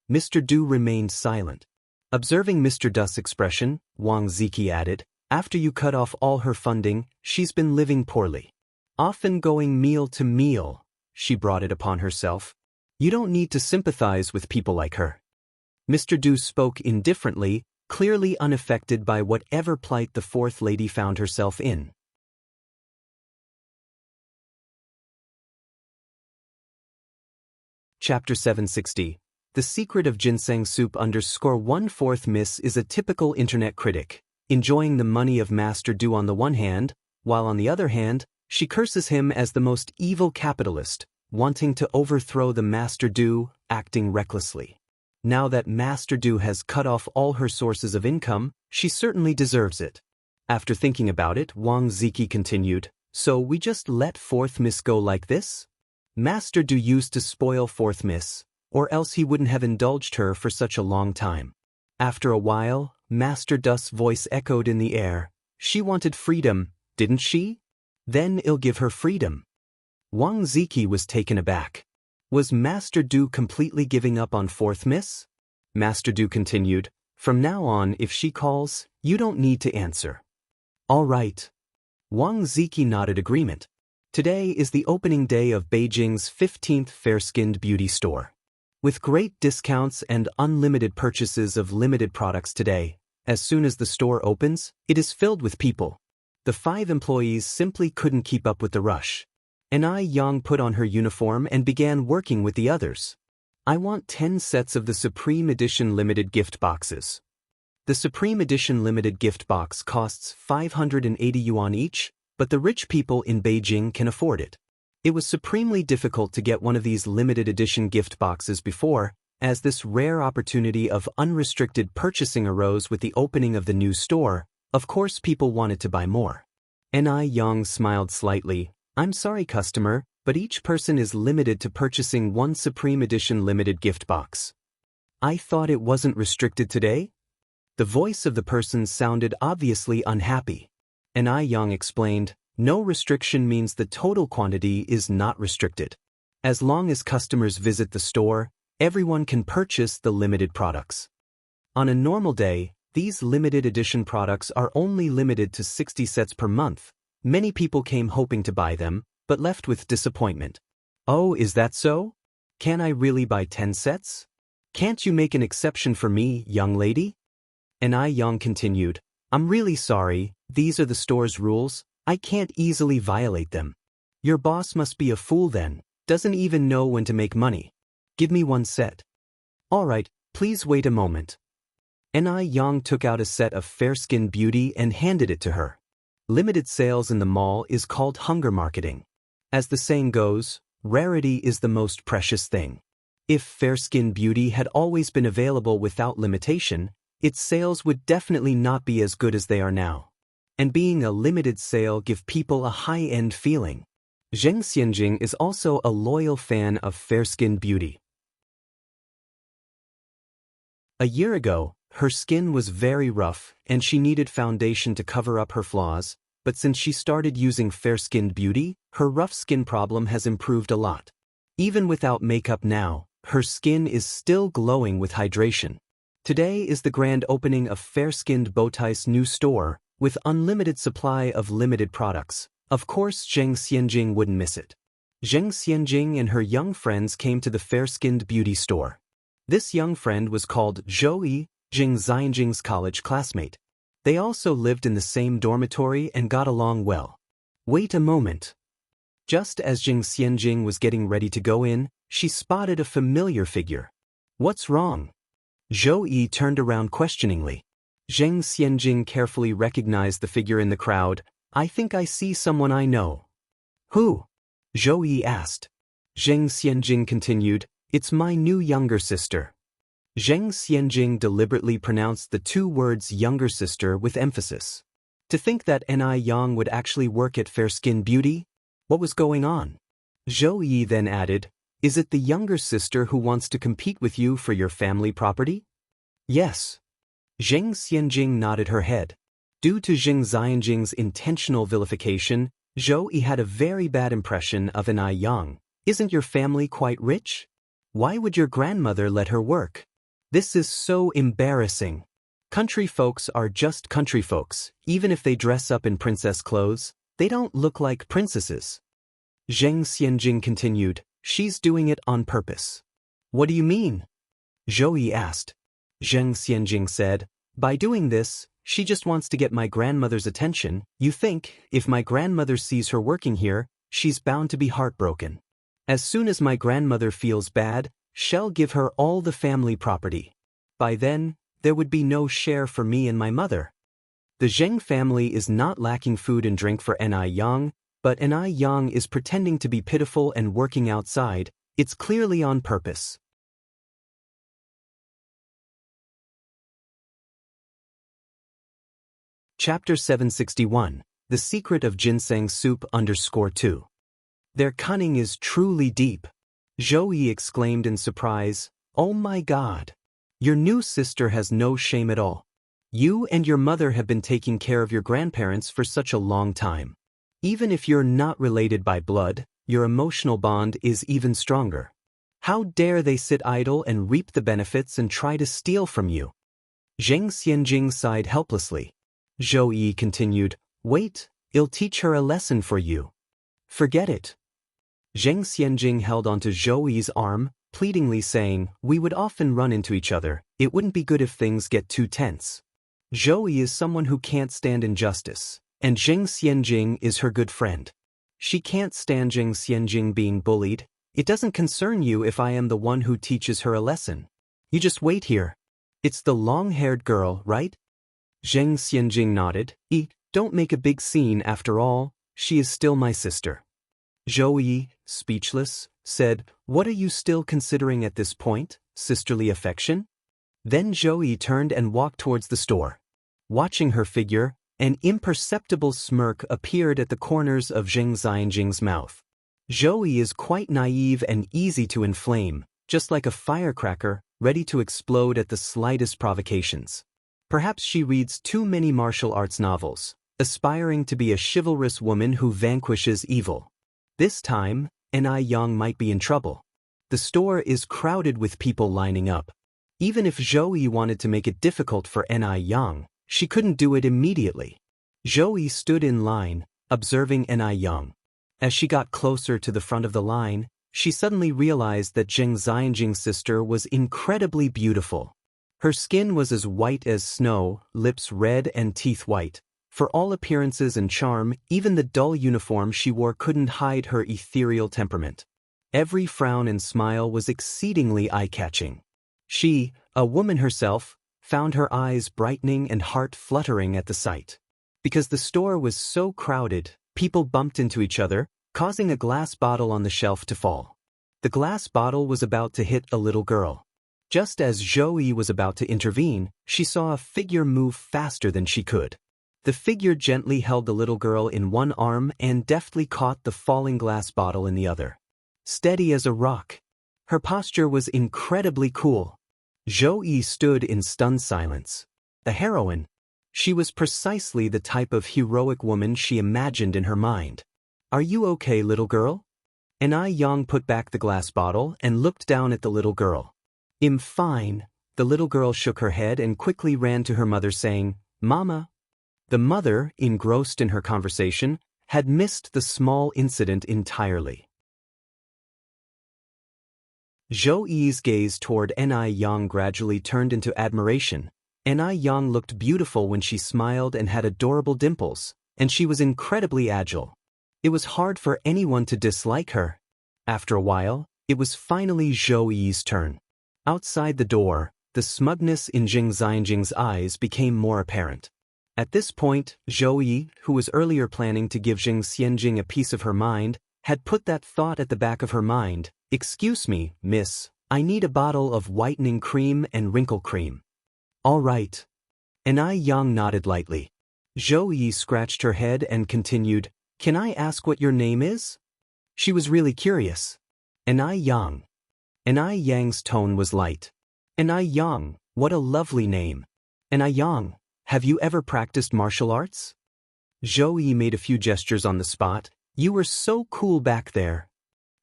Mr. Du remained silent. Observing Mr. Du's expression, Wang Ziki added, "After you cut off all her funding, she's been living poorly. Often going meal to meal. She brought it upon herself. You don't need to sympathize with people like her." Mr. Du spoke indifferently, clearly unaffected by whatever plight the fourth lady found herself in. Chapter 760. The Secret of Ginseng Soup _1/4 Miss is a typical internet critic, enjoying the money of Master Du on the one hand, while on the other hand, she curses him as the most evil capitalist, wanting to overthrow the Master Du, acting recklessly. Now that Master Du has cut off all her sources of income, she certainly deserves it. After thinking about it, Wang Ziki continued, "So we just let fourth Miss go like this? Master Du used to spoil fourth Miss, or else he wouldn't have indulged her for such a long time." After a while, Master Du's voice echoed in the air. "She wanted freedom, didn't she? Then I'll give her freedom." Wang Ziki was taken aback. Was Master Du completely giving up on fourth Miss? Master Du continued, "From now on, if she calls, you don't need to answer." "All right." Wang Ziki nodded agreement. Today is the opening day of Beijing's 15th fair-skinned beauty store. With great discounts and unlimited purchases of limited products today, as soon as the store opens, it is filled with people. The 5 employees simply couldn't keep up with the rush. Yang put on her uniform and began working with the others. "I want 10 sets of the Supreme Edition limited gift boxes." The Supreme Edition limited gift box costs 580 yuan each, but the rich people in Beijing can afford it. It was supremely difficult to get one of these limited edition gift boxes before, As this rare opportunity of unrestricted purchasing arose with the opening of the new store, of course people wanted to buy more. Yang smiled slightly. I'm sorry, customer, but each person is limited to purchasing one Supreme Edition limited gift box. I thought it wasn't restricted today? The voice of the person sounded obviously unhappy. Yang explained, no restriction means the total quantity is not restricted. As long as customers visit the store, everyone can purchase the limited products. On a normal day, these limited edition products are only limited to 60 sets per month. Many people came hoping to buy them, but left with disappointment. Oh, is that so? Can I really buy 10 sets? Can't you make an exception for me, young lady? Yang continued, I'm really sorry, these are the store's rules, I can't easily violate them. Your boss must be a fool then, doesn't even know when to make money. Give me one set. Alright, please wait a moment. Yang took out a set of fair-skinned beauty and handed it to her. Limited sales in the mall is called hunger marketing. As the saying goes, rarity is the most precious thing. If fair-skinned beauty had always been available without limitation, its sales would definitely not be as good as they are now. And being a limited sale give people a high-end feeling. Xianxia is also a loyal fan of fair-skinned beauty. A year ago, her skin was very rough and she needed foundation to cover up her flaws, but since she started using fair-skinned beauty, her rough skin problem has improved a lot. Even without makeup now, her skin is still glowing with hydration. Today is the grand opening of Fair-Skinned Bowtie's new store, with unlimited supply of limited products. Of course Xianxia wouldn't miss it. Xianxia and her young friends came to the Fair-Skinned Beauty store. This young friend was called Zhou, Xianxia's college classmate. They also lived in the same dormitory and got along well. Wait a moment. Just as Xianxia was getting ready to go in, she spotted a familiar figure. What's wrong? Zhou turned around questioningly. Xianxia carefully recognized the figure in the crowd. I think I see someone I know. Who? Zhou asked. Xianxia continued, it's my new younger sister. Xianxia deliberately pronounced the two words younger sister with emphasis. To think that Yang would actually work at Fair-Skinned Beauty? What was going on? Zhou then added, is it the younger sister who wants to compete with you for your family property? Yes. Xianxia nodded her head. Due to Xianxia's intentional vilification, Zhou had a very bad impression of Yang. Isn't your family quite rich? Why would your grandmother let her work? This is so embarrassing. Country folks are just country folks, even if they dress up in princess clothes, they don't look like princesses. Xianxia continued, she's doing it on purpose. What do you mean? Zhou asked. Xianxia said, by doing this, she just wants to get my grandmother's attention. You think, if my grandmother sees her working here, she's bound to be heartbroken. As soon as my grandmother feels bad, she'll give her all the family property. By then, there would be no share for me and my mother. The Zheng family is not lacking food and drink for Yang, but Yang is pretending to be pitiful and working outside. It's clearly on purpose. Chapter 761, The Secret of Ginseng Soup _2. Their cunning is truly deep. Zhou exclaimed in surprise, oh my God. Your new sister has no shame at all. You and your mother have been taking care of your grandparents for such a long time. Even if you're not related by blood, your emotional bond is even stronger. How dare they sit idle and reap the benefits and try to steal from you? Xianxia sighed helplessly. Zhou continued, wait, I'll teach her a lesson for you. Forget it. Xianxia held onto Zhou's arm, pleadingly saying, we would often run into each other, it wouldn't be good if things get too tense. Zhou is someone who can't stand injustice, and Xianxia is her good friend. She can't stand Xianxia being bullied. It doesn't concern you if I am the one who teaches her a lesson. You just wait here. It's the long-haired girl, right? Xianxia nodded. Don't make a big scene after all, she is still my sister. Zhou, speechless, said, what are you still considering at this point? sisterly affection? Then Zhou turned and walked towards the store. Watching her figure, an imperceptible smirk appeared at the corners of Zheng Xianjing's mouth. Zhou is quite naive and easy to inflame, just like a firecracker, ready to explode at the slightest provocations. Perhaps she reads too many martial arts novels, aspiring to be a chivalrous woman who vanquishes evil. This time, Ni Yang might be in trouble. The store is crowded with people lining up. Even if Zhou wanted to make it difficult for Ni Yang, she couldn't do it immediately. Zhou stood in line, observing Ni Yang. As she got closer to the front of the line, she suddenly realized that Zheng Xianjing's sister was incredibly beautiful. Her skin was as white as snow, lips red and teeth white. For all appearances and charm, even the dull uniform she wore couldn't hide her ethereal temperament. Every frown and smile was exceedingly eye-catching. She, a woman herself, found her eyes brightening and heart fluttering at the sight. Because the store was so crowded, people bumped into each other, causing a glass bottle on the shelf to fall. The glass bottle was about to hit a little girl. Just as Zhou was about to intervene, she saw a figure move faster than she could. The figure gently held the little girl in one arm and deftly caught the falling glass bottle in the other. Steady as a rock. Her posture was incredibly cool. Zhou stood in stunned silence. A heroine. She was precisely the type of heroic woman she imagined in her mind. "Are you okay, little girl?" Ni Yang put back the glass bottle and looked down at the little girl. "I'm fine." The little girl shook her head and quickly ran to her mother saying, "Mama." The mother, engrossed in her conversation, had missed the small incident entirely. Zhou's gaze toward Ni Yang gradually turned into admiration. Ni Yang looked beautiful when she smiled and had adorable dimples, and she was incredibly agile. It was hard for anyone to dislike her. After a while, it was finally Zhou's turn. Outside the door, the smugness in Zheng Xianjing's eyes became more apparent. At this point, Zhou, who was earlier planning to give Zheng Xianjing a piece of her mind, had put that thought at the back of her mind. "Excuse me, miss, I need a bottle of whitening cream and wrinkle cream." "All right." Ni Yang nodded lightly. Zhou scratched her head and continued, "Can I ask what your name is?" She was really curious. "Ni Yang." Ni Yang's tone was light. "Ni Yang, what a lovely name. Ni Yang, have you ever practiced martial arts?" Zhou made a few gestures on the spot. "You were so cool back there."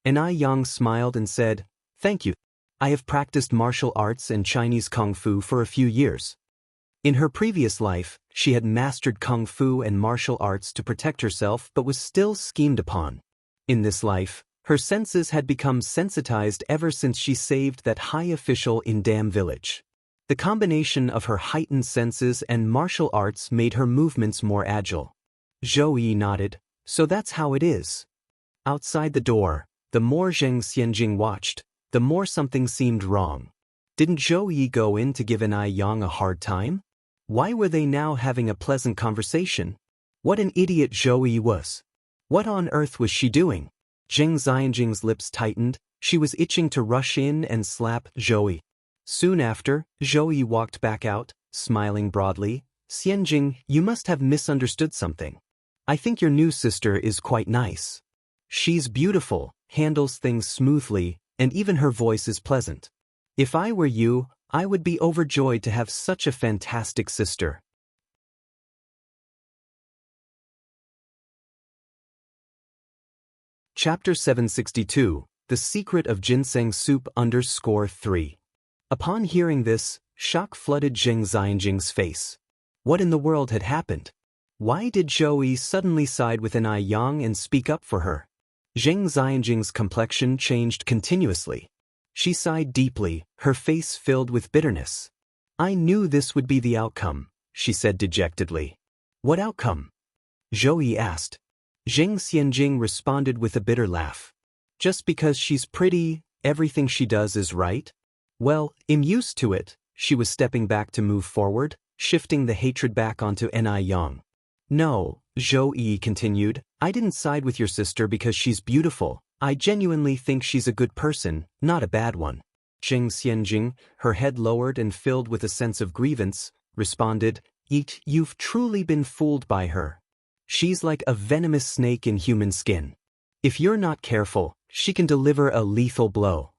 Ni Yang smiled and said, "Thank you. I have practiced martial arts and Chinese kung fu for a few years." In her previous life, she had mastered kung fu and martial arts to protect herself but was still schemed upon. In this life, her senses had become sensitized ever since she saved that high official in Dam Village. The combination of her heightened senses and martial arts made her movements more agile. Zhou nodded. "So that's how it is." Outside the door, the more Zheng Xianjing watched, the more something seemed wrong. Didn't Zhou go in to give Ni Yang a hard time? Why were they now having a pleasant conversation? What an idiot Zhou was. What on earth was she doing? Zheng Xianjing's lips tightened. She was itching to rush in and slap Zhou. Soon after, Zhou walked back out, smiling broadly. "Xianjing, you must have misunderstood something. I think your new sister is quite nice. She's beautiful, handles things smoothly, and even her voice is pleasant. If I were you, I would be overjoyed to have such a fantastic sister." Chapter 762, The Secret of Ginseng Soup _3. Upon hearing this, shock flooded Zheng Xianjing's face. What in the world had happened? Why did Zhou suddenly side with Ni Yang and speak up for her? Zheng Xianjing's complexion changed continuously. She sighed deeply, her face filled with bitterness. "I knew this would be the outcome," she said dejectedly. "What outcome?" Zhou asked. Zheng Xianjing responded with a bitter laugh. "Just because she's pretty, everything she does is right? Well, I'm used to it." She was stepping back to move forward, shifting the hatred back onto Ni Yang. "No," Zhou continued, "I didn't side with your sister because she's beautiful. I genuinely think she's a good person, not a bad one. Xianxia, her head lowered and filled with a sense of grievance, responded, You've truly been fooled by her. She's like a venomous snake in human skin. If you're not careful, she can deliver a lethal blow.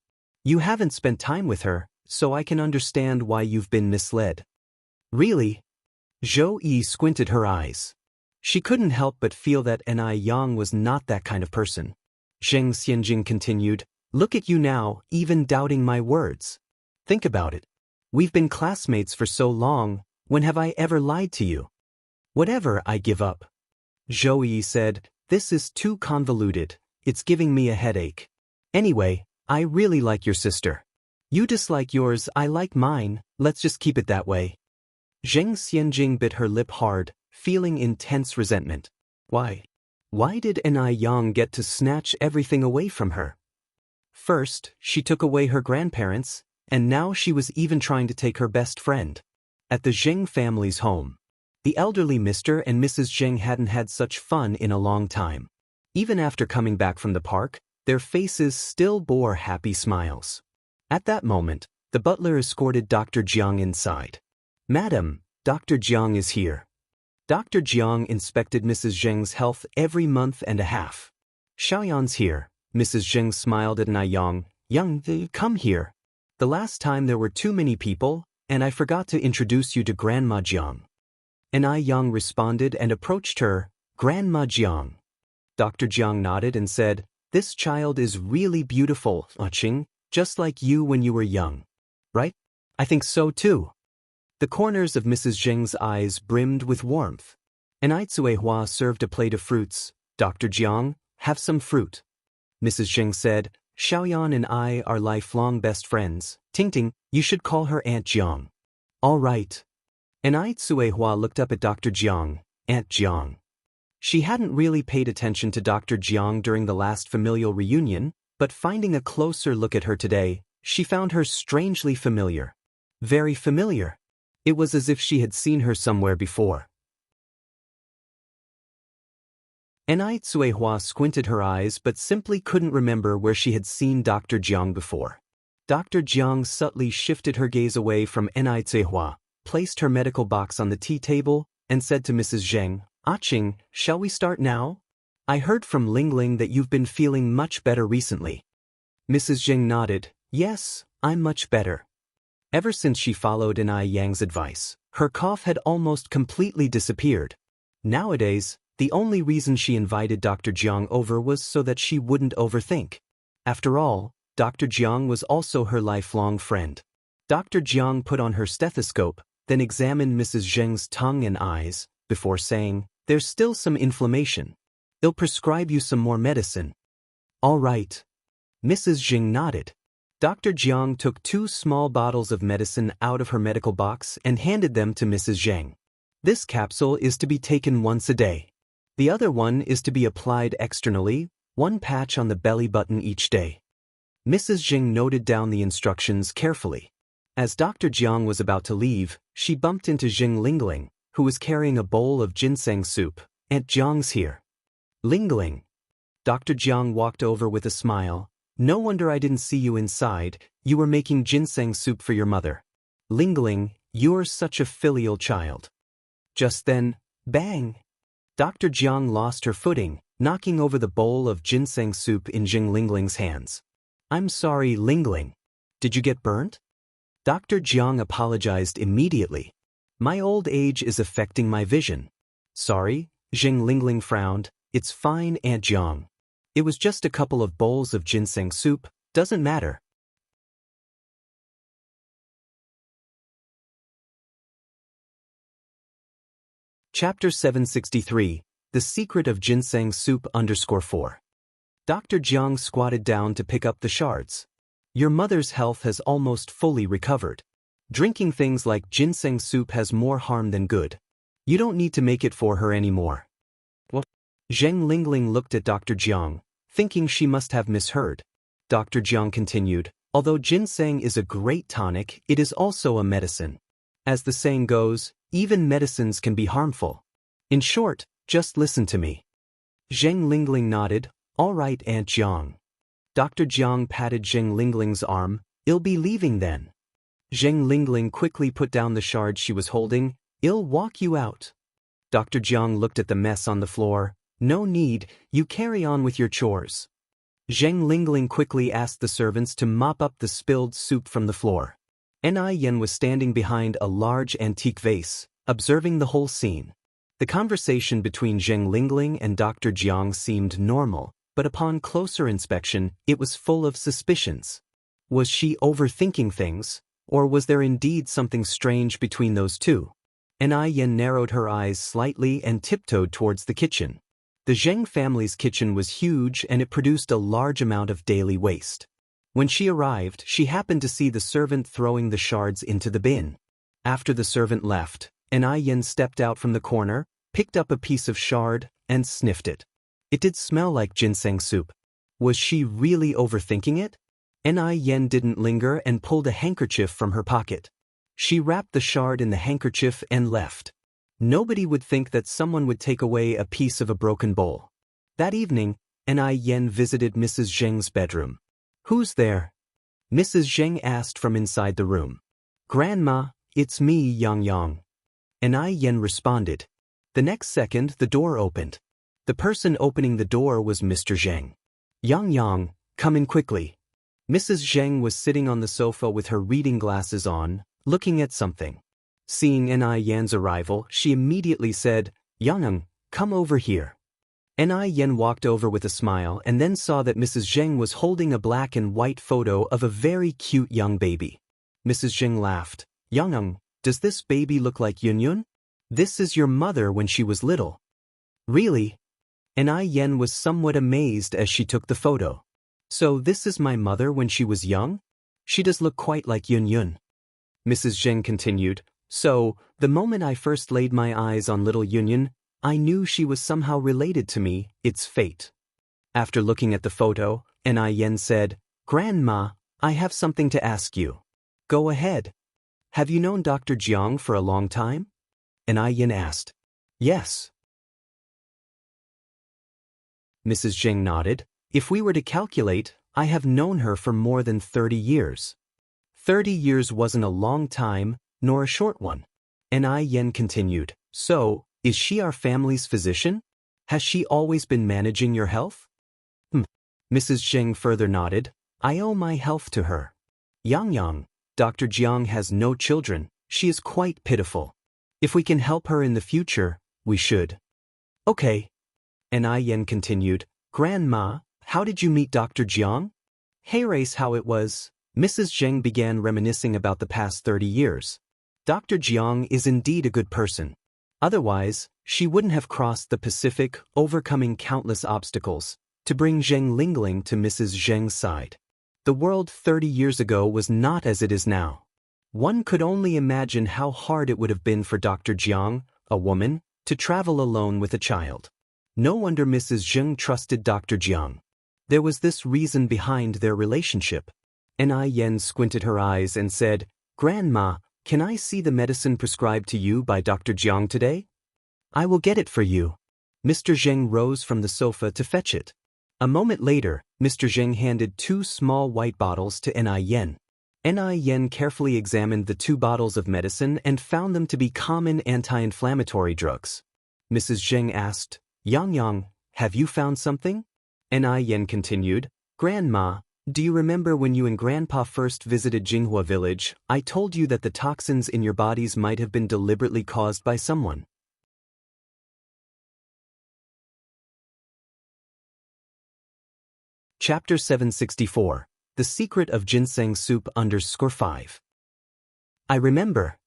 You haven't spent time with her, so I can understand why you've been misled. Really? Zhou Yi squinted her eyes. She couldn't help but feel that Ni Yang was not that kind of person. Zheng Xianjing continued, Look at you now, even doubting my words. Think about it. We've been classmates for so long, when have I ever lied to you? Whatever, I give up. Zhou Yi said, This is too convoluted, it's giving me a headache. Anyway, I really like your sister. You dislike yours, I like mine, let's just keep it that way. Zheng Xianjing bit her lip hard, feeling intense resentment. Why? Why did Ni Yang get to snatch everything away from her? First, she took away her grandparents, and now she was even trying to take her best friend. At the Zheng family's home, the elderly Mr. and Mrs. Zheng hadn't had such fun in a long time. Even after coming back from the park, their faces still bore happy smiles. At that moment, the butler escorted Dr. Jiang inside. Madam, Dr. Jiang is here. Dr. Jiang inspected Mrs. Zheng's health every month and a half. Xiaoyan's here. Mrs. Zheng smiled at Ni Yang. Yang, come here. The last time there were too many people, and I forgot to introduce you to Grandma Jiang. Ni Yang responded and approached her, Grandma Jiang. Dr. Jiang nodded and said, This child is really beautiful, Qing, just like you when you were young. Right? I think so too. The corners of Mrs. Zheng's eyes brimmed with warmth. Ni Cuihua served a plate of fruits. Dr. Jiang, have some fruit. Mrs. Zheng said, Xiaoyan and I are lifelong best friends. Tingting, you should call her Aunt Jiang. All right. Ni Cuihua looked up at Dr. Jiang, Aunt Jiang. She hadn't really paid attention to Dr. Jiang during the last familial reunion, but finding a closer look at her today, she found her strangely familiar. Very familiar. It was as if she had seen her somewhere before. Ni Cuihua squinted her eyes but simply couldn't remember where she had seen Dr. Jiang before. Dr. Jiang subtly shifted her gaze away from Ni Cuihua, placed her medical box on the tea table, and said to Mrs. Zheng, Qing, shall we start now? I heard from Lingling that you've been feeling much better recently. Mrs. Zheng nodded, Yes, I'm much better. Ever since she followed Ni Yang's advice, her cough had almost completely disappeared. Nowadays, the only reason she invited Dr. Jiang over was so that she wouldn't overthink. After all, Dr. Jiang was also her lifelong friend. Dr. Jiang put on her stethoscope, then examined Mrs. Zheng's tongue and eyes, before saying, There's still some inflammation. They'll prescribe you some more medicine. All right. Mrs. Zheng nodded. Dr. Jiang took 2 small bottles of medicine out of her medical box and handed them to Mrs. Zheng. This capsule is to be taken once a day. The other one is to be applied externally, 1 patch on the belly button each day. Mrs. Zheng noted down the instructions carefully. As Dr. Jiang was about to leave, she bumped into Zheng Lingling, who was carrying a bowl of ginseng soup. Aunt Jiang's here. Lingling. Dr. Jiang walked over with a smile. No wonder I didn't see you inside, you were making ginseng soup for your mother. Lingling, you're such a filial child. Just then, bang! Dr. Jiang lost her footing, knocking over the bowl of ginseng soup in Zheng Lingling's hands. I'm sorry, Lingling. Did you get burnt? Dr. Jiang apologized immediately. My old age is affecting my vision. Sorry, Zheng Lingling frowned. It's fine, Aunt Jiang. It was just a couple of bowls of ginseng soup, doesn't matter. Chapter 763, The Secret of Ginseng Soup _4. Dr. Jiang squatted down to pick up the shards. Your mother's health has almost fully recovered. Drinking things like ginseng soup has more harm than good. You don't need to make it for her anymore. What? Zheng Lingling looked at Dr. Jiang, thinking she must have misheard. Dr. Jiang continued, Although ginseng is a great tonic, it is also a medicine. As the saying goes, even medicines can be harmful. In short, just listen to me. Zheng Lingling nodded, All right, Aunt Jiang. Dr. Jiang patted Zheng Lingling's arm, "I'll be leaving then." Zheng Lingling quickly put down the shard she was holding. "I'll walk you out." Dr. Jiang looked at the mess on the floor. "No need, you carry on with your chores." Zheng Lingling quickly asked the servants to mop up the spilled soup from the floor. Yen was standing behind a large antique vase, observing the whole scene. The conversation between Zheng Lingling and Dr. Jiang seemed normal, but upon closer inspection, it was full of suspicions. Was she overthinking things, or was there indeed something strange between those two? Yen narrowed her eyes slightly and tiptoed towards the kitchen. The Zheng family's kitchen was huge and it produced a large amount of daily waste. When she arrived, she happened to see the servant throwing the shards into the bin. After the servant left, Yen stepped out from the corner, picked up a piece of shard, and sniffed it. It did smell like ginseng soup. Was she really overthinking it? Yen didn't linger and pulled a handkerchief from her pocket. She wrapped the shard in the handkerchief and left. Nobody would think that someone would take away a piece of a broken bowl. That evening, Yen visited Mrs. Zheng's bedroom. "Who's there?" Mrs. Zheng asked from inside the room. "Grandma, it's me, Yang." Yen responded. The next second, the door opened. The person opening the door was Mr. Zheng. Yang, come in quickly." Mrs. Zheng was sitting on the sofa with her reading glasses on, looking at something. Seeing Yen's arrival, she immediately said, "Yang, come over here." Yen walked over with a smile and then saw that Mrs. Zheng was holding a black and white photo of a very cute young baby. Mrs. Zheng laughed. "Yang, does this baby look like Yun? This is your mother when she was little." "Really?" Yen was somewhat amazed as she took the photo. "So this is my mother when she was young? She does look quite like Yun." Mrs. Zheng continued, "So, the moment I first laid my eyes on little Yun, I knew she was somehow related to me, it's fate." After looking at the photo, Yen said, "Grandma, I have something to ask you." "Go ahead." "Have you known Dr. Jiang for a long time?" Yen asked. "Yes." Mrs. Zheng nodded. "If we were to calculate, I have known her for more than 30 years. 30 years wasn't a long time, nor a short one." Yen continued, "So, is she our family's physician? Has she always been managing your health?" Mrs. Zheng further nodded. "I owe my health to her." Yang, Dr. Jiang has no children. She is quite pitiful. If we can help her in the future, we should." "Okay." Yen continued, "Grandma, how did you meet Dr. Jiang?" "Here's how it was." Mrs. Zheng began reminiscing about the past 30 years. Dr. Jiang is indeed a good person. Otherwise, she wouldn't have crossed the Pacific, overcoming countless obstacles, to bring Zheng Lingling to Mrs. Zheng's side. The world 30 years ago was not as it is now. One could only imagine how hard it would have been for Dr. Jiang, a woman, to travel alone with a child. No wonder Mrs. Zheng trusted Dr. Jiang. There was this reason behind their relationship. Yen squinted her eyes and said, "Grandma, can I see the medicine prescribed to you by Dr. Jiang today?" "I will get it for you." Mr. Zheng rose from the sofa to fetch it. A moment later, Mr. Zheng handed 2 small white bottles to Yen. Yen carefully examined the 2 bottles of medicine and found them to be common anti-inflammatory drugs. Mrs. Zheng asked, Yang, have you found something?" Yen continued, "Grandma, do you remember when you and Grandpa first visited Jinghua village, I told you that the toxins in your bodies might have been deliberately caused by someone?" Chapter 764, The Secret of Ginseng Soup _5. "I remember."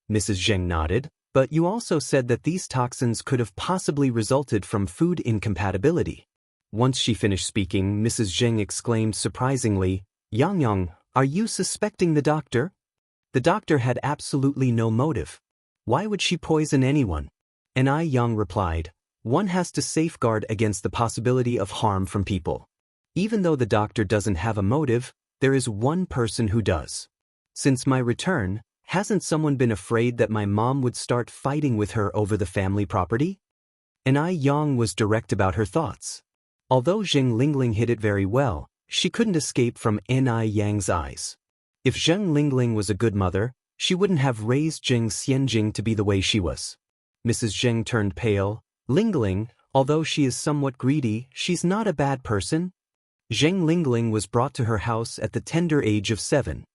Mrs. Zheng nodded, "but you also said that these toxins could have possibly resulted from food incompatibility." Once she finished speaking, Mrs. Zheng exclaimed surprisingly, Yang, are you suspecting the doctor?" The doctor had absolutely no motive. Why would she poison anyone? Yang replied, "One has to safeguard against the possibility of harm from people. Even though the doctor doesn't have a motive, there is one person who does. Since my return, hasn't someone been afraid that my mom would start fighting with her over the family property?" Yang was direct about her thoughts. Although Zheng Lingling hid it very well, she couldn't escape from Yang's eyes. If Zheng Lingling was a good mother, she wouldn't have raised Jing Xianjing to be the way she was. Mrs. Zheng turned pale. Lingling, although she is somewhat greedy, she's not a bad person. Zheng Lingling was brought to her house at the tender age of 7.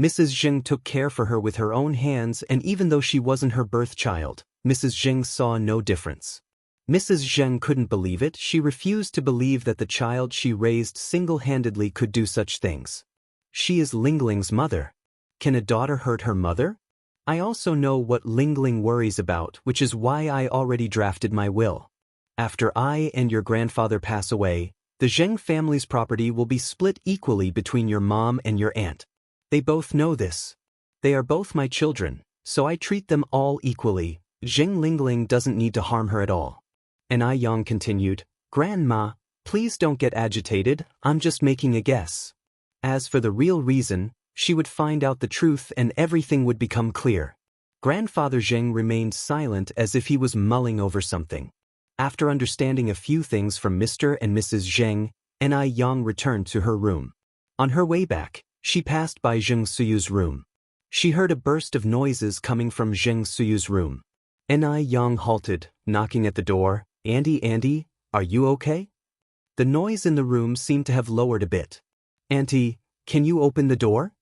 Mrs. Zheng took care for her with her own hands, and even though she wasn't her birth child, Mrs. Zheng saw no difference. Mrs. Zheng couldn't believe it. She refused to believe that the child she raised single-handedly could do such things. She is Lingling's mother. Can a daughter hurt her mother? I also know what Lingling worries about, which is why I already drafted my will. After I and your grandfather pass away, the Zheng family's property will be split equally between your mom and your aunt. They both know this. They are both my children, so I treat them all equally. Zheng Lingling doesn't need to harm her at all. And Yang continued, Grandma, please don't get agitated, I'm just making a guess. As for the real reason, she would find out the truth and everything would become clear. Grandfather Zheng remained silent as if he was mulling over something. After understanding a few things from Mr. and Mrs. Zheng, Yang returned to her room. On her way back, she passed by Zheng Suyu's room. She heard a burst of noises coming from Zheng Suyu's room. Yang halted, knocking at the door. Auntie, are you okay? The noise in the room seemed to have lowered a bit. Auntie, can you open the door?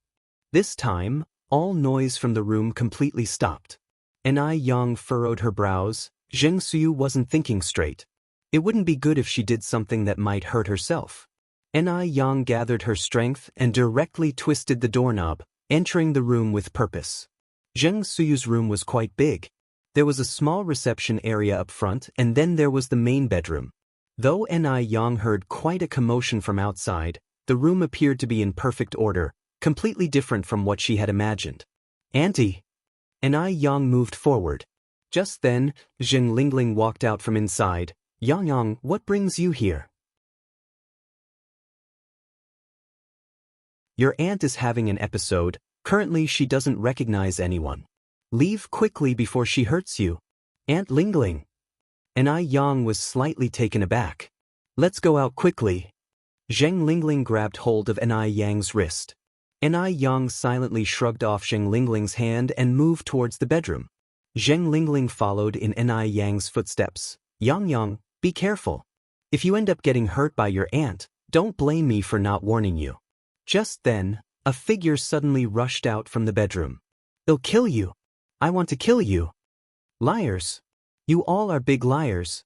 This time, all noise from the room completely stopped. Yang furrowed her brows. Zheng Suyu wasn't thinking straight. It wouldn't be good if she did something that might hurt herself. Yang gathered her strength and directly twisted the doorknob, entering the room with purpose. Zheng Suyu's room was quite big. There was a small reception area up front, and then there was the main bedroom. Though Yang heard quite a commotion from outside, the room appeared to be in perfect order, completely different from what she had imagined. Auntie! Yang moved forward. Just then, Zheng Lingling walked out from inside. Yang, what brings you here? Your aunt is having an episode. Currently she doesn't recognize anyone. Leave quickly before she hurts you. Aunt Lingling. Yang was slightly taken aback. Let's go out quickly. Zheng Lingling grabbed hold of Yang's wrist. Yang silently shrugged off Zheng Lingling's hand and moved towards the bedroom. Zheng Lingling followed in Yang's footsteps. Yang, be careful. If you end up getting hurt by your aunt, don't blame me for not warning you. Just then, a figure suddenly rushed out from the bedroom. They'll kill you. I want to kill you. Liars. You all are big liars.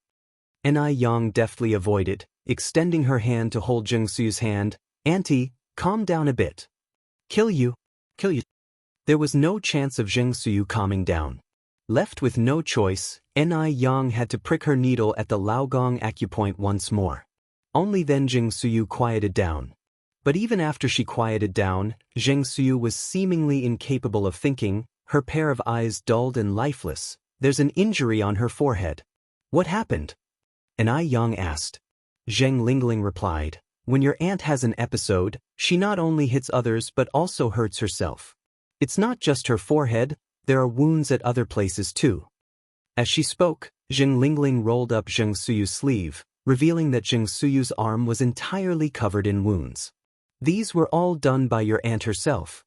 Yang deftly avoided, extending her hand to hold Zheng Suyu's hand. Auntie, calm down a bit. Kill you. Kill you. There was no chance of Zheng Suyu calming down. Left with no choice, Yang had to prick her needle at the Laogong acupoint once more. Only then Zheng Suyu quieted down. But even after she quieted down, Zheng Suyu was seemingly incapable of thinking, her pair of eyes dulled and lifeless. There's an injury on her forehead. What happened? Yang asked. Zheng Lingling replied, when your aunt has an episode, she not only hits others but also hurts herself. It's not just her forehead, there are wounds at other places too. As she spoke, Zheng Lingling rolled up Zheng Suyu's sleeve, revealing that Zheng Suyu's arm was entirely covered in wounds. These were all done by your aunt herself.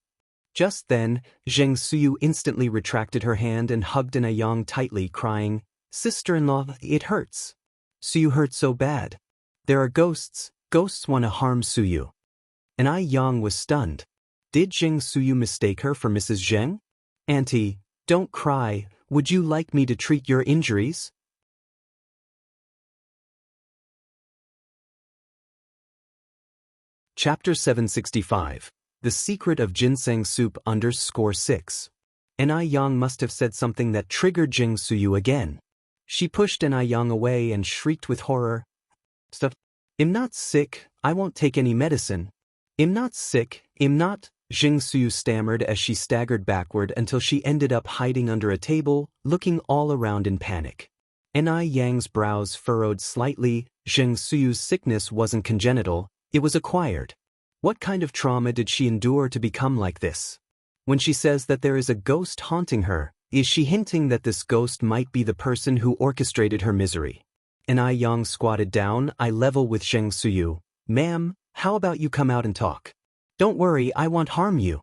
Just then, Zheng Suyu instantly retracted her hand and hugged Yang tightly, crying, Sister-in-law, it hurts. Suyu hurt so bad. There are ghosts want to harm Suyu. Yang was stunned. Did Zheng Suyu mistake her for Mrs. Zheng? Auntie, don't cry, would you like me to treat your injuries? Chapter 765. The Secret of Ginseng Soup _6. Yang must have said something that triggered Zheng Suyu again. She pushed Yang away and shrieked with horror. Stuff. I'm not sick, I won't take any medicine. I'm not sick, I'm not. Zheng Suyu stammered as she staggered backward until she ended up hiding under a table, looking all around in panic. Yang's brows furrowed slightly. Zheng Suyu's sickness wasn't congenital, it was acquired. What kind of trauma did she endure to become like this? When she says that there is a ghost haunting her, is she hinting that this ghost might be the person who orchestrated her misery? Yang squatted down, eye level with Zheng Suyu. Ma'am, how about you come out and talk? Don't worry, I won't harm you.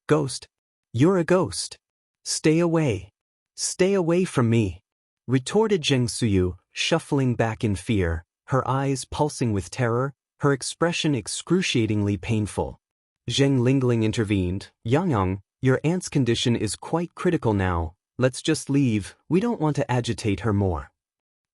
Ghost. You're a ghost. Stay away. Stay away from me, retorted Zheng Suyu, shuffling back in fear, her eyes pulsing with terror, her expression excruciatingly painful. Zheng Lingling intervened. Yang, your aunt's condition is quite critical now. Let's just leave, we don't want to agitate her more.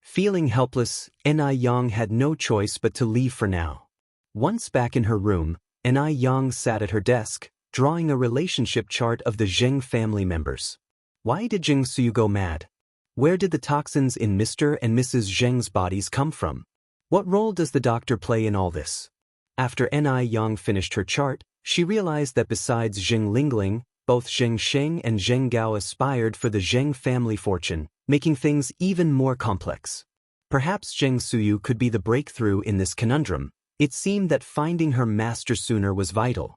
Feeling helpless, Yang had no choice but to leave for now. Once back in her room, Yang sat at her desk, drawing a relationship chart of the Zheng family members. Why did Zheng Suyu go mad? Where did the toxins in Mr. and Mrs. Zheng's bodies come from? What role does the doctor play in all this? After Yang finished her chart, she realized that besides Zheng Lingling, both Zheng Sheng and Zheng Gao aspired for the Zheng family fortune, making things even more complex. Perhaps Zheng Suyu could be the breakthrough in this conundrum. It seemed that finding her master sooner was vital.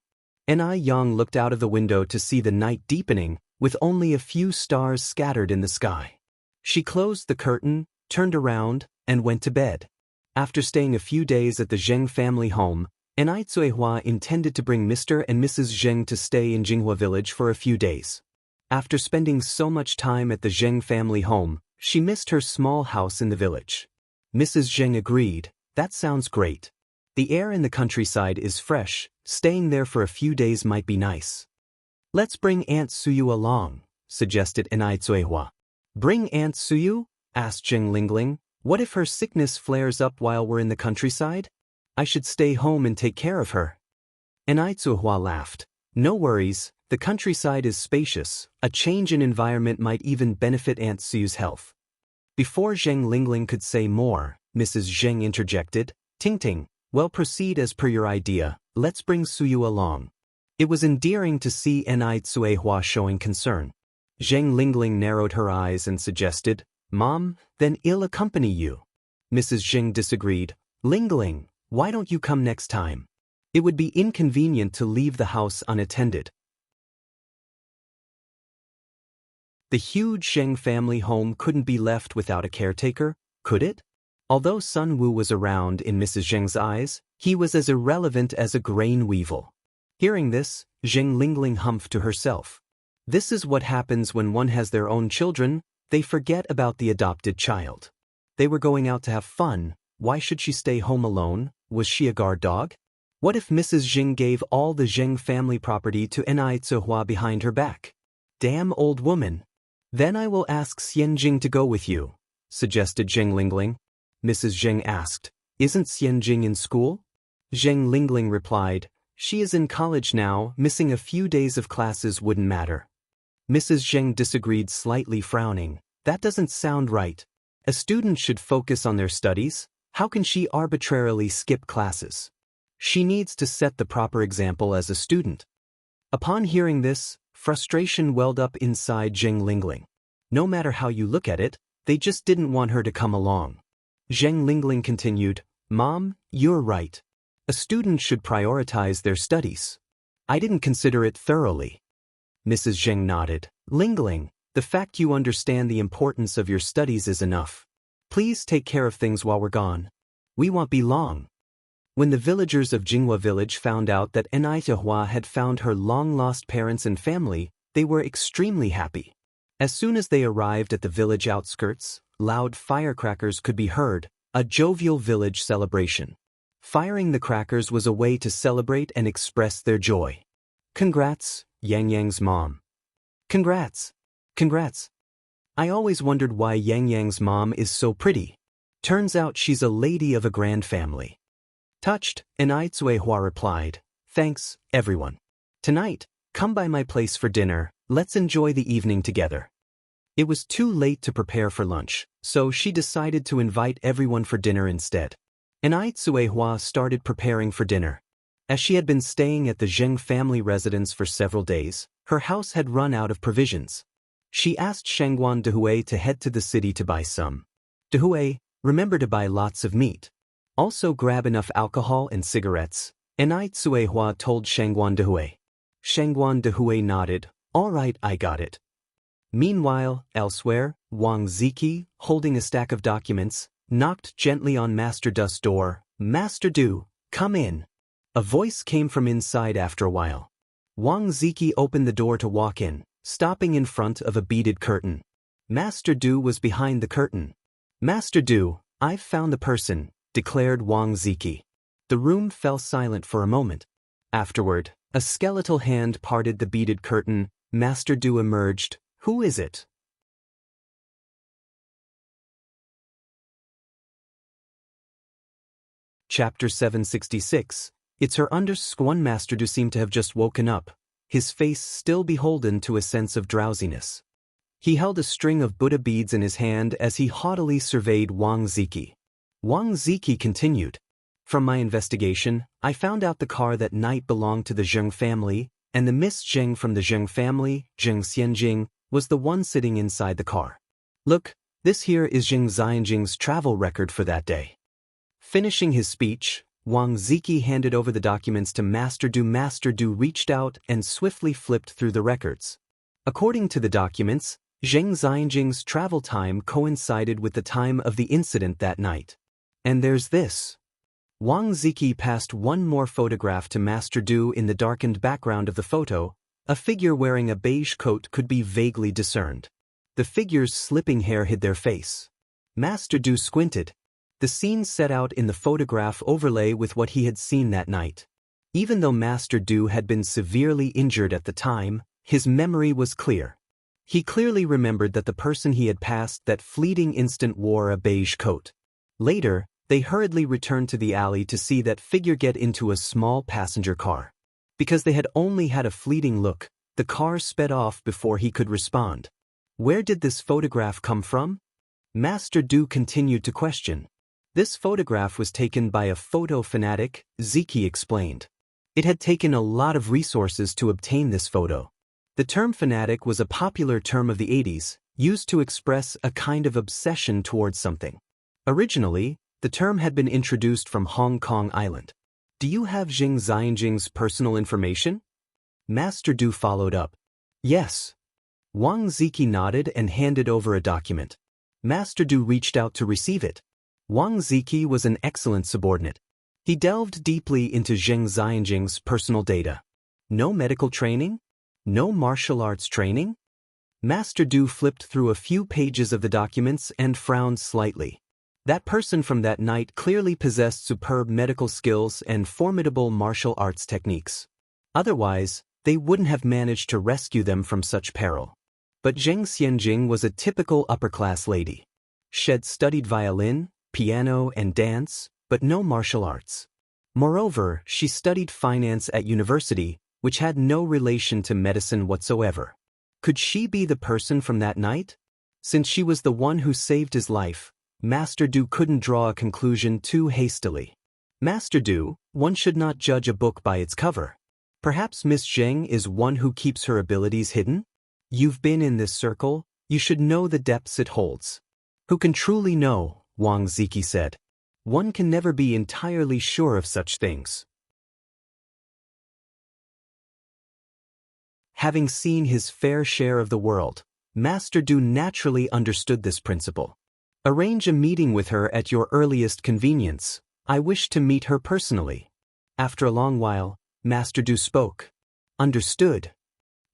Yang looked out of the window to see the night deepening, with only a few stars scattered in the sky. She closed the curtain, turned around, and went to bed. After staying a few days at the Zheng family home, Zuehua intended to bring Mr. and Mrs. Zheng to stay in Jinghua village for a few days. After spending so much time at the Zheng family home, she missed her small house in the village. Mrs. Zheng agreed, that sounds great. The air in the countryside is fresh, staying there for a few days might be nice. Let's bring Aunt Suyu along, suggested Zuehua. Bring Aunt Suyu? Asked Zheng Lingling. What if her sickness flares up while we're in the countryside? I should stay home and take care of her. Zuehua laughed. No worries, the countryside is spacious, a change in environment might even benefit Aunt Suyu's health. Before Zheng Lingling could say more, Mrs. Zheng interjected, Ting Ting, well proceed as per your idea, let's bring Suyu along. It was endearing to see Zuehua showing concern. Zheng Lingling narrowed her eyes and suggested, Mom, then I'll accompany you. Mrs. Zheng disagreed, Lingling, why don't you come next time? It would be inconvenient to leave the house unattended. The huge Zheng family home couldn't be left without a caretaker, could it? Although Sun Wu was around in Mrs. Zheng's eyes, he was as irrelevant as a grain weevil. Hearing this, Zheng Lingling humphed to herself. This is what happens when one has their own children, they forget about the adopted child. They were going out to have fun, why should she stay home alone? Was she a guard dog? What if Mrs. Zheng gave all the Zheng family property to Zuehua behind her back? Damn old woman. Then I will ask Xianxia to go with you, suggested Zheng Lingling. Mrs. Zheng asked, Isn't Xianxia in school? Zheng Lingling replied, She is in college now, missing a few days of classes wouldn't matter. Mrs. Zheng disagreed, slightly frowning. That doesn't sound right. A student should focus on their studies. How can she arbitrarily skip classes? She needs to set the proper example as a student. Upon hearing this, frustration welled up inside Zheng Lingling. No matter how you look at it, they just didn't want her to come along. Zheng Lingling continued, Mom, you're right. A student should prioritize their studies. I didn't consider it thoroughly. Mrs. Zheng nodded. Lingling, the fact you understand the importance of your studies is enough. Please take care of things while we're gone. We won't be long. When the villagers of Jinghua village found out that Zuehua had found her long-lost parents and family, they were extremely happy. As soon as they arrived at the village outskirts, loud firecrackers could be heard, a jovial village celebration. Firing the crackers was a way to celebrate and express their joy. Congrats, Yang mom. Congrats. Congrats. I always wondered why Yang mom is so pretty. Turns out she's a lady of a grand family. Touched, Zuehua replied, Thanks, everyone. Tonight, come by my place for dinner, let's enjoy the evening together. It was too late to prepare for lunch, so she decided to invite everyone for dinner instead. Zuehua started preparing for dinner. As she had been staying at the Zheng family residence for several days, her house had run out of provisions. She asked Shangguan Dehui to head to the city to buy some. Dehui, remember to buy lots of meat. Also grab enough alcohol and cigarettes, Zuehua told Shangguan Dehui. Shangguan Dehui nodded, All right, I got it. Meanwhile, elsewhere, Wang Ziki, holding a stack of documents, knocked gently on Master Du's door. Master Du, come in. A voice came from inside after a while. Wang Ziki opened the door to walk in, stopping in front of a beaded curtain. Master Du was behind the curtain. Master Du, I've found the person, declared Wang Ziki. The room fell silent for a moment. Afterward, a skeletal hand parted the beaded curtain. Master Du emerged. Who is it? Chapter 766. It's her One Master Du seemed to have just woken up, his face still beholden to a sense of drowsiness. He held a string of Buddha beads in his hand as he haughtily surveyed Wang Ziki. Wang Ziki continued. From my investigation, I found out the car that night belonged to the Zheng family, and the Miss Zheng from the Zheng family, Zheng Xianxia, was the one sitting inside the car. Look, this here is Zheng Xianxia's travel record for that day. Finishing his speech, Wang Ziki handed over the documents to Master Du. Master Du reached out and swiftly flipped through the records. According to the documents, Zheng Xianxia's travel time coincided with the time of the incident that night. And there's this. Wang Ziki passed one more photograph to Master Du. In the darkened background of the photo, a figure wearing a beige coat could be vaguely discerned. The figure's slipping hair hid their face. Master Du squinted. The scene set out in the photograph overlay with what he had seen that night. Even though Master Du had been severely injured at the time, his memory was clear. He clearly remembered that the person he had passed that fleeting instant wore a beige coat. Later, they hurriedly returned to the alley to see that figure get into a small passenger car. Because they had only had a fleeting look, the car sped off before he could respond. Where did this photograph come from? Master Du continued to question. This photograph was taken by a photo fanatic, Ziki explained. It had taken a lot of resources to obtain this photo. The term fanatic was a popular term of the 80s, used to express a kind of obsession towards something. Originally, the term had been introduced from Hong Kong Island. Do you have Zheng Xianxia's personal information? Master Du followed up. Yes. Wang Ziki nodded and handed over a document. Master Du reached out to receive it. Wang Ziki was an excellent subordinate. He delved deeply into Zheng Xianxia's personal data. No medical training? No martial arts training? Master Du flipped through a few pages of the documents and frowned slightly. That person from that night clearly possessed superb medical skills and formidable martial arts techniques. Otherwise, they wouldn't have managed to rescue them from such peril. But Zheng Xianxia was a typical upper-class lady. She'd studied violin, piano, and dance, but no martial arts. Moreover, she studied finance at university, which had no relation to medicine whatsoever. Could she be the person from that night? Since she was the one who saved his life, Master Du couldn't draw a conclusion too hastily. Master Du, one should not judge a book by its cover. Perhaps Miss Zheng is one who keeps her abilities hidden? You've been in this circle, you should know the depths it holds. Who can truly know, Wang Ziki said. One can never be entirely sure of such things. Having seen his fair share of the world, Master Du naturally understood this principle. Arrange a meeting with her at your earliest convenience. I wish to meet her personally. After a long while, Master Du spoke. Understood.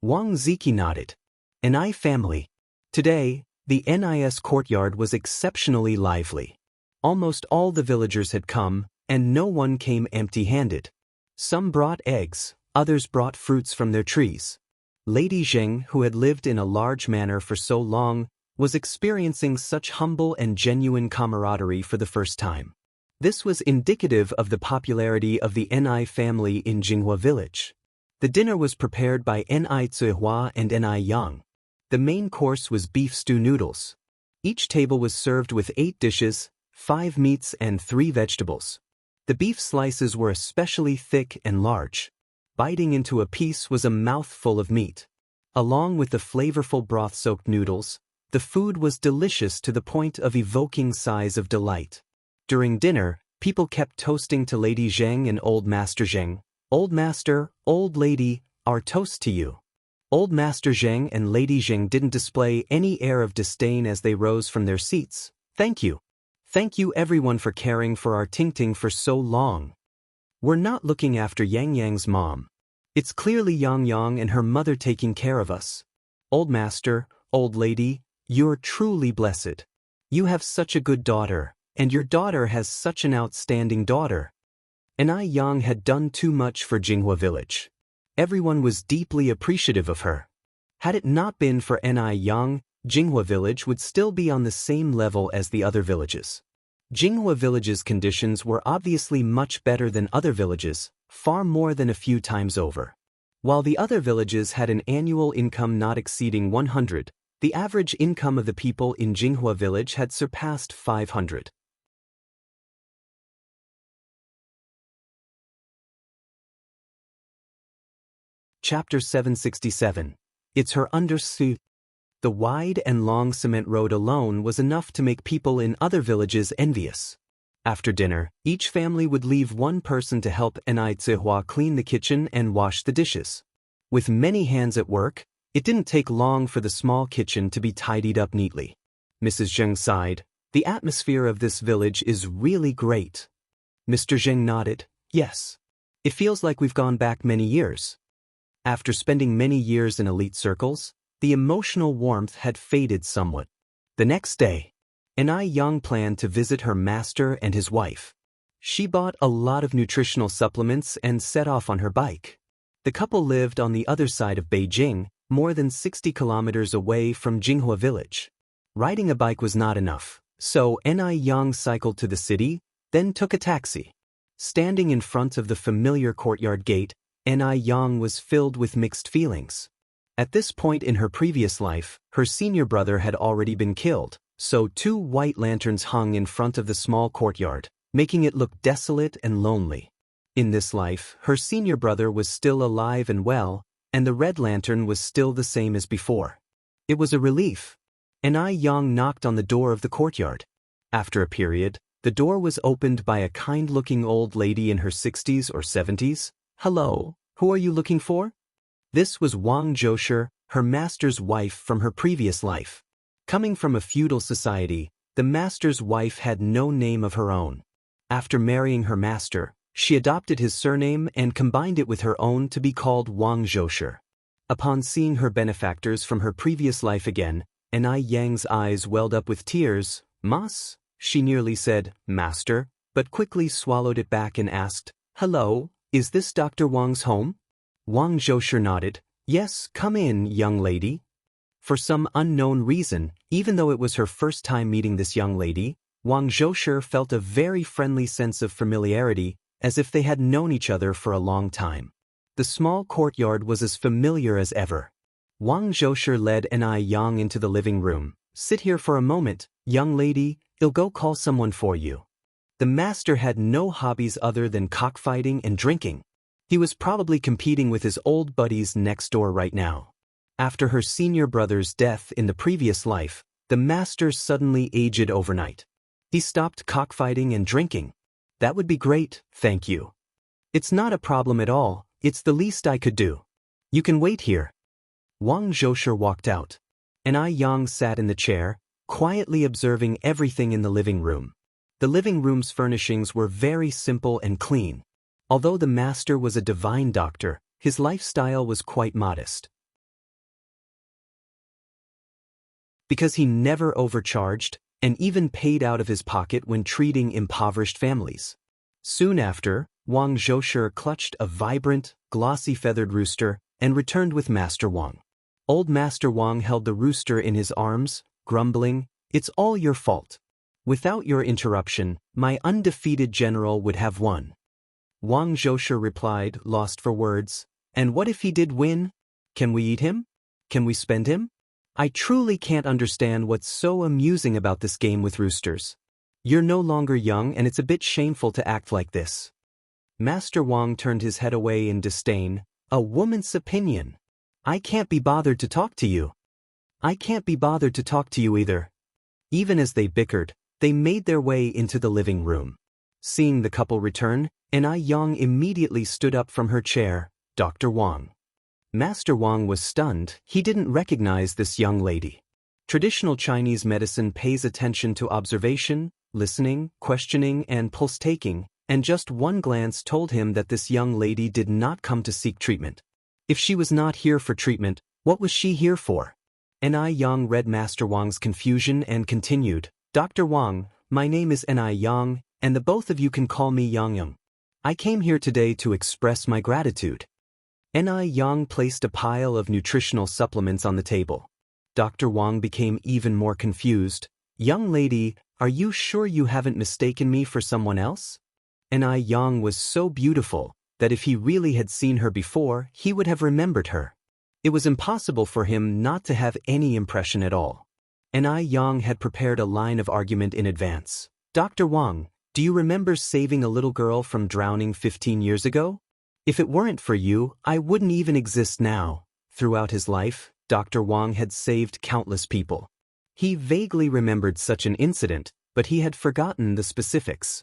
Wang Ziki nodded. NI family. Today, the NIS courtyard was exceptionally lively. Almost all the villagers had come, and no one came empty-handed. Some brought eggs, others brought fruits from their trees. Lady Zheng, who had lived in a large manor for so long, was experiencing such humble and genuine camaraderie for the first time. This was indicative of the popularity of the NI family in Jinghua village. The dinner was prepared by NI Zuihua and NI Yang. The main course was beef stew noodles. Each table was served with 8 dishes, 5 meats and 3 vegetables. The beef slices were especially thick and large. Biting into a piece was a mouthful of meat. Along with the flavorful broth-soaked noodles, the food was delicious to the point of evoking sighs of delight. During dinner, people kept toasting to Lady Zheng and Old Master Zheng. Old Master, Old Lady, our toast to you. Old Master Zheng and Lady Zheng didn't display any air of disdain as they rose from their seats. Thank you. Thank you everyone for caring for our Ting Ting for so long. We're not looking after Yang Yang's mom. It's clearly Yang Yang and her mother taking care of us. Old master, old lady, you're truly blessed. You have such a good daughter, and your daughter has such an outstanding daughter. Anai Yang had done too much for Jinghua village. Everyone was deeply appreciative of her. Had it not been for Anai Yang, Jinghua village would still be on the same level as the other villages. Jinghua village's conditions were obviously much better than other villages, far more than a few times over. While the other villages had an annual income not exceeding 100, the average income of the people in Jinghua village had surpassed 500. Chapter 767. It's her undersuit. The wide and long cement road alone was enough to make people in other villages envious. After dinner, each family would leave one person to help Anai Zihua clean the kitchen and wash the dishes. With many hands at work, it didn't take long for the small kitchen to be tidied up neatly. Mrs. Zheng sighed. The atmosphere of this village is really great. Mr. Zheng nodded. Yes. It feels like we've gone back many years. After spending many years in elite circles, the emotional warmth had faded somewhat. The next day, Anai Yang planned to visit her master and his wife. She bought a lot of nutritional supplements and set off on her bike. The couple lived on the other side of Beijing, more than 60 kilometers away from Jinghua village. Riding a bike was not enough, so Anai Yang cycled to the city, then took a taxi. Standing in front of the familiar courtyard gate, Anai Yang was filled with mixed feelings. At this point in her previous life, her senior brother had already been killed, so 2 white lanterns hung in front of the small courtyard, making it look desolate and lonely. In this life, her senior brother was still alive and well, and the red lantern was still the same as before. It was a relief. Anai Yang knocked on the door of the courtyard. After a period, the door was opened by a kind-looking old lady in her 60s or 70s. Hello, who are you looking for? This was Wang Zhoushi, her master's wife from her previous life. Coming from a feudal society, the master's wife had no name of her own. After marrying her master, she adopted his surname and combined it with her own to be called Wang Zhoushi. Upon seeing her benefactors from her previous life again, Anai Yang's eyes welled up with tears. Mas? She nearly said, Master, but quickly swallowed it back and asked, Hello, is this Dr. Wang's home? Wang Zhoushi nodded. Yes, come in, young lady. For some unknown reason, even though it was her first time meeting this young lady, Wang Zhoushi felt a very friendly sense of familiarity, as if they had known each other for a long time. The small courtyard was as familiar as ever. Wang Zhoushi led Anai Yang into the living room. Sit here for a moment, young lady, I'll go call someone for you. The master had no hobbies other than cockfighting and drinking. He was probably competing with his old buddies next door right now. After her senior brother's death in the previous life, the master suddenly aged overnight. He stopped cockfighting and drinking. That would be great, thank you. It's not a problem at all, it's the least I could do. You can wait here. Wang Zhoushi walked out. Anai Yang sat in the chair, quietly observing everything in the living room. The living room's furnishings were very simple and clean. Although the master was a divine doctor, his lifestyle was quite modest. Because he never overcharged, and even paid out of his pocket when treating impoverished families. Soon after, Wang Zhoushi clutched a vibrant, glossy feathered rooster and returned with Master Wang. Old Master Wang held the rooster in his arms, grumbling, It's all your fault. Without your interruption, my undefeated general would have won. Wang Zhoushi replied, lost for words, And what if he did win? Can we eat him? Can we spend him? I truly can't understand what's so amusing about this game with roosters. You're no longer young and it's a bit shameful to act like this. Master Wang turned his head away in disdain. A woman's opinion. I can't be bothered to talk to you. I can't be bothered to talk to you either. Even as they bickered, they made their way into the living room. Seeing the couple return, Anai Yang immediately stood up from her chair. Dr. Wang. Master Wang was stunned. He didn't recognize this young lady. Traditional Chinese medicine pays attention to observation, listening, questioning, and pulse taking, and just one glance told him that this young lady did not come to seek treatment. If she was not here for treatment, what was she here for? Ni Yang read Master Wang's confusion and continued, Dr. Wang, my name is Ni Yang, and the both of you can call me Yang. I came here today to express my gratitude. Ni Yang placed a pile of nutritional supplements on the table. Dr. Wang became even more confused. Young lady, are you sure you haven't mistaken me for someone else? Ni Yang was so beautiful that if he really had seen her before, he would have remembered her. It was impossible for him not to have any impression at all. Ni Yang had prepared a line of argument in advance. Dr. Wang, do you remember saving a little girl from drowning 15 years ago? If it weren't for you, I wouldn't even exist now. Throughout his life, Dr. Wang had saved countless people. He vaguely remembered such an incident, but he had forgotten the specifics.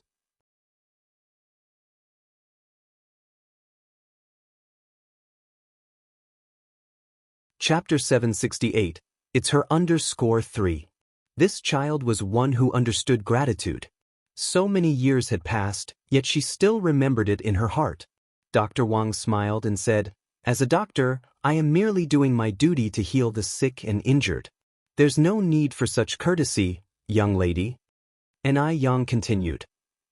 Chapter 768. It's her _3. This child was one who understood gratitude. So many years had passed, yet she still remembered it in her heart. Dr. Wang smiled and said, As a doctor, I am merely doing my duty to heal the sick and injured. There's no need for such courtesy, young lady. Ni Yang continued,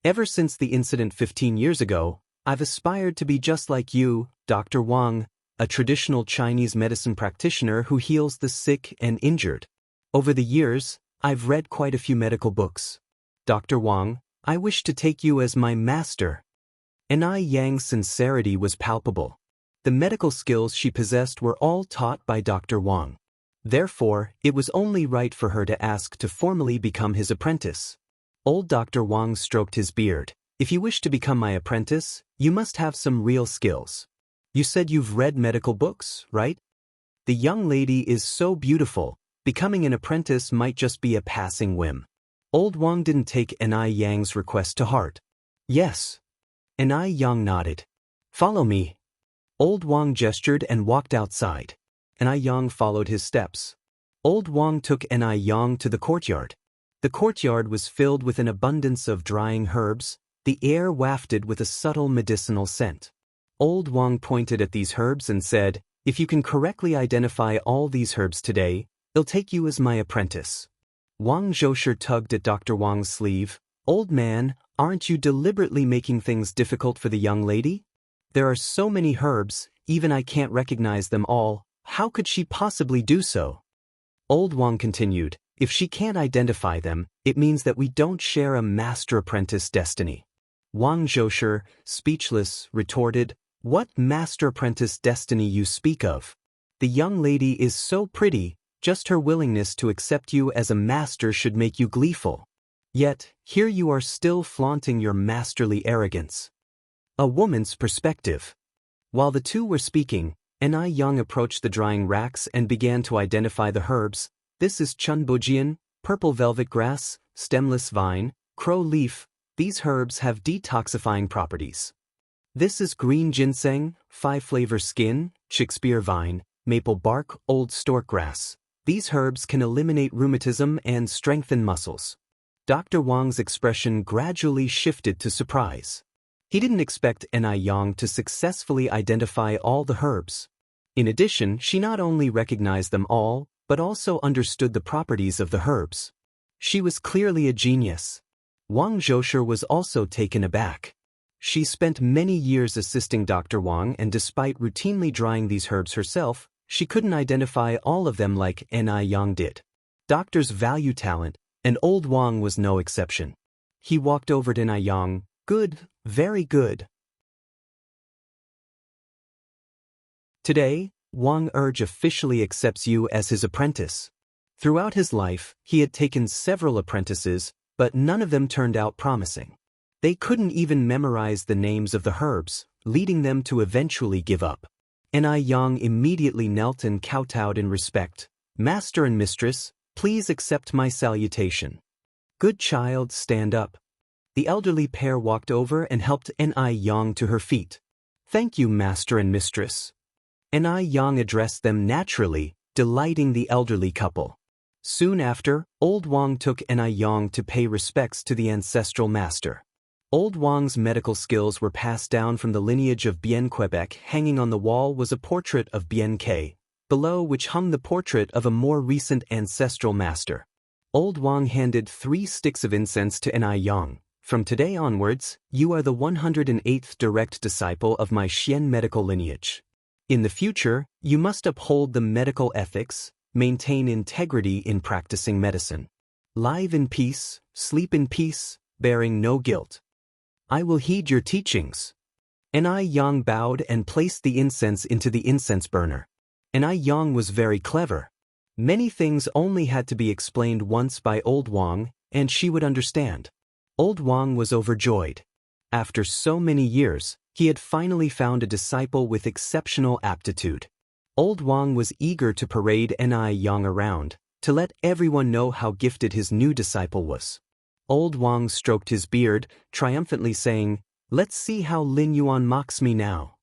Ever since the incident 15 years ago, I've aspired to be just like you, Dr. Wang, a traditional Chinese medicine practitioner who heals the sick and injured. Over the years, I've read quite a few medical books. Dr. Wang, I wish to take you as my master. Ni Yang's sincerity was palpable. The medical skills she possessed were all taught by Dr. Wang. Therefore, it was only right for her to ask to formally become his apprentice. Old Dr. Wang stroked his beard. If you wish to become my apprentice, you must have some real skills. You said you've read medical books, right? The young lady is so beautiful, becoming an apprentice might just be a passing whim. Old Wang didn't take Ni Yang's request to heart. Yes. Ni Yang nodded. Follow me. Old Wang gestured and walked outside. Ni Yang followed his steps. Old Wang took Ni Yang to the courtyard. The courtyard was filled with an abundance of drying herbs, the air wafted with a subtle medicinal scent. Old Wang pointed at these herbs and said, If you can correctly identify all these herbs today, I'll take you as my apprentice. Wang Zhousher tugged at Dr. Wang's sleeve. Old man, aren't you deliberately making things difficult for the young lady? There are so many herbs, even I can't recognize them all. How could she possibly do so? Old Wang continued, If she can't identify them, it means that we don't share a master-apprentice destiny. Wang Zhousher, speechless, retorted, What master-apprentice destiny you speak of? The young lady is so pretty, just her willingness to accept you as a master should make you gleeful. Yet, here you are still flaunting your masterly arrogance. A woman's perspective. While the two were speaking, Ni Yang approached the drying racks and began to identify the herbs. This is chunbojian, purple velvet grass, stemless vine, crow leaf. These herbs have detoxifying properties. This is green ginseng, 5-flavor skin, Shakespeare vine, maple bark, old stork grass. These herbs can eliminate rheumatism and strengthen muscles. Dr. Wang's expression gradually shifted to surprise. He didn't expect Ni Yang to successfully identify all the herbs. In addition, she not only recognized them all, but also understood the properties of the herbs. She was clearly a genius. Wang Zhousher was also taken aback. She spent many years assisting Dr. Wang, and despite routinely drying these herbs herself, she couldn't identify all of them like Ni Yang did. Doctors value talent, and old Wang was no exception. He walked over to Ni Yang. Good, very good. Today, Wang Erge officially accepts you as his apprentice. Throughout his life, he had taken several apprentices, but none of them turned out promising. They couldn't even memorize the names of the herbs, leading them to eventually give up. Ni Yang immediately knelt and kowtowed in respect. Master and mistress, please accept my salutation. Good child, stand up. The elderly pair walked over and helped Ni Yang to her feet. Thank you, master and mistress. Ni Yang addressed them naturally, delighting the elderly couple. Soon after, old Wang took Ni Yang to pay respects to the ancestral master. Old Wang's medical skills were passed down from the lineage of Bien Quebec. Hanging on the wall was a portrait of Bien K, below which hung the portrait of a more recent ancestral master. Old Wang handed 3 sticks of incense to Ni Yang. From today onwards, you are the 108th direct disciple of my Xian medical lineage. In the future, you must uphold the medical ethics, maintain integrity in practicing medicine. Live in peace, sleep in peace, bearing no guilt. I will heed your teachings. Ni Yang bowed and placed the incense into the incense burner. Ni Yang was very clever. Many things only had to be explained once by Old Wang, and she would understand. Old Wang was overjoyed. After so many years, he had finally found a disciple with exceptional aptitude. Old Wang was eager to parade Ni Yang around, to let everyone know how gifted his new disciple was. Old Wang stroked his beard, triumphantly saying, "Let's see how Lin Yuan mocks me now."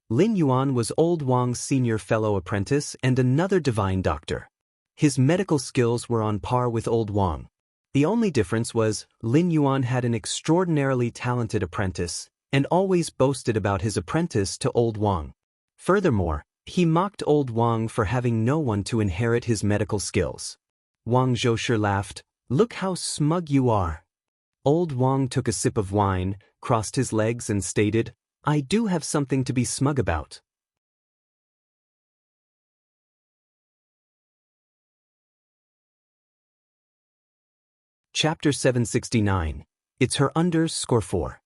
Lin Yuan was Old Wang's senior fellow apprentice and another divine doctor. His medical skills were on par with Old Wang. The only difference was Lin Yuan had an extraordinarily talented apprentice and always boasted about his apprentice to Old Wang. Furthermore, he mocked Old Wang for having no one to inherit his medical skills. Wang Zhoushi laughed, "Look how smug you are." Old Wang took a sip of wine, crossed his legs and stated, "I do have something to be smug about." Chapter 769. It's her underscore 4.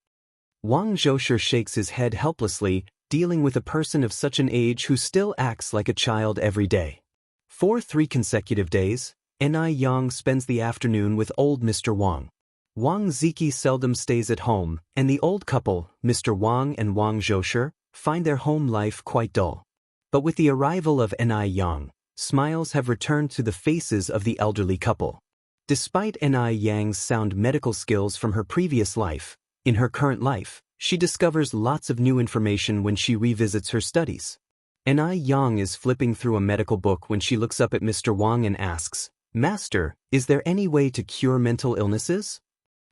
Wang Zhoushi shakes his head helplessly, dealing with a person of such an age who still acts like a child every day. For 3 consecutive days, Ni Yang spends the afternoon with old Mr. Wang. Wang Ziki seldom stays at home, and the old couple, Mr. Wang and Wang Zhoushi, find their home life quite dull. But with the arrival of Ni Yang, smiles have returned to the faces of the elderly couple. Despite Ni Yang's sound medical skills from her previous life, in her current life, she discovers lots of new information when she revisits her studies. Ni Yang is flipping through a medical book when she looks up at Mr. Wang and asks, "Master, is there any way to cure mental illnesses?"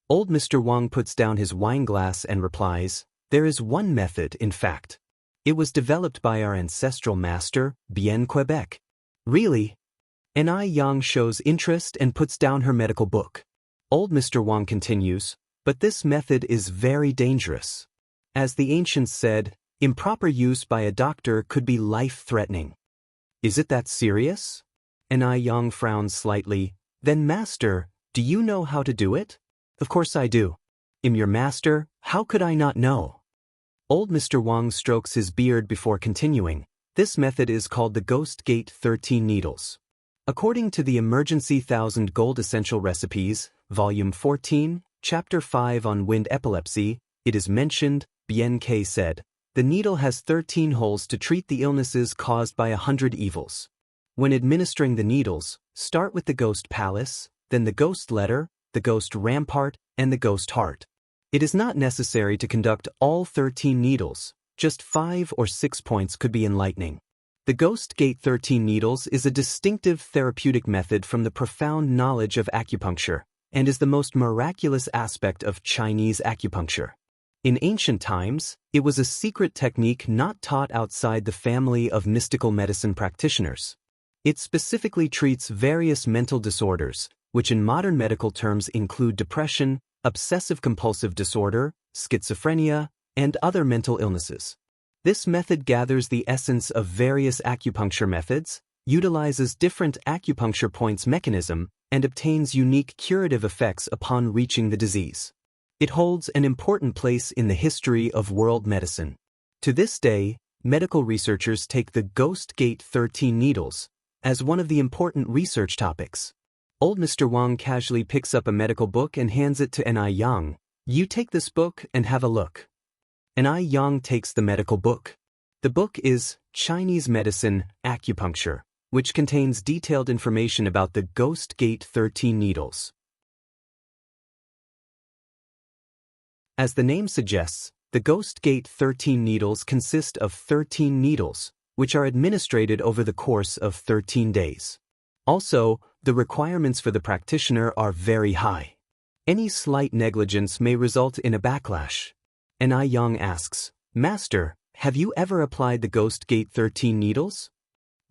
Old Mr. Wang puts down his wine glass and replies, "There is one method, in fact. It was developed by our ancestral master, Bien Quebec." "Really?" Ni Yang shows interest and puts down her medical book. Old Mr. Wang continues, "But this method is very dangerous. As the ancients said, improper use by a doctor could be life-threatening." "Is it that serious?" Ni Yang frowns slightly. "Then master, do you know how to do it?" "Of course I do. I'm your master, how could I not know?" Old Mr. Wang strokes his beard before continuing. "This method is called the Ghost Gate 13 Needles. According to the Emergency 1000 Gold Essential Recipes, Volume 14, Chapter 5 on Wind Epilepsy, it is mentioned, Bien K said, the needle has 13 holes to treat the illnesses caused by 100 evils. When administering the needles, start with the Ghost Palace, then the Ghost Letter, the Ghost Rampart, and the Ghost Heart. It is not necessary to conduct all 13 needles, just 5 or 6 points could be enlightening. The Ghost Gate 13 Needles is a distinctive therapeutic method from the profound knowledge of acupuncture, and is the most miraculous aspect of Chinese acupuncture. In ancient times, it was a secret technique not taught outside the family of mystical medicine practitioners. It specifically treats various mental disorders, which in modern medical terms include depression, obsessive-compulsive disorder, schizophrenia, and other mental illnesses. This method gathers the essence of various acupuncture methods, utilizes different acupuncture points mechanism, and obtains unique curative effects upon reaching the disease. It holds an important place in the history of world medicine. To this day, medical researchers take the Ghost Gate 13 Needles as one of the important research topics. Old Mr. Wang casually picks up a medical book and hands it to Ni Yang. "You take this book and have a look." Ni Yang takes the medical book. The book is Chinese Medicine, Acupuncture, which contains detailed information about the Ghost Gate 13 Needles. As the name suggests, the Ghost Gate 13 Needles consist of 13 needles, which are administered over the course of 13 days. Also, the requirements for the practitioner are very high. Any slight negligence may result in a backlash. And Ai Yang asks, Master, have you ever applied the Ghost Gate 13 needles?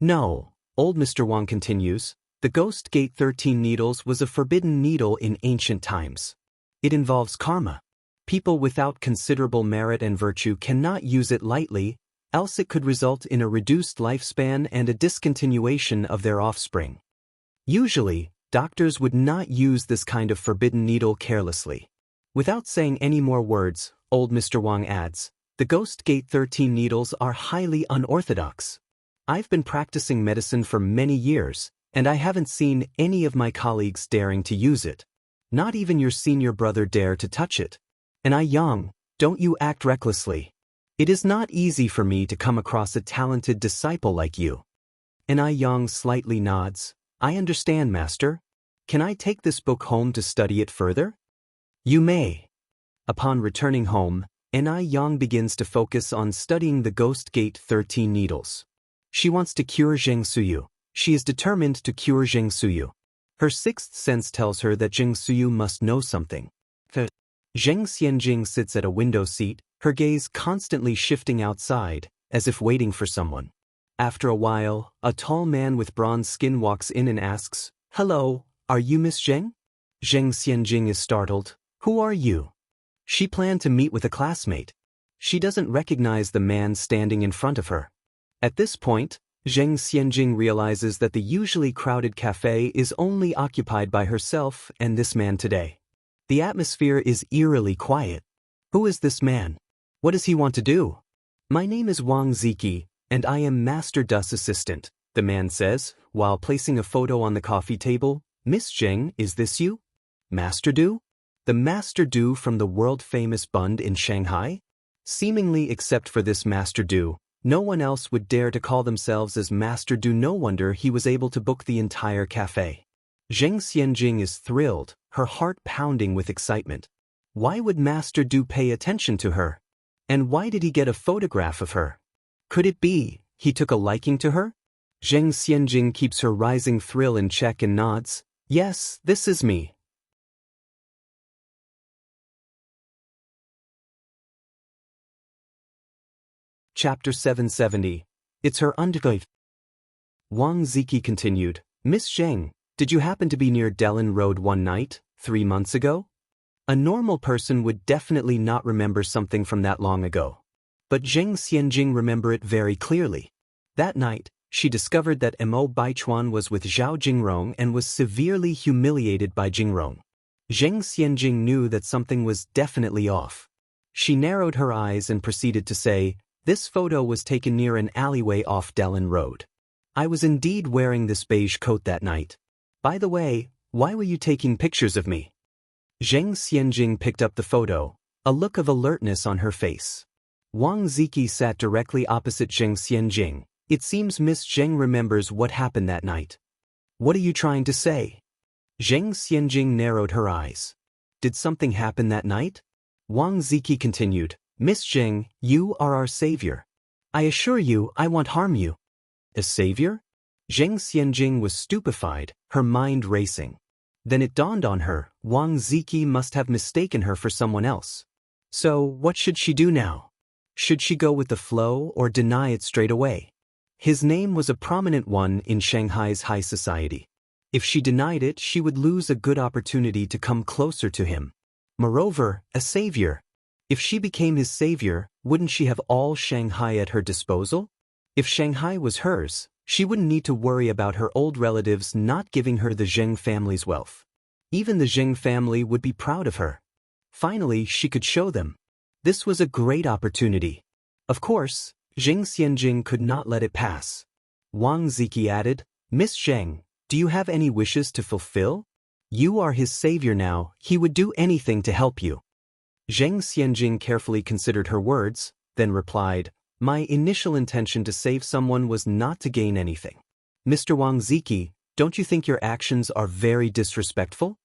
No, old Mr. Wang continues. The Ghost Gate 13 needles was a forbidden needle in ancient times. It involves karma. People without considerable merit and virtue cannot use it lightly, else it could result in a reduced lifespan and a discontinuation of their offspring. Usually, doctors would not use this kind of forbidden needle carelessly. Without saying any more words, old Mr. Wang adds, the Ghost Gate 13 needles are highly unorthodox. I've been practicing medicine for many years, and I haven't seen any of my colleagues daring to use it. Not even your senior brother dare to touch it. And Ai Yang, don't you act recklessly. It is not easy for me to come across a talented disciple like you. And Ai Yang slightly nods. I understand, Master. Can I take this book home to study it further? You may. Upon returning home, Ai Yang begins to focus on studying the Ghost Gate 13 needles. She wants to cure Zheng Suyu. She is determined to cure Zheng Suyu. Her sixth sense tells her that Zheng Suyu must know something. Zheng Xianjing sits at a window seat, her gaze constantly shifting outside, as if waiting for someone. After a while, a tall man with bronze skin walks in and asks, Hello, are you Miss Zheng? Zheng Xianjing is startled. Who are you? She planned to meet with a classmate. She doesn't recognize the man standing in front of her. At this point, Zheng Xianjing realizes that the usually crowded cafe is only occupied by herself and this man today. The atmosphere is eerily quiet. Who is this man? What does he want to do? My name is Wang Ziki, and I am Master Du's assistant, the man says, while placing a photo on the coffee table. Miss Zheng, is this you? Master Du? The Master Du from the world-famous Bund in Shanghai? Seemingly except for this Master Du, no one else would dare to call themselves as Master Du. No wonder he was able to book the entire cafe. Zheng Xianjing is thrilled, her heart pounding with excitement. Why would Master Du pay attention to her? And why did he get a photograph of her? Could it be he took a liking to her? Zheng Xianjing keeps her rising thrill in check and nods. Yes, this is me. Chapter 770. It's her undergrave. Wang Ziki continued. Miss Zheng, did you happen to be near Delin Road one night, 3 months ago? A normal person would definitely not remember something from that long ago. But Zheng Xianjing remembered it very clearly. That night, she discovered that Mo Baichuan was with Zhao Jingrong and was severely humiliated by Jingrong. Zheng Xianjing knew that something was definitely off. She narrowed her eyes and proceeded to say, this photo was taken near an alleyway off Delin Road. I was indeed wearing this beige coat that night. By the way, why were you taking pictures of me? Zheng Xianjing picked up the photo, a look of alertness on her face. Wang Ziki sat directly opposite Zheng Xianjing. It seems Miss Zheng remembers what happened that night. What are you trying to say? Zheng Xianjing narrowed her eyes. Did something happen that night? Wang Ziki continued. Miss Zheng, you are our savior. I assure you I won't harm you. A savior? Zheng Xianjing was stupefied, her mind racing. Then it dawned on her, Wang Ziki must have mistaken her for someone else. So, what should she do now? Should she go with the flow or deny it straight away? His name was a prominent one in Shanghai's high society. If she denied it, she would lose a good opportunity to come closer to him. Moreover, a savior. If she became his savior, wouldn't she have all Shanghai at her disposal? If Shanghai was hers, she wouldn't need to worry about her old relatives not giving her the Zheng family's wealth. Even the Zheng family would be proud of her. Finally, she could show them. This was a great opportunity. Of course, Zheng Xianjing could not let it pass. Wang Ziki added, Miss Zheng, do you have any wishes to fulfill? You are his savior now, he would do anything to help you. Zheng Xianjing carefully considered her words, then replied, my initial intention to save someone was not to gain anything. Mr. Wang Ziki, don't you think your actions are very disrespectful?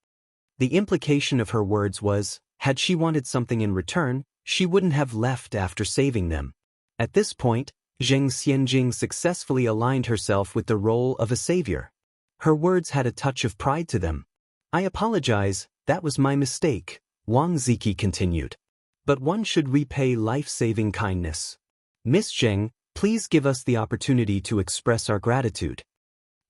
The implication of her words was, had she wanted something in return, she wouldn't have left after saving them. At this point, Zheng Xianjing successfully aligned herself with the role of a savior. Her words had a touch of pride to them. I apologize, That was my mistake, Wang Ziki continued. But one should repay life-saving kindness. Miss Zheng, please give us the opportunity to express our gratitude.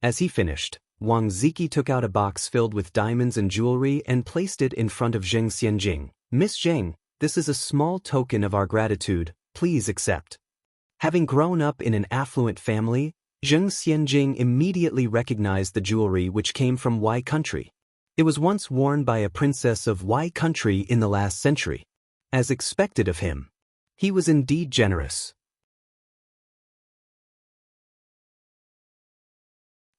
As he finished, Wang Ziki took out a box filled with diamonds and jewelry and placed it in front of Zheng Xianjing. Miss Zheng, this is a small token of our gratitude, please accept. Having grown up in an affluent family, Zheng Xianjing immediately recognized the jewelry which came from Wei country. It was once worn by a princess of Wei country in the last century. As expected of him, he was indeed generous.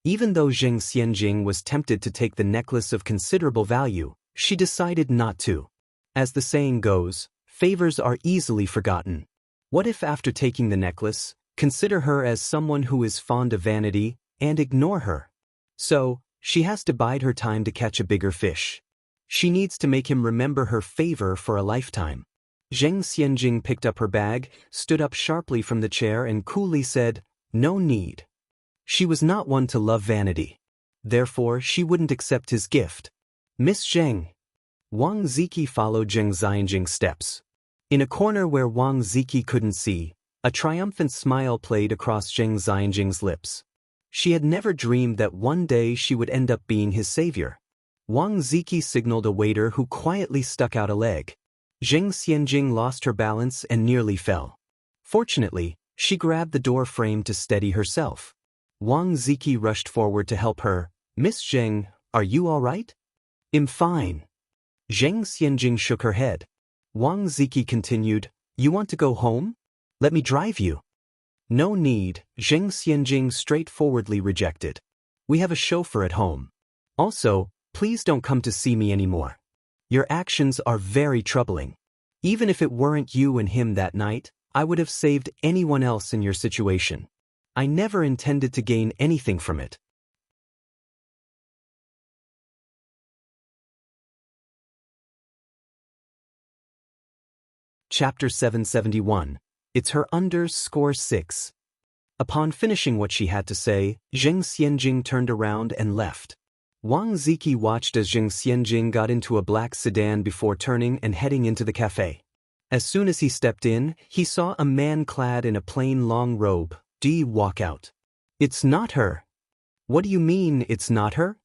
Even though Zheng Xianjing was tempted to take the necklace of considerable value, she decided not to. As the saying goes, favors are easily forgotten. What if after taking the necklace, consider her as someone who is fond of vanity, and ignore her? So, she has to bide her time to catch a bigger fish. She needs to make him remember her favor for a lifetime. Zheng Xianjing picked up her bag, stood up sharply from the chair and coolly said, "No need." She was not one to love vanity. Therefore, she wouldn't accept his gift. Miss Zheng. Wang Ziki followed Zheng Xianjing's steps. In a corner where Wang Ziki couldn't see, a triumphant smile played across Zheng Xianjing's lips. She had never dreamed that one day she would end up being his savior. Wang Ziki signaled a waiter who quietly stuck out a leg. Zheng Xianjing lost her balance and nearly fell. Fortunately, she grabbed the door frame to steady herself. Wang Ziki rushed forward to help her. "Miss Zheng, are you all right?" "I'm fine." Zheng Xianjing shook her head. Wang Ziki continued, "You want to go home? Let me drive you." "No need," Zheng Xianjing straightforwardly rejected. "We have a chauffeur at home. Also, please don't come to see me anymore. Your actions are very troubling. Even if it weren't you and him that night, I would have saved anyone else in your situation. I never intended to gain anything from it." Chapter 771. It's her _6. Upon finishing what she had to say, Zheng Xianjing turned around and left. Wang Ziki watched as Zheng Xianjing got into a black sedan before turning and heading into the cafe. As soon as he stepped in, he saw a man clad in a plain long robe, walk out. "It's not her." "What do you mean, it's not her?"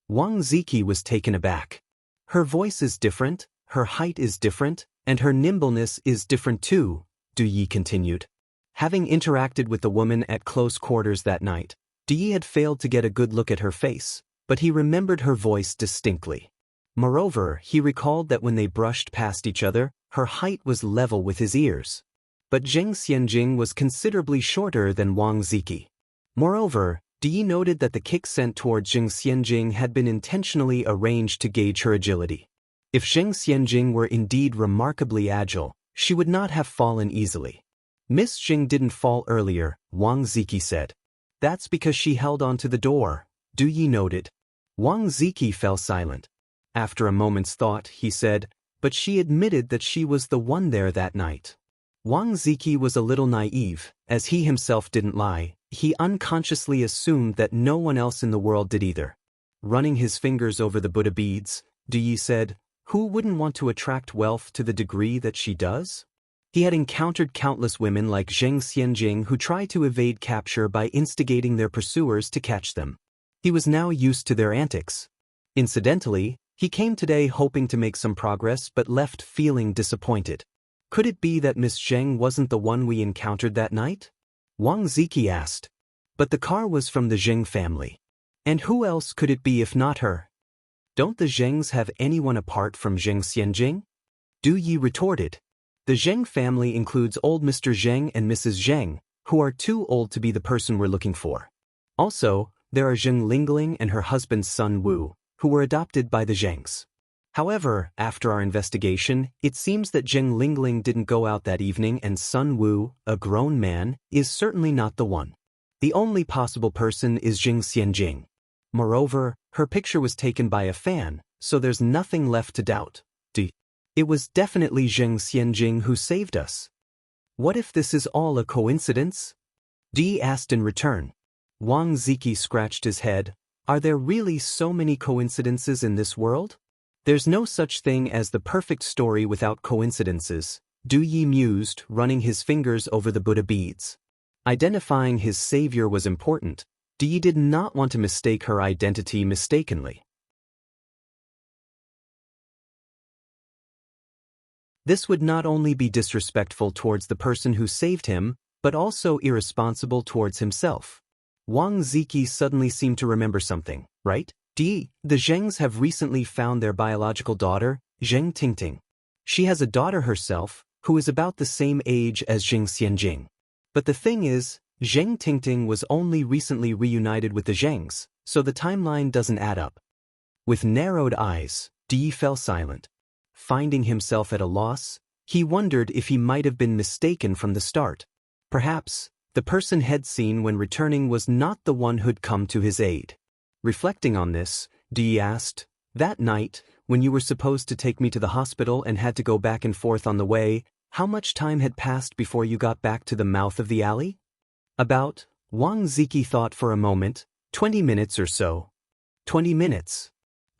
Wang Ziki was taken aback. "Her voice is different, her height is different, and her nimbleness is different too," Du Yi continued. Having interacted with the woman at close quarters that night, Du Yi had failed to get a good look at her face, but he remembered her voice distinctly. Moreover, he recalled that when they brushed past each other, her height was level with his ears. But Zheng Xianjing was considerably shorter than Wang Ziki. Moreover, Du Yi noted that the kick sent towards Zheng Xianjing had been intentionally arranged to gauge her agility. If Zheng Xianjing were indeed remarkably agile, she would not have fallen easily. "Miss Zheng didn't fall earlier," Wang Ziki said. "That's because she held on to the door," Du Yi noted. Wang Ziki fell silent. After a moment's thought, he said, "But she admitted that she was the one there that night." Wang Ziki was a little naive, as he himself didn't lie. He unconsciously assumed that no one else in the world did either. Running his fingers over the Buddha beads, Du Yi said, "Who wouldn't want to attract wealth to the degree that she does?" He had encountered countless women like Zheng Xianjing who tried to evade capture by instigating their pursuers to catch them. He was now used to their antics. Incidentally, he came today hoping to make some progress but left feeling disappointed. Could it be that Miss Zheng wasn't the one we encountered that night? Wang Ziki asked. But the car was from the Zheng family. And who else could it be if not her? Don't the Zhengs have anyone apart from Zheng Xianjing? Du Yi retorted. The Zheng family includes old Mr. Zheng and Mrs. Zheng, who are too old to be the person we're looking for. Also, there are Zheng Lingling and her husband Sun Wu, who were adopted by the Zhengs. However, after our investigation, it seems that Zheng Lingling didn't go out that evening and Sun Wu, a grown man, is certainly not the one. The only possible person is Zheng Xianjing. Moreover, her picture was taken by a fan, so there's nothing left to doubt. It was definitely Zheng Xianjing who saved us. What if this is all a coincidence? Di asked in return. Wang Ziki scratched his head. Are there really so many coincidences in this world? There's no such thing as the perfect story without coincidences, Du Yi mused, running his fingers over the Buddha beads. Identifying his savior was important. Du Yi did not want to mistake her identity mistakenly. This would not only be disrespectful towards the person who saved him, but also irresponsible towards himself. Wang Ziki suddenly seemed to remember something, right? The Zhengs have recently found their biological daughter, Zheng Tingting. She has a daughter herself, who is about the same age as Zheng Xianjing. But the thing is, Zheng Tingting was only recently reunited with the Zhengs, so the timeline doesn't add up. With narrowed eyes, Di fell silent. Finding himself at a loss, he wondered if he might have been mistaken from the start. Perhaps, the person he'd seen when returning was not the one who'd come to his aid. Reflecting on this, Di asked, "That night, when you were supposed to take me to the hospital and had to go back and forth on the way, how much time had passed before you got back to the mouth of the alley?" "About," Wang Ziki thought for a moment, 20 minutes or so. 20 minutes.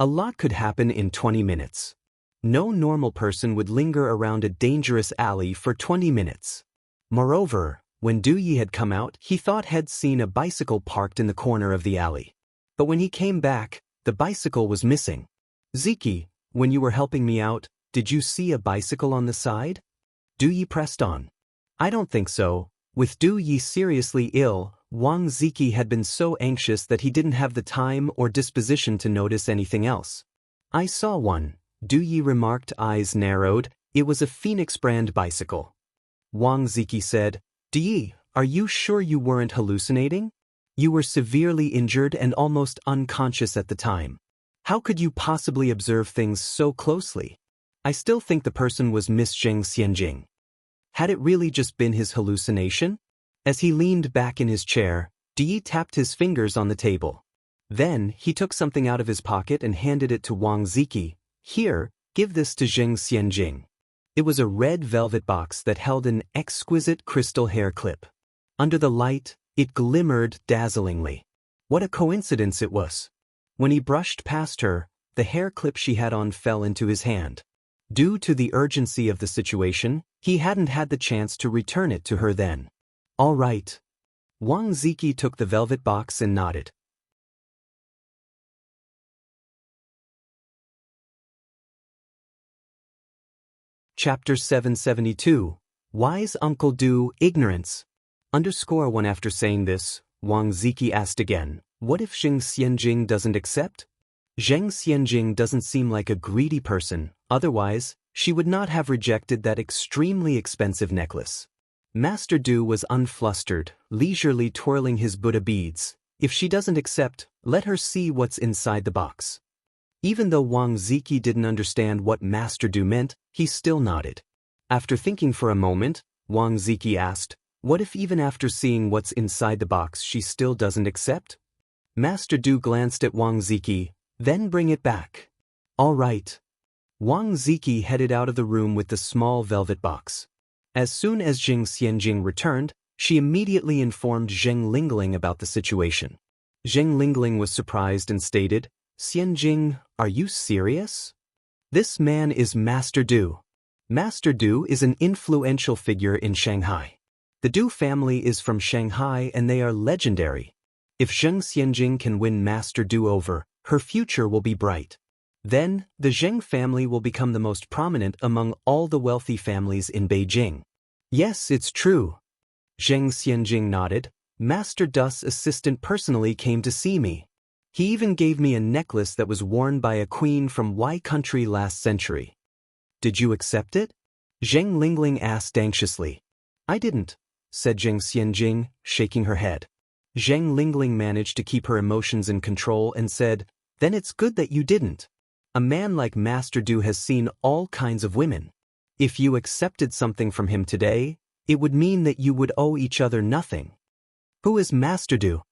A lot could happen in 20 minutes. No normal person would linger around a dangerous alley for 20 minutes. Moreover, when Du Yi had come out, he thought he'd seen a bicycle parked in the corner of the alley. But when he came back, the bicycle was missing. "Ziki, when you were helping me out, did you see a bicycle on the side?" Du Yi pressed on. "I don't think so." With Du Yi seriously ill, Wang Ziki had been so anxious that he didn't have the time or disposition to notice anything else. "I saw one," Du Yi remarked, eyes narrowed. "It was a Phoenix brand bicycle." Wang Ziki said, "Du Yi, are you sure you weren't hallucinating? You were severely injured and almost unconscious at the time. How could you possibly observe things so closely?" "I still think the person was Miss Zheng Xianjing." Had it really just been his hallucination? As he leaned back in his chair, Du Yi tapped his fingers on the table. Then, he took something out of his pocket and handed it to Wang Ziki. "Here, give this to Zheng Xianjing." It was a red velvet box that held an exquisite crystal hair clip. Under the light, it glimmered dazzlingly. What a coincidence it was. When he brushed past her, the hair clip she had on fell into his hand. Due to the urgency of the situation, he hadn't had the chance to return it to her then. "All right." Wang Ziki took the velvet box and nodded. Chapter 772. Wise Uncle Du, Ignorance. _1 After saying this, Wang Ziki asked again, "What if Zheng Xianjing doesn't accept?" Zheng Xianjing doesn't seem like a greedy person, otherwise, she would not have rejected that extremely expensive necklace. Master Du was unflustered, leisurely twirling his Buddha beads. "If she doesn't accept, let her see what's inside the box." Even though Wang Ziki didn't understand what Master Du meant, he still nodded. After thinking for a moment, Wang Ziki asked, "What if even after seeing what's inside the box she still doesn't accept?" Master Du glanced at Wang Ziki, "Then bring it back." "All right." Wang Ziki headed out of the room with the small velvet box. As soon as Zheng Xianjing returned, she immediately informed Zheng Lingling about the situation. Zheng Lingling was surprised and stated, "Xianjing, are you serious? This man is Master Du. Master Du is an influential figure in Shanghai. The Du family is from Shanghai and they are legendary. If Zheng Xianjing can win Master Du over, her future will be bright. Then, the Zheng family will become the most prominent among all the wealthy families in Beijing." "Yes, it's true." Zheng Xianjing nodded. "Master Du's assistant personally came to see me. He even gave me a necklace that was worn by a queen from Y country last century." "Did you accept it?" Zheng Lingling asked anxiously. "I didn't," said Zheng Xianjing, shaking her head. Zheng Lingling managed to keep her emotions in control and said, "Then it's good that you didn't. A man like Master Du has seen all kinds of women. If you accepted something from him today, it would mean that you would owe each other nothing." "Who is Master Du?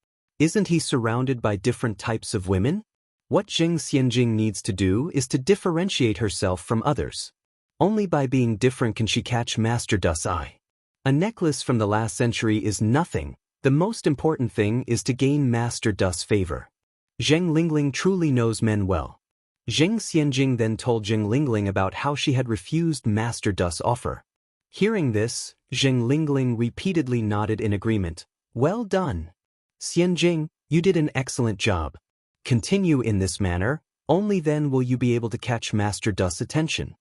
Isn't he surrounded by different types of women?" What Zheng Xianjing needs to do is to differentiate herself from others. Only by being different can she catch Master Du's eye. A necklace from the last century is nothing. The most important thing is to gain Master Du's favor. Zheng Lingling truly knows men well. Zheng Xianjing then told Zheng Lingling about how she had refused Master Du's offer. Hearing this, Zheng Lingling repeatedly nodded in agreement. Well done. Xianjing, you did an excellent job. Continue in this manner, only then will you be able to catch Master Du's attention.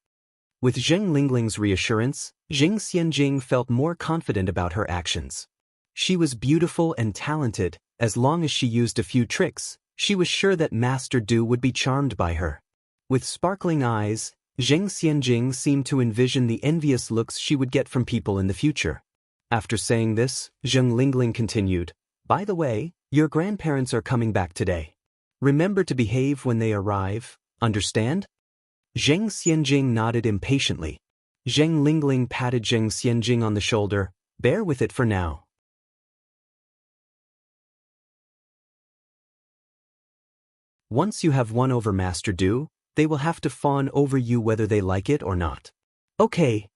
With Zheng Lingling's reassurance, Zheng Xianjing felt more confident about her actions. She was beautiful and talented. As long as she used a few tricks, she was sure that Master Du would be charmed by her. With sparkling eyes, Zheng Xianjing seemed to envision the envious looks she would get from people in the future. After saying this, Zheng Lingling continued, "By the way, your grandparents are coming back today. Remember to behave when they arrive, understand?" Zheng Xianjing nodded impatiently. Zheng Lingling patted Zheng Xianjing on the shoulder. "Bear with it for now." Once you have won over Master Du, they will have to fawn over you whether they like it or not. Okay.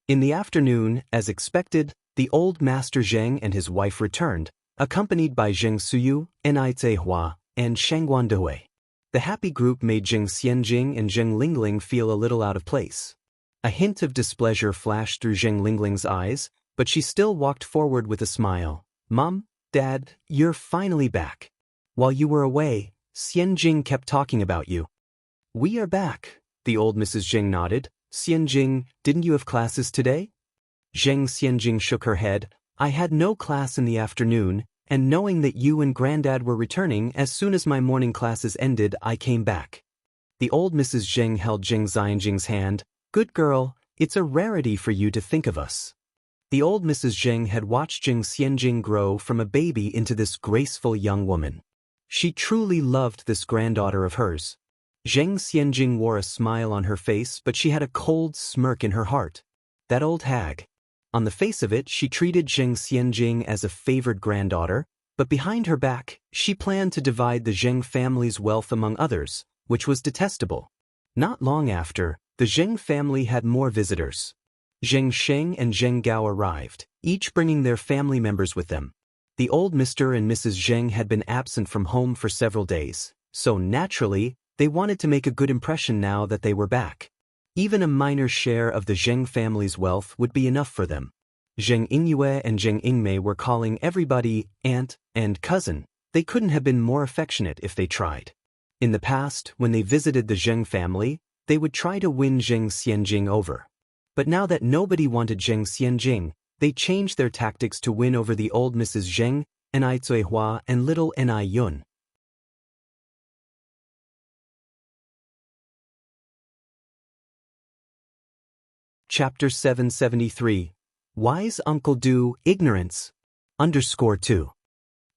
In the afternoon, as expected, the old Master Zheng and his wife returned, accompanied by Zheng Suyu, Enai Hua, and Shangguan Dehui. The happy group made Zheng Xianjing and Zheng Lingling feel a little out of place. A hint of displeasure flashed through Zheng Lingling's eyes, but she still walked forward with a smile. "Mom, Dad, you're finally back. While you were away, Xianjing kept talking about you." "We are back," the old Mrs. Zheng nodded. "Xianjing, didn't you have classes today?" Zheng Xianjing shook her head. "I had no class in the afternoon, and knowing that you and Granddad were returning, as soon as my morning classes ended, I came back." The old Mrs. Zheng held Zheng Xianjing's hand. "Good girl, it's a rarity for you to think of us." The old Mrs. Zheng had watched Zheng Xianjing grow from a baby into this graceful young woman. She truly loved this granddaughter of hers. Zheng Xianjing wore a smile on her face, but she had a cold smirk in her heart. That old hag. On the face of it, she treated Zheng Xianjing as a favored granddaughter, but behind her back, she planned to divide the Zheng family's wealth among others, which was detestable. Not long after, the Zheng family had more visitors. Zheng Sheng and Zheng Gao arrived, each bringing their family members with them. The old Mr. and Mrs. Zheng had been absent from home for several days, so naturally, they wanted to make a good impression now that they were back. Even a minor share of the Zheng family's wealth would be enough for them. Zheng Ingyue and Zheng Ingmei were calling everybody aunt and cousin. They couldn't have been more affectionate if they tried. In the past, when they visited the Zheng family, they would try to win Zheng Xianjing over. But now that nobody wanted Zheng Xianjing, they changed their tactics to win over the old Mrs. Zheng, Enai Hua, and little Enai Yun. Chapter 773. Wise Uncle Du, Ignorance. _2.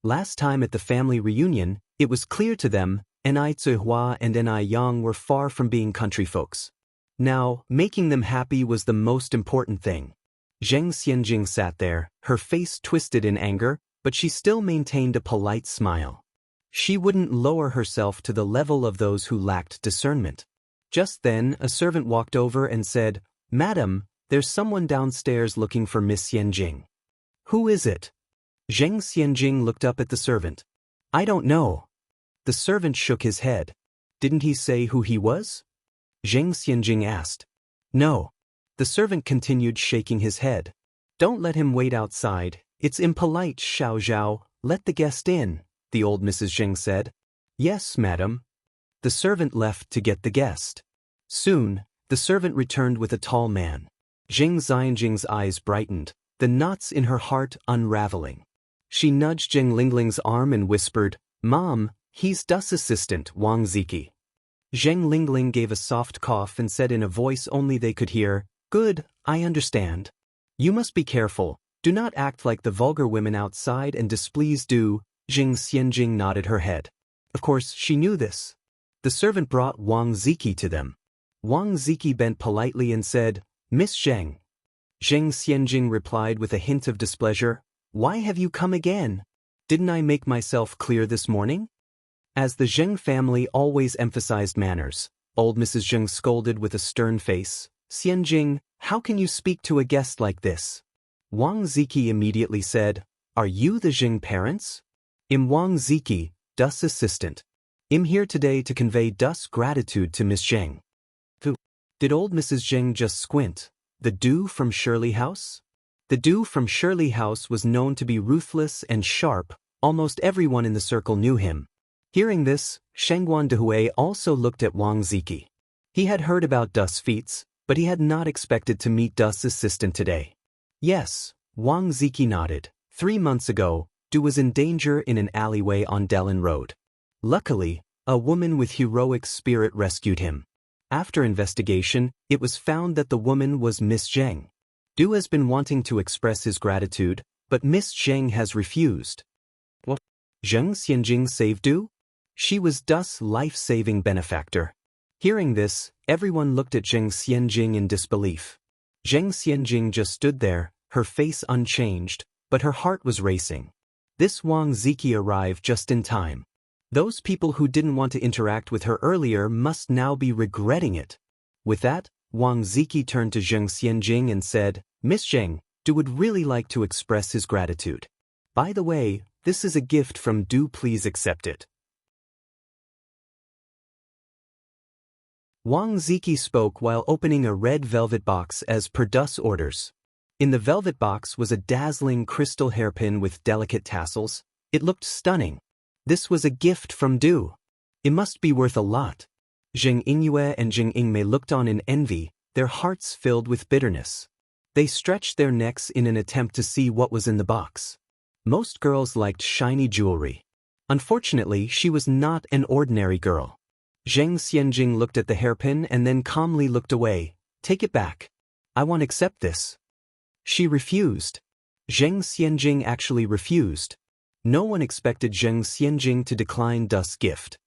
Last time at the family reunion, it was clear to them, Enai Hua and Enai Yang were far from being country folks. Now, making them happy was the most important thing. Zheng Xianjing sat there, her face twisted in anger, but she still maintained a polite smile. She wouldn't lower herself to the level of those who lacked discernment. Just then, a servant walked over and said, "Madam, there's someone downstairs looking for Miss Xianjing." "Who is it?" Zheng Xianjing looked up at the servant. "I don't know." The servant shook his head. "Didn't he say who he was?" Zheng Xianjing asked. "No." The servant continued shaking his head. "Don't let him wait outside. It's impolite, Xiao Zhao. Let the guest in," the old Mrs. Zheng said. "Yes, madam." The servant left to get the guest. Soon, the servant returned with a tall man. Zheng Xianjing's eyes brightened, the knots in her heart unraveling. She nudged Zheng Lingling's arm and whispered, "Mom, he's Dus assistant, Wang Ziki." Zheng Lingling gave a soft cough and said in a voice only they could hear, "Good, I understand. You must be careful. Do not act like the vulgar women outside and displease Du." Zheng Xianjing nodded her head. Of course, she knew this. The servant brought Wang Ziki to them. Wang Ziki bent politely and said, "Miss Zheng." Zheng Xianjing replied with a hint of displeasure, "Why have you come again? Didn't I make myself clear this morning?" As the Zheng family always emphasized manners, old Mrs. Zheng scolded with a stern face, "Xianjing, how can you speak to a guest like this?" Wang Ziki immediately said, "Are you the Zheng parents?" "I'm Wang Ziki, Dus assistant." I'm here today to convey Dus gratitude to Miss Zheng. Who? Did old Mrs. Zheng just squint? The Du from Shirley House? The Du from Shirley House was known to be ruthless and sharp. Almost everyone in the circle knew him. Hearing this, Shengguan Dehui also looked at Wang Ziki. He had heard about Dus' feats, but he had not expected to meet Dus' assistant today. Yes, Wang Ziki nodded. 3 months ago, Du was in danger in an alleyway on Dellen Road. Luckily, a woman with heroic spirit rescued him. After investigation, it was found that the woman was Miss Zheng. Du has been wanting to express his gratitude, but Miss Zheng has refused. What? Zheng Xianjing saved Du? She was Dus' life-saving benefactor. Hearing this, everyone looked at Zheng Xianjing in disbelief. Zheng Xianjing just stood there, her face unchanged, but her heart was racing. This Wang Ziki arrived just in time. Those people who didn't want to interact with her earlier must now be regretting it. With that, Wang Ziki turned to Zheng Xianjing and said, Miss Zheng, Du would really like to express his gratitude. By the way, this is a gift from Du, please accept it. Wang Ziki spoke while opening a red velvet box as per Dus' orders. In the velvet box was a dazzling crystal hairpin with delicate tassels. It looked stunning. This was a gift from Du. It must be worth a lot. Zheng Yingyue and Zheng Yingmei looked on in envy, their hearts filled with bitterness. They stretched their necks in an attempt to see what was in the box. Most girls liked shiny jewelry. Unfortunately, she was not an ordinary girl. Zheng Xianjing looked at the hairpin and then calmly looked away. Take it back. I won't accept this. She refused. Zheng Xianjing actually refused. No one expected Zheng Xianjing to decline Dus' gift.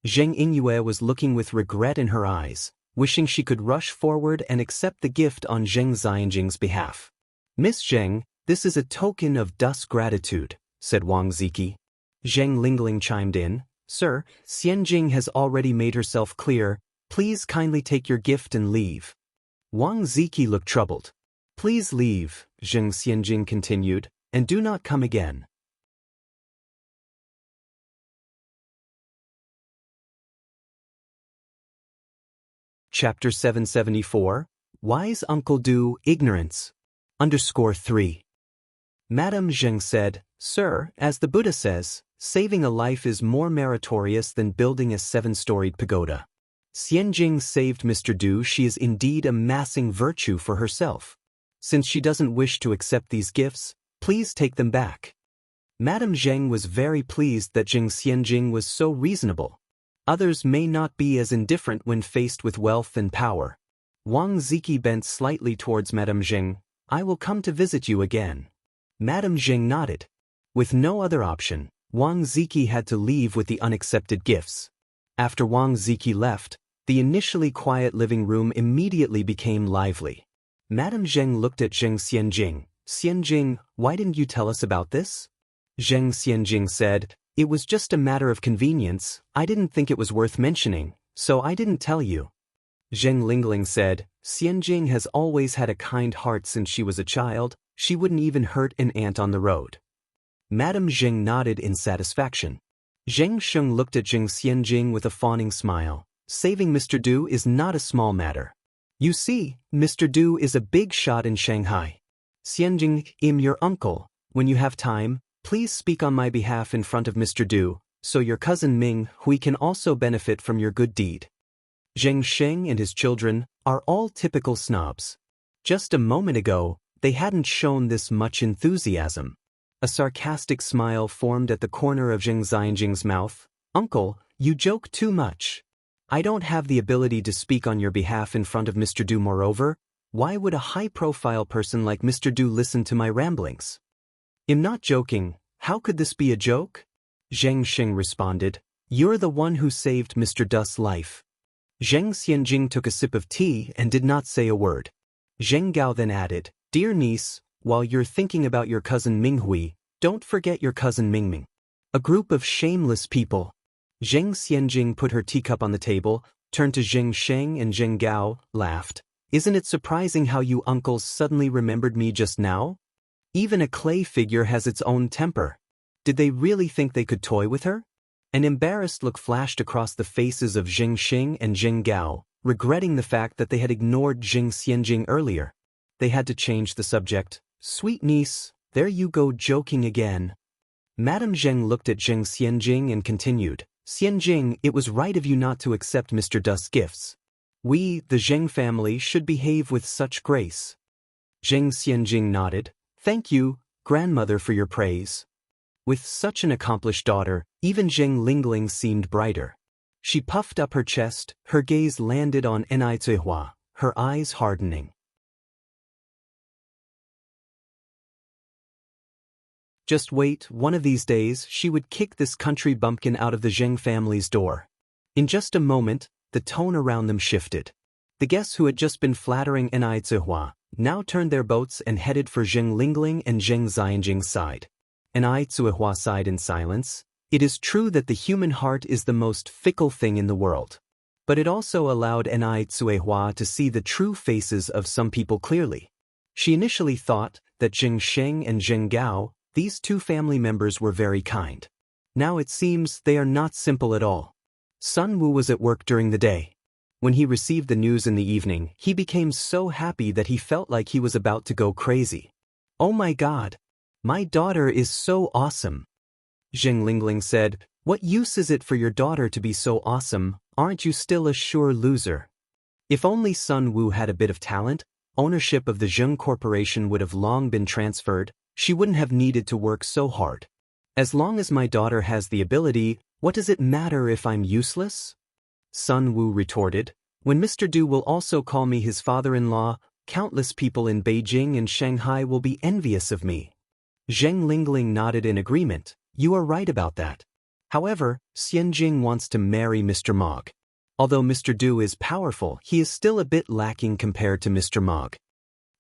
Zheng Yingyue was looking with regret in her eyes, wishing she could rush forward and accept the gift on Zheng Xianjing's behalf. Miss Zheng, this is a token of Dus' gratitude, said Wang Ziki. Zheng Lingling chimed in. Sir, Xianjing has already made herself clear. Please kindly take your gift and leave. Wang Ziki looked troubled. Please leave, Zheng Xianjing continued, and do not come again. Chapter 774, Wise Uncle Du, Ignorance. _3. Madame Zheng said, Sir, as the Buddha says, saving a life is more meritorious than building a 7-storied pagoda. Xianjing saved Mr. Du. She is indeed amassing virtue for herself. Since she doesn't wish to accept these gifts, please take them back. Madame Zheng was very pleased that Zheng Xianjing was so reasonable. Others may not be as indifferent when faced with wealth and power. Wang Ziki bent slightly towards Madame Zheng. I will come to visit you again. Madame Zheng nodded. With no other option, Wang Ziki had to leave with the unaccepted gifts. After Wang Ziki left, the initially quiet living room immediately became lively. Madame Zheng looked at Zheng Xianjing. Xianjing, why didn't you tell us about this? Zheng Xianjing said, It was just a matter of convenience. I didn't think it was worth mentioning, so I didn't tell you. Zheng Lingling said, Xianjing has always had a kind heart since she was a child. She wouldn't even hurt an ant on the road. Madame Zheng nodded in satisfaction. Zheng Sheng looked at Zheng Xianjing with a fawning smile. Saving Mr. Du is not a small matter. You see, Mr. Du is a big shot in Shanghai. Xianjing, I'm your uncle. When you have time, please speak on my behalf in front of Mr. Du, so your cousin Ming Hui can also benefit from your good deed. Zheng Sheng and his children are all typical snobs. Just a moment ago, they hadn't shown this much enthusiasm. A sarcastic smile formed at the corner of Zheng Xianjing's mouth. Uncle, you joke too much. I don't have the ability to speak on your behalf in front of Mr. Du. Moreover, why would a high-profile person like Mr. Du listen to my ramblings? I'm not joking. How could this be a joke? Zheng Sheng responded. You're the one who saved Mr. Du's life. Zheng Xianjing took a sip of tea and did not say a word. Zheng Gao then added, Dear niece, while you're thinking about your cousin Ming Hui, don't forget your cousin Mingming. A group of shameless people. Zheng Xianjing put her teacup on the table, turned to Zheng Sheng and Zheng Gao, laughed. Isn't it surprising how you uncles suddenly remembered me just now? Even a clay figure has its own temper. Did they really think they could toy with her? An embarrassed look flashed across the faces of Jing Xing and Jing Gao, regretting the fact that they had ignored Jing Xianjing earlier. They had to change the subject. "Sweet niece, there you go joking again." Madame Zheng looked at Jing Xianjing and continued, "Xianjing, it was right of you not to accept Mr. Du's gifts. We, the Zheng family, should behave with such grace." Jing Xianjing nodded. "Thank you, grandmother, for your praise." With such an accomplished daughter, even Zheng Lingling seemed brighter. She puffed up her chest, her gaze landed on Enai Zuihua, her eyes hardening. Just wait, one of these days she would kick this country bumpkin out of the Zheng family's door. In just a moment, the tone around them shifted. The guests who had just been flattering Enai Zuihua now turned their boats and headed for Zheng Lingling and Zheng Xianjing's side. Enai Zuihua sighed in silence. It is true that the human heart is the most fickle thing in the world. But it also allowed Enai Zuihua to see the true faces of some people clearly. She initially thought that Jing Sheng and Jing Gao, these two family members, were very kind. Now it seems they are not simple at all. Sun Wu was at work during the day. When he received the news in the evening, he became so happy that he felt like he was about to go crazy. "Oh my God! My daughter is so awesome!" Zheng Lingling said, "What use is it for your daughter to be so awesome? Aren't you still a sure loser?" If only Sun Wu had a bit of talent, ownership of the Zheng Corporation would have long been transferred. She wouldn't have needed to work so hard. "As long as my daughter has the ability, what does it matter if I'm useless?" Sun Wu retorted. "When Mr. Du will also call me his father-in-law, countless people in Beijing and Shanghai will be envious of me." Zheng Lingling nodded in agreement. "You are right about that. However, Xianjing wants to marry Mr. Mog. Although Mr. Du is powerful, he is still a bit lacking compared to Mr. Mog.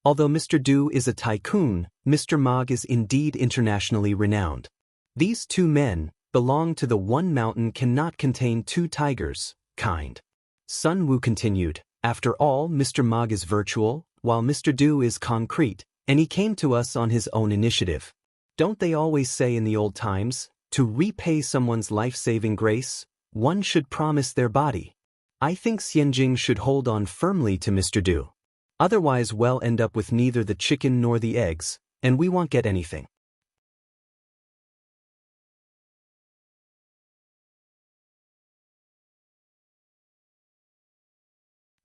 Although Mr. Du is a tycoon, Mr. Mog is indeed internationally renowned. These two men belong to the one mountain cannot contain two tigers, kind." Sun Wu continued, "After all, Mr. Mog is virtual, while Mr. Du is concrete, and he came to us on his own initiative. Don't they always say in the old times, to repay someone's life-saving grace, one should promise their body? I think Xianjing should hold on firmly to Mr. Du. Otherwise we'll end up with neither the chicken nor the eggs, and we won't get anything."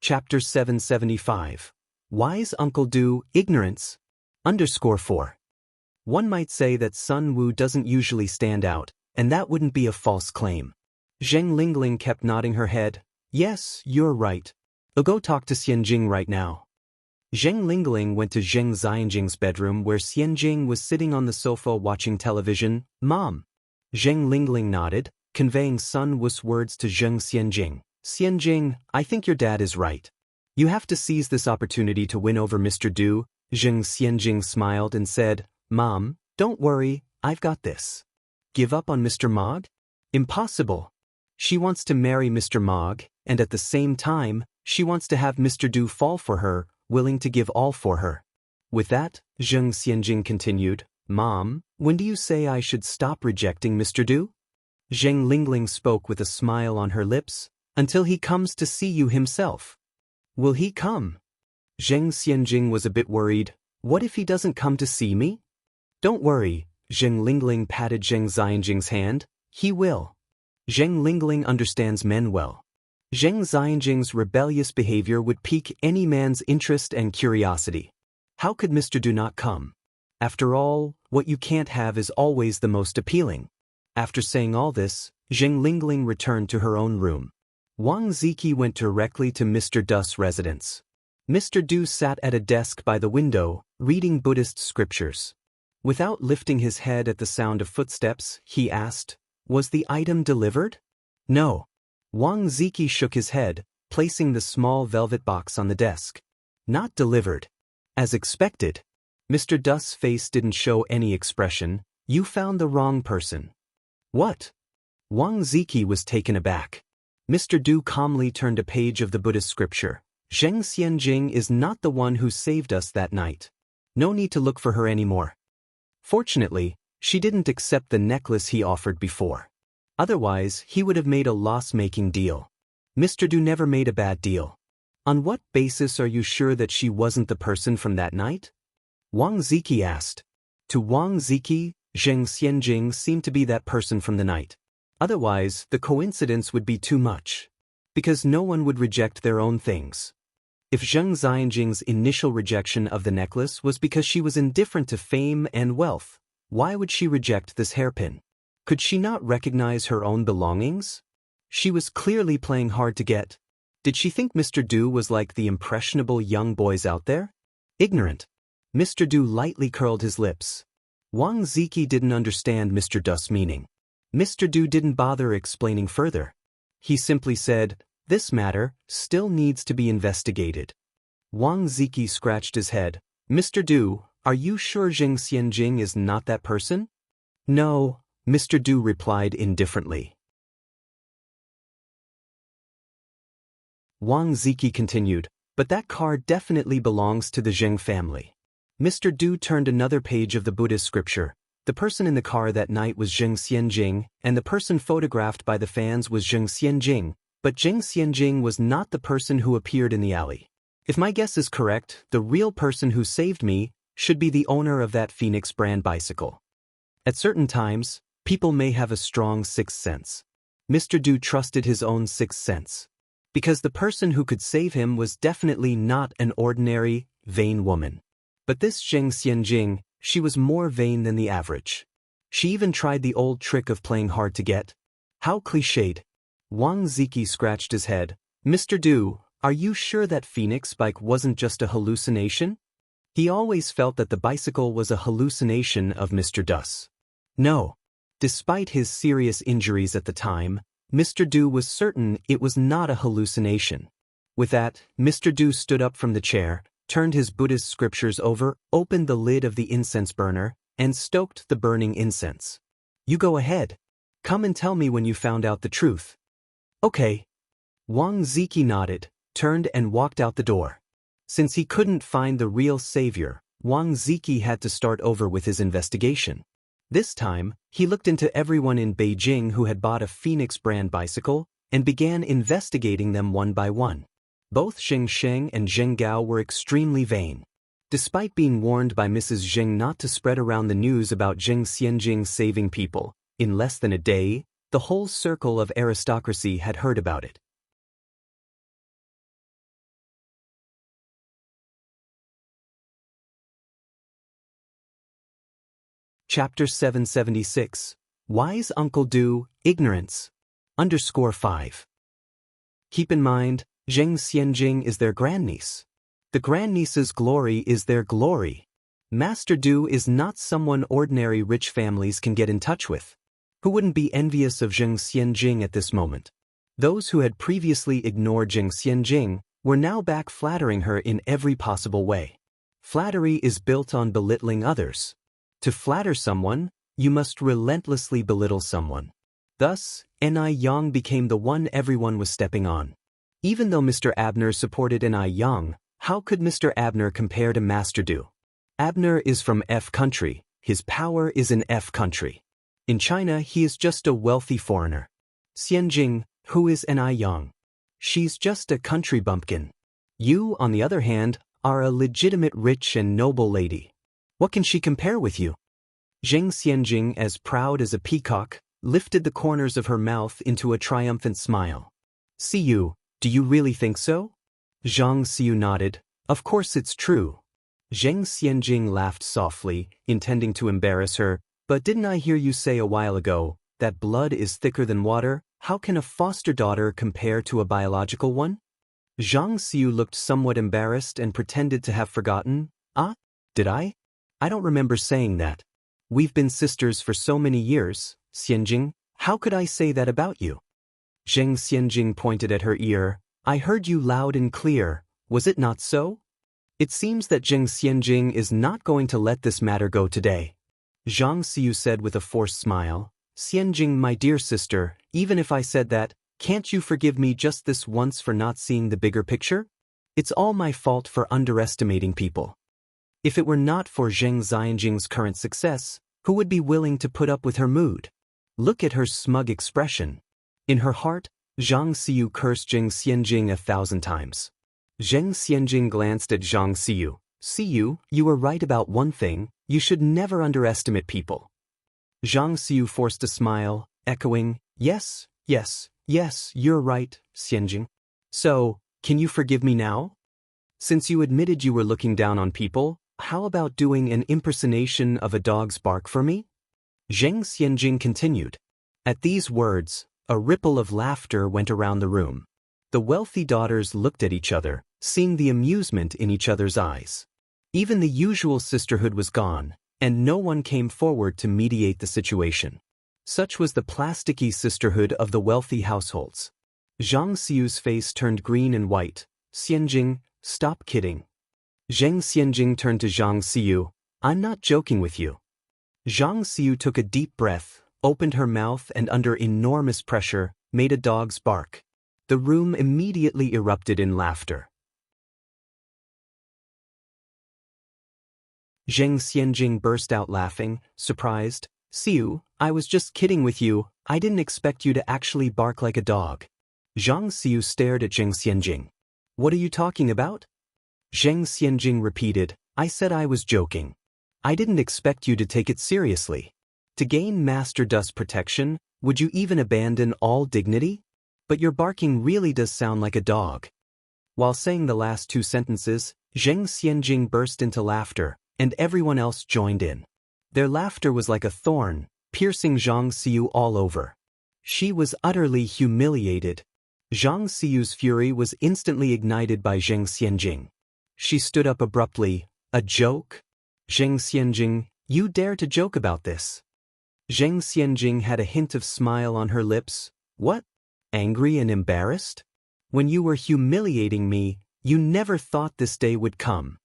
Chapter 775. Wise Uncle Du, Ignorance. _4. One might say that Sun Wu doesn't usually stand out, and that wouldn't be a false claim. Zheng Lingling kept nodding her head. "Yes, you're right. I'll go talk to Xianjing right now." Zheng Lingling went to Zheng Xianjing's bedroom where Xianjing was sitting on the sofa watching television. "Mom." Zheng Lingling nodded, conveying Sun Wu's words to Zheng Xianjing. "Xianjing, I think your dad is right. You have to seize this opportunity to win over Mr. Du." Zheng Xianjing smiled and said, "Mom, don't worry, I've got this." "Give up on Mr. Mog? Impossible. She wants to marry Mr. Mog, and at the same time, she wants to have Mr. Du fall for her, willing to give all for her." With that, Zheng Xianjing continued, "Mom, when do you say I should stop rejecting Mr. Du?" Zheng Lingling spoke with a smile on her lips. "Until he comes to see you himself." "Will he come?" Zheng Xianjing was a bit worried. "What if he doesn't come to see me?" "Don't worry," Zheng Lingling patted Zheng Xianjing's hand. "He will." Zheng Lingling understands men well. Zheng Xianjing's rebellious behavior would pique any man's interest and curiosity. How could Mr. Du not come? After all, what you can't have is always the most appealing. After saying all this, Zheng Lingling returned to her own room. Wang Ziki went directly to Mr. Du's residence. Mr. Du sat at a desk by the window, reading Buddhist scriptures. Without lifting his head at the sound of footsteps, he asked, "Was the item delivered?" "No." Wang Ziki shook his head, placing the small velvet box on the desk. "Not delivered." As expected. Mr. Du's face didn't show any expression. "You found the wrong person." "What?" Wang Ziki was taken aback. Mr. Du calmly turned a page of the Buddhist scripture. "Zheng Xianjing is not the one who saved us that night. No need to look for her anymore." Fortunately, she didn't accept the necklace he offered before. Otherwise, he would have made a loss-making deal. Mr. Du never made a bad deal. On what basis are you sure that she wasn't the person from that night? Wang Ziki asked. To Wang Ziki, Zheng Xianjing seemed to be that person from the night. Otherwise, the coincidence would be too much. Because no one would reject their own things. If Zheng Xianjing's initial rejection of the necklace was because she was indifferent to fame and wealth, why would she reject this hairpin? Could she not recognize her own belongings? She was clearly playing hard to get. Did she think Mr. Du was like the impressionable young boys out there? Ignorant. Mr. Du lightly curled his lips. Wang Ziki didn't understand Mr. Du's meaning. Mr. Du didn't bother explaining further. He simply said, "This matter still needs to be investigated." Wang Ziki scratched his head. Mr. Du, are you sure Zheng Xianjing is not that person? No, Mr. Du replied indifferently. Wang Ziki continued, but that car definitely belongs to the Zheng family. Mr. Du turned another page of the Buddhist scripture. The person in the car that night was Zheng Xianjing, and the person photographed by the fans was Zheng Xianjing, but Zheng Xianjing was not the person who appeared in the alley. If my guess is correct, the real person who saved me should be the owner of that Phoenix brand bicycle. At certain times, people may have a strong sixth sense. Mr. Du trusted his own sixth sense. Because the person who could save him was definitely not an ordinary, vain woman. But this Zheng Xianjing, she was more vain than the average. She even tried the old trick of playing hard to get. How cliched. Wang Ziki scratched his head. Mr. Du, are you sure that Phoenix bike wasn't just a hallucination? He always felt that the bicycle was a hallucination of Mr. Du's. No. Despite his serious injuries at the time, Mr. Du was certain it was not a hallucination. With that, Mr. Du stood up from the chair, turned his Buddhist scriptures over, opened the lid of the incense burner, and stoked the burning incense. You go ahead. Come and tell me when you found out the truth. Okay. Wang Ziki nodded, turned and walked out the door. Since he couldn't find the real savior, Wang Ziki had to start over with his investigation. This time, he looked into everyone in Beijing who had bought a Phoenix brand bicycle and began investigating them one by one. Both Zheng Sheng and Zheng Gao were extremely vain. Despite being warned by Mrs. Zheng not to spread around the news about Zheng Xianjing saving people, in less than a day, the whole circle of aristocracy had heard about it. Chapter 776. Wise Uncle Du, Ignorance. _5. Keep in mind, Zheng Xianjing is their grandniece. The grandniece's glory is their glory. Master Du is not someone ordinary rich families can get in touch with. Who wouldn't be envious of Zheng Xianjing at this moment? Those who had previously ignored Zheng Xianjing were now back flattering her in every possible way. Flattery is built on belittling others. To flatter someone, you must relentlessly belittle someone. Thus, Ni Yang became the one everyone was stepping on. Even though Mr. Abner supported Ni Yang, how could Mr. Abner compare to Master Du? Abner is from F country, his power is in F country. In China, he is just a wealthy foreigner. Xianjing, who is Ni Yang? She's just a country bumpkin. You, on the other hand, are a legitimate rich and noble lady. What can she compare with you? Zheng Xianjing, as proud as a peacock, lifted the corners of her mouth into a triumphant smile. See you, do you really think so? Zhang Xiu nodded. Of course it's true. Zheng Xianjing laughed softly, intending to embarrass her, but didn't I hear you say a while ago that blood is thicker than water? How can a foster daughter compare to a biological one? Zhang Xiu looked somewhat embarrassed and pretended to have forgotten. Ah, did I? I don't remember saying that. We've been sisters for so many years, Xianjing, how could I say that about you? Zheng Xianjing pointed at her ear. I heard you loud and clear, was it not so? It seems that Zheng Xianjing is not going to let this matter go today. Zhang Xiu said with a forced smile. Xianjing, my dear sister, even if I said that, can't you forgive me just this once for not seeing the bigger picture? It's all my fault for underestimating people. If it were not for Zheng Xianjing's current success, who would be willing to put up with her mood? Look at her smug expression. In her heart, Zhang Xiu cursed Zheng Xianjing 1,000 times. Zheng Xianjing glanced at Zhang Xiu. Xiu, you were right about one thing, you should never underestimate people. Zhang Xiu forced a smile, echoing, yes, yes, yes, you're right, Xianjing. So, can you forgive me now? Since you admitted you were looking down on people, how about doing an impersonation of a dog's bark for me? Zheng Xianjing continued. At these words, a ripple of laughter went around the room. The wealthy daughters looked at each other, seeing the amusement in each other's eyes. Even the usual sisterhood was gone, and no one came forward to mediate the situation. Such was the plasticky sisterhood of the wealthy households. Zhang Xiu's face turned green and white. Xianjing, stop kidding. Zheng Xianjing turned to Zhang Xiu. I'm not joking with you. Zhang Xiu took a deep breath, opened her mouth and under enormous pressure, made a dog's bark. The room immediately erupted in laughter. Zheng Xianjing burst out laughing, surprised. Xiu, I was just kidding with you, I didn't expect you to actually bark like a dog. Zhang Xiu stared at Zheng Xianjing. What are you talking about? Zheng Xianjing repeated, I said I was joking. I didn't expect you to take it seriously. To gain Master Dust protection, would you even abandon all dignity? But your barking really does sound like a dog. While saying the last two sentences, Zheng Xianjing burst into laughter, and everyone else joined in. Their laughter was like a thorn, piercing Zhang Xiu all over. She was utterly humiliated. Zhang Xiu's fury was instantly ignited by Zheng Xianjing. She stood up abruptly. A joke? Zheng Xianjing, you dare to joke about this? Zheng Xianjing had a hint of smile on her lips. What? Angry and embarrassed? When you were humiliating me, you never thought this day would come.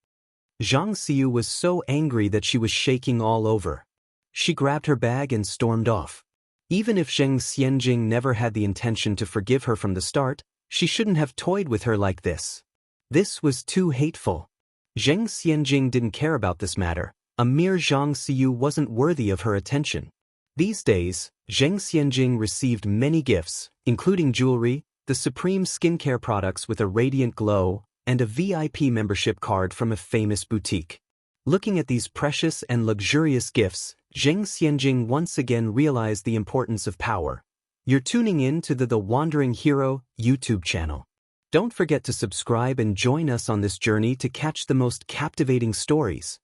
Zhang Xiu was so angry that she was shaking all over. She grabbed her bag and stormed off. Even if Zheng Xianjing never had the intention to forgive her from the start, she shouldn't have toyed with her like this. This was too hateful. Zheng Xianjing didn't care about this matter. A mere Zhang Xiu wasn't worthy of her attention. These days, Zheng Xianjing received many gifts, including jewelry, the supreme skincare products with a radiant glow, and a VIP membership card from a famous boutique. Looking at these precious and luxurious gifts, Zheng Xianjing once again realized the importance of power. You're tuning in to the Wandering Hero YouTube channel. Don't forget to subscribe and join us on this journey to catch the most captivating stories.